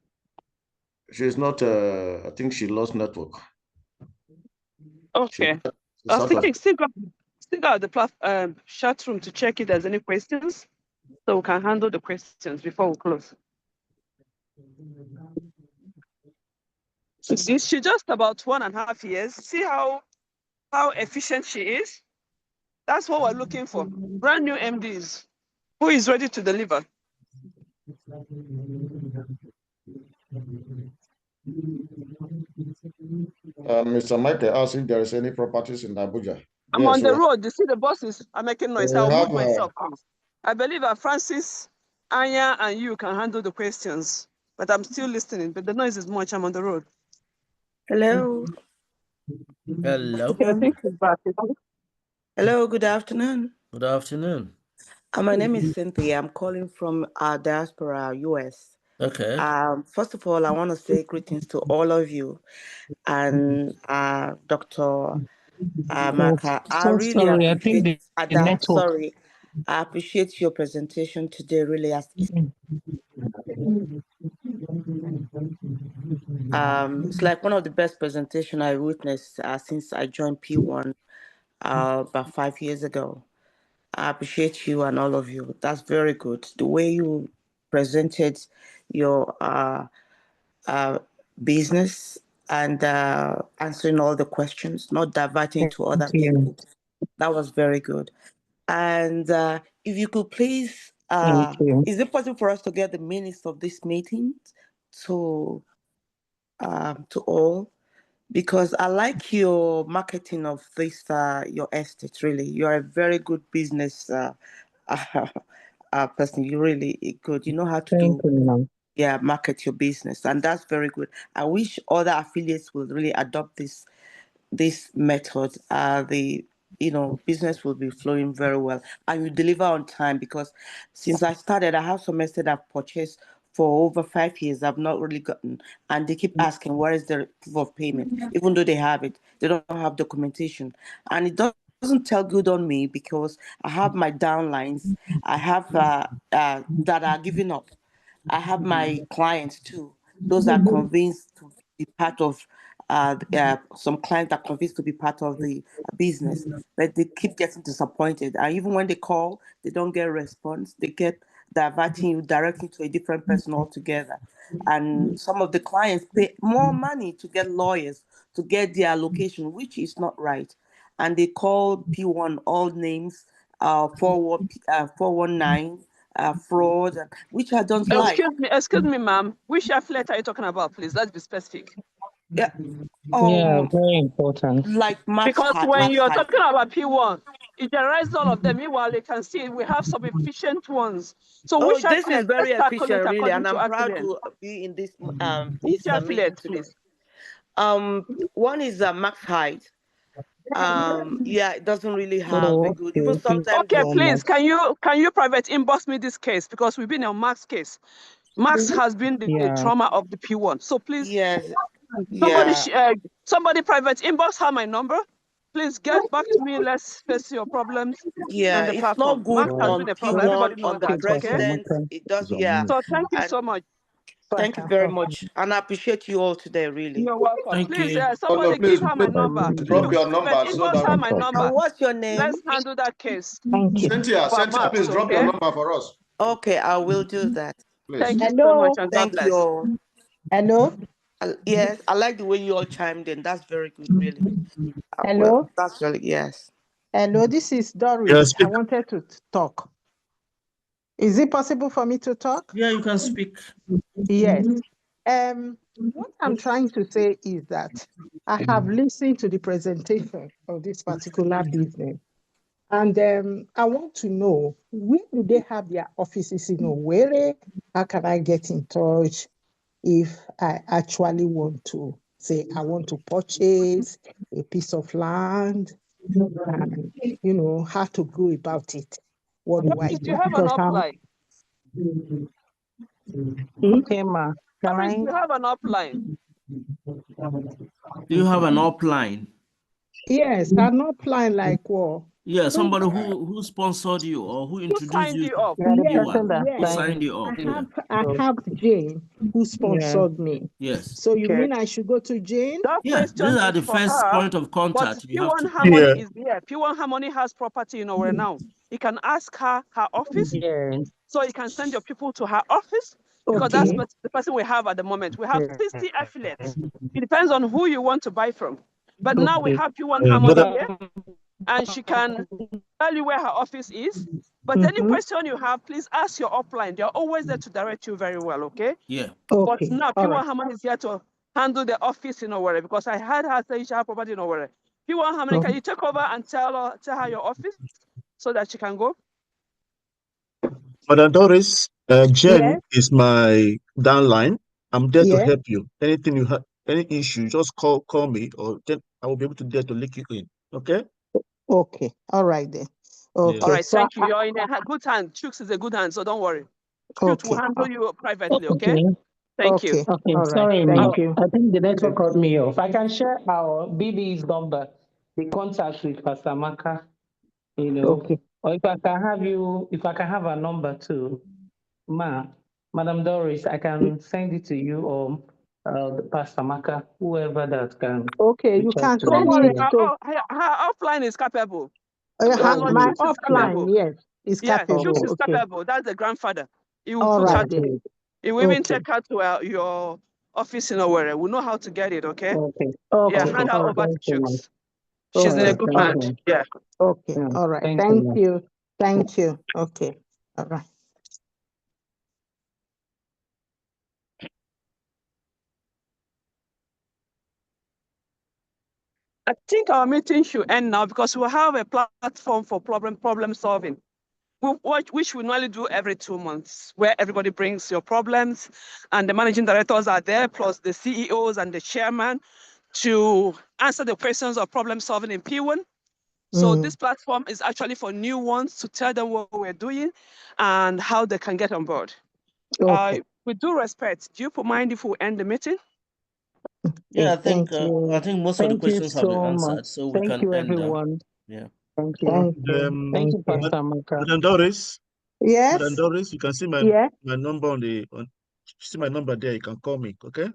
She's not, I think she lost network. Okay. Still got the chat room to check if there's any questions, so we can handle the questions before we close. She's just about 1.5 years. See how efficient she is? That's what we're looking for. Brand new MDs who is ready to deliver. Mr. Michael asked if there is any properties in Abuja. I'm Yes, on the road. You see the buses are making noise. we I'll have, mute myself, please. I believe that Francis, Anya, and you can handle the questions, but I'm still listening. But the noise is much. I'm on the road. Hello. Hello. Okay, I think it's back. Hello, good afternoon. Good afternoon. My name is Cynthia. I'm calling from diaspora, US. Okay. First of all, I want to say greetings to all of you and Dr. Maka. I really sorry, I think appreciate the network. Sorry, I appreciate your presentation today. Really, it's like one of the best presentations I witnessed since I joined PWAN about 5 years ago. I appreciate you and all of you. That's very good. The way you presented your business and answering all the questions, not diverting to other people. That was very good. And if you could please, is it possible for us to get the minutes of this meeting to all? Because I like your marketing of this, your estate, really. You're a very good business person. You're really good. You know how to market your business. And that's very good. I wish other affiliates would really adopt this method. The business will be flowing very well. And you deliver on time, because since I started, I have some estate I've purchased for over 5 years. I've not really gotten, and they keep asking, where is the proof of payment? Even though they have it, they don't have documentation. And it doesn't tell good on me, because I have my downlines. I have that are giving up. I have my clients too. Those are convinced to be part of some clients are convinced to be part of the business, but they keep getting disappointed. And even when they call, they don't get a response. They get diverting you directly to a different person altogether. And some of the clients pay more money to get lawyers to get their location, which is not right. And they call P1 all names, 419, fraud, which I don't like. Excuse me, ma'am. Which affiliate are you talking about, please? Let's be specific. Yeah. Very important. Like because when you're talking about P1, it generates all of them. Meanwhile, you can see we have some efficient ones. So which this is affiliate? very Let's tackle it efficient, really, according and to I'm proud affiliate. to be in this Which meeting affiliate, too. please? One is Max Height. Yeah, it doesn't really have a good. Even sometimes. Okay, please, can you private inbox me this case, because we've been on Max case. Max has been the trauma of the P1. So please, somebody private inbox her my number. Please get back to me. Let's face your problems. Yeah, on the it's platform. not good Max has on been a problem. Everybody P1, knows on the that. president. It does, yeah. So thank you so much. Thank you very much, and I appreciate you all today, really. You're welcome. Thank please, you. somebody give her my number. Drop your number so Inbox her my that. number. What's your name? Let's handle that case. Thank you. Cynthia, please drop your number for us. Okay, I will do that. Please. Thank you so much, and God Thank bless. you all. Hello. Yes, I like the way you all chimed in. That's very good, really. Hello. Well, that's really, yes. Hello, this is Doris. Yes, I wanted to talk. Is it possible for me to talk? Yeah, you can speak. Yes. What I'm trying to say is that I have listened to the presentation of this particular business, and I want to know, where do they have their offices in Owerri? How can I get in touch if I actually want to say I want to purchase a piece of land, and how to go about it? What do I Doris, do? you have an Because upline. Okay, ma. Doris, you have an upline. Do you have an upline? yes, an upline like what? Yeah, somebody who sponsored you or who introduced you you up? to Yes, Who signed you up? I have Jane who sponsored me. Yes. So you mean I should go to Jane? That Yeah, question these are is the for first her, point of but contact you have P1 to. Harmony is there. P1 Harmony has property in Owerri now. You can ask her office, so you can send your people to her office, because that's what the person we have at the moment. We have 60 affiliates. It depends on who you want to buy from. But now we have P1 Harmony here, and she can tell you where her office is. But any question you have, please ask your upline. They're always there to direct you very well, okay? Yeah. But now P1 Harmony is here to handle the office in Owerri? Because I heard her say she have property in Owerri. P1 Harmony, can you take over and tell her your office so that she can go? Madam Doris, Jen Yes. is my downline. I'm there to Yes. help you. Anything you have, any issue, just call me, or then I will be able to there to link you in. Okay? Okay. All right then. Okay. All right. So Thank you. You're in a good hand. Chooks is a good hand, so don't worry. Chooks will okay. handle you privately. Okay. Okay. Thank you. Okay, All right. sorry, Thank you. I think the network cut me off. I can share our BB's number, the contact with Pastor Maka, you know, Okay. or if I can have a number too, Madam Doris, I can send it to you or Pastor Maka, whoever that can Okay. You reach out can to Don't send me. worry. it Yeah. to Her offline is capable. Okay. my Chooks is offline. capable. Yes, is Yeah, Chooks capable. is Okay. capable. That's the grandfather. He will All put her right through. then. He will even Okay. take her to your office in Owerri. We know how to get it. Okay. Okay. Yeah, Okay. hand her All right. over to Thank you, ma'am. Chooks. She's in a Okay. good All Thank hand. you. Yeah. Okay. Yeah. All right. Thank you, Thank ma'am. you. Thank you. Okay. All right. I think our meeting should end now because we'll have a platform for problem solving, which we normally do every 2 months, where everybody brings your problems and the managing directors are there, plus the CEOs and the chairman to answer the questions of problem solving in P1. So this platform is actually for new ones to tell them what we're doing and how they can get on board. Okay. With due respect, do you mind if we end the meeting? Yeah, Thank you. I think most of the Thank you questions have been so much. answered, so we Thank can you, end now. everyone. Yeah. Thank you. Thank you. Thank you, Thank you. Pastor Maka. Madam Doris, Madam Yes. Doris, you can see my Yeah. number see my number there. You can call me. Okay?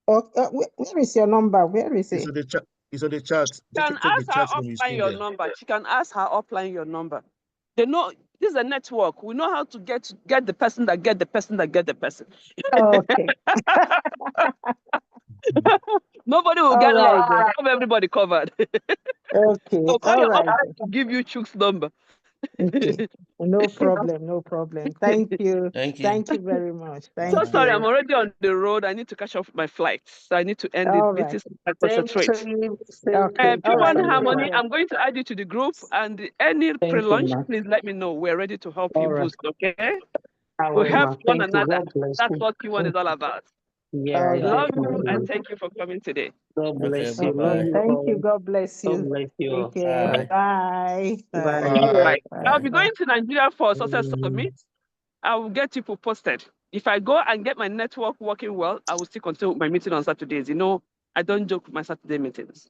Where is your number? Where is It's it? on the chat. It's on the chat. Can Take the ask her chat when you offline see your there. number. She can ask her offline your number. They know this is a network. We know how to get the person that get the person that get the person. Okay. Nobody will All get right lost. then. I have everybody covered. Okay. So call All your right offline then. to give you Chuk's number. Okay. No problem. No problem. Thank you. Thank you. Thank you very much. So Thank sorry, I'm you. already on the road. I need to catch up with my flights. So I need to end the All meeting right. so I Safe concentrate. trip. Okay. All right. P1 No Harmony, problem. I'm going to add you to the group and any Thank you, pre-launch, ma. please let me know. We're ready to help you All right. boost, okay? I We will, help ma. one Thank you. another. God bless That's you. what P1 is all about. Yeah, All right. Love you and definitely. thank you for coming today. God Okay, bless bye you. Love bye. you Thank you. all. God bless God you. bless you Take all. care. Bye. Bye. Bye. Bye. All right. I'll be Bye. going to Nigeria for Success Summit. I will get people posted. If I go and get my network working well, I will still continue my meeting on Saturdays. You know, I don't joke with my Saturday meetings.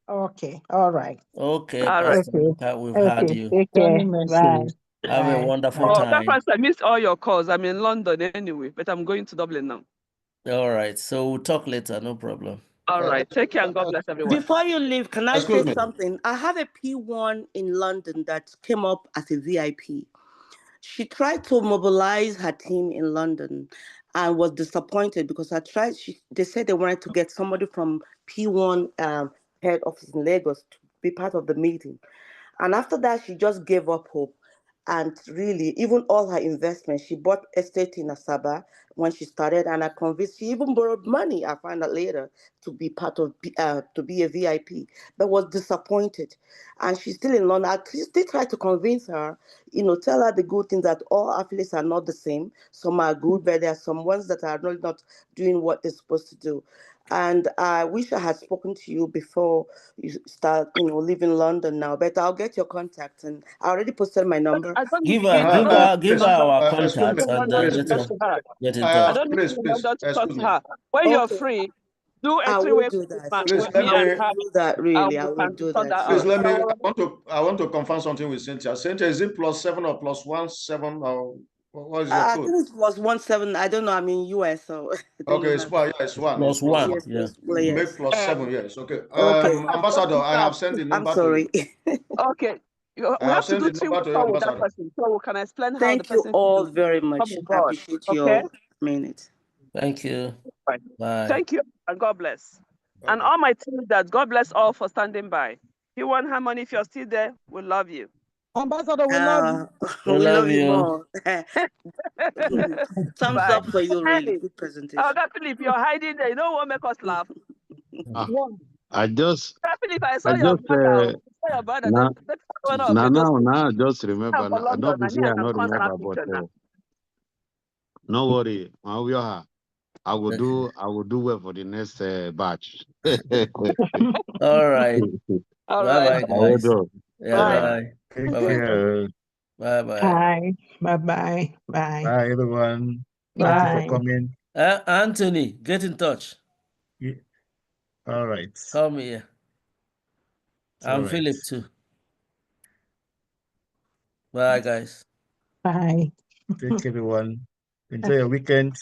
Okay. All right. Okay, All right. Pastor Okay. Maka, we've had Okay. you. Take Johnny care. Bye. Mercy. Have a Bye. wonderful Oh, Bye. that time. I missed all your calls. I'm in London anyway, but I'm going to Dublin now. All right, so we'll talk later, no problem. All right. Take care and God bless everyone. Before you leave, can I Excuse say me. something? I have a P1 in London that came up as a VIP. She tried to mobilize her team in London and was disappointed because they said they wanted to get somebody from P1 head office in Lagos to be part of the meeting. And after that, she just gave up hope. And really, even all her investments, she bought estate in Asaba when she started, and I convinced she even borrowed money. I found out later to be part of to be a VIP, but was disappointed. And she's still in London. I still try to convince her, tell her the good things that all affiliates are not the same. Some are good, but there are some ones that are not doing what they're supposed to do. And I wish I had spoken to you before you start, leaving London now. But I'll get your contact, and I already posted my number. I don't Give need her, I give don't her, need give her Please, London. our excuse me. contacts, and London Please, to talk please. to her. get in I touch. I have, don't need please, please, London to talk excuse to me. her. When you're Okay, free, do a I will three-way do that. match Please with let me me, and I will her, do that, and really. I we will can do sort that. that please out. Sure. let me, I want to confirm something with Cynthia. Cynthia, is it +7 or +17 or what is your I code? think it was 1-7. I don't know. I'm in US, so I don't Okay, remember. it's one. It's Plus one, Yes, yeah. +1. Make yes. +7, yes. Okay. Okay. Ambassador, I have sent the I'm number to sorry. you. Okay. I We have have to sent do the number three-way to you, call with that Ambassador. person, so we can explain how the Thank you person all can very come much. on I board. appreciate Okay. your minute. Thank you. Right. Bye. Thank you and God bless. And Okay. all my team, that God bless all for standing by. P1 Harmony, if you're still there, we love you. Ambassador, we love you. We love you more. Thumbs Bye. up for you, really. Hey, Good presentation. Philip, you're hiding there. You know what make us laugh? I just Philip, I saw I your just brother. I saw your brother. now The one of Lagos State. now I just I'm remember. for I London. not be And say me, I I not can remember, snap but picture now. no worry. I will do well for the next batch. All right. All Bye right. bye, guys. Yeah, Bye. bye. Take Bye care. bye. Bye. Bye. Bye-bye. Bye. Bye, everyone. Bye. Thank you for coming. Anthony, get in touch. Yeah. All right. Call me here. I'm All right. Philip too. Bye, guys. Bye. Take care, everyone. Enjoy your weekend.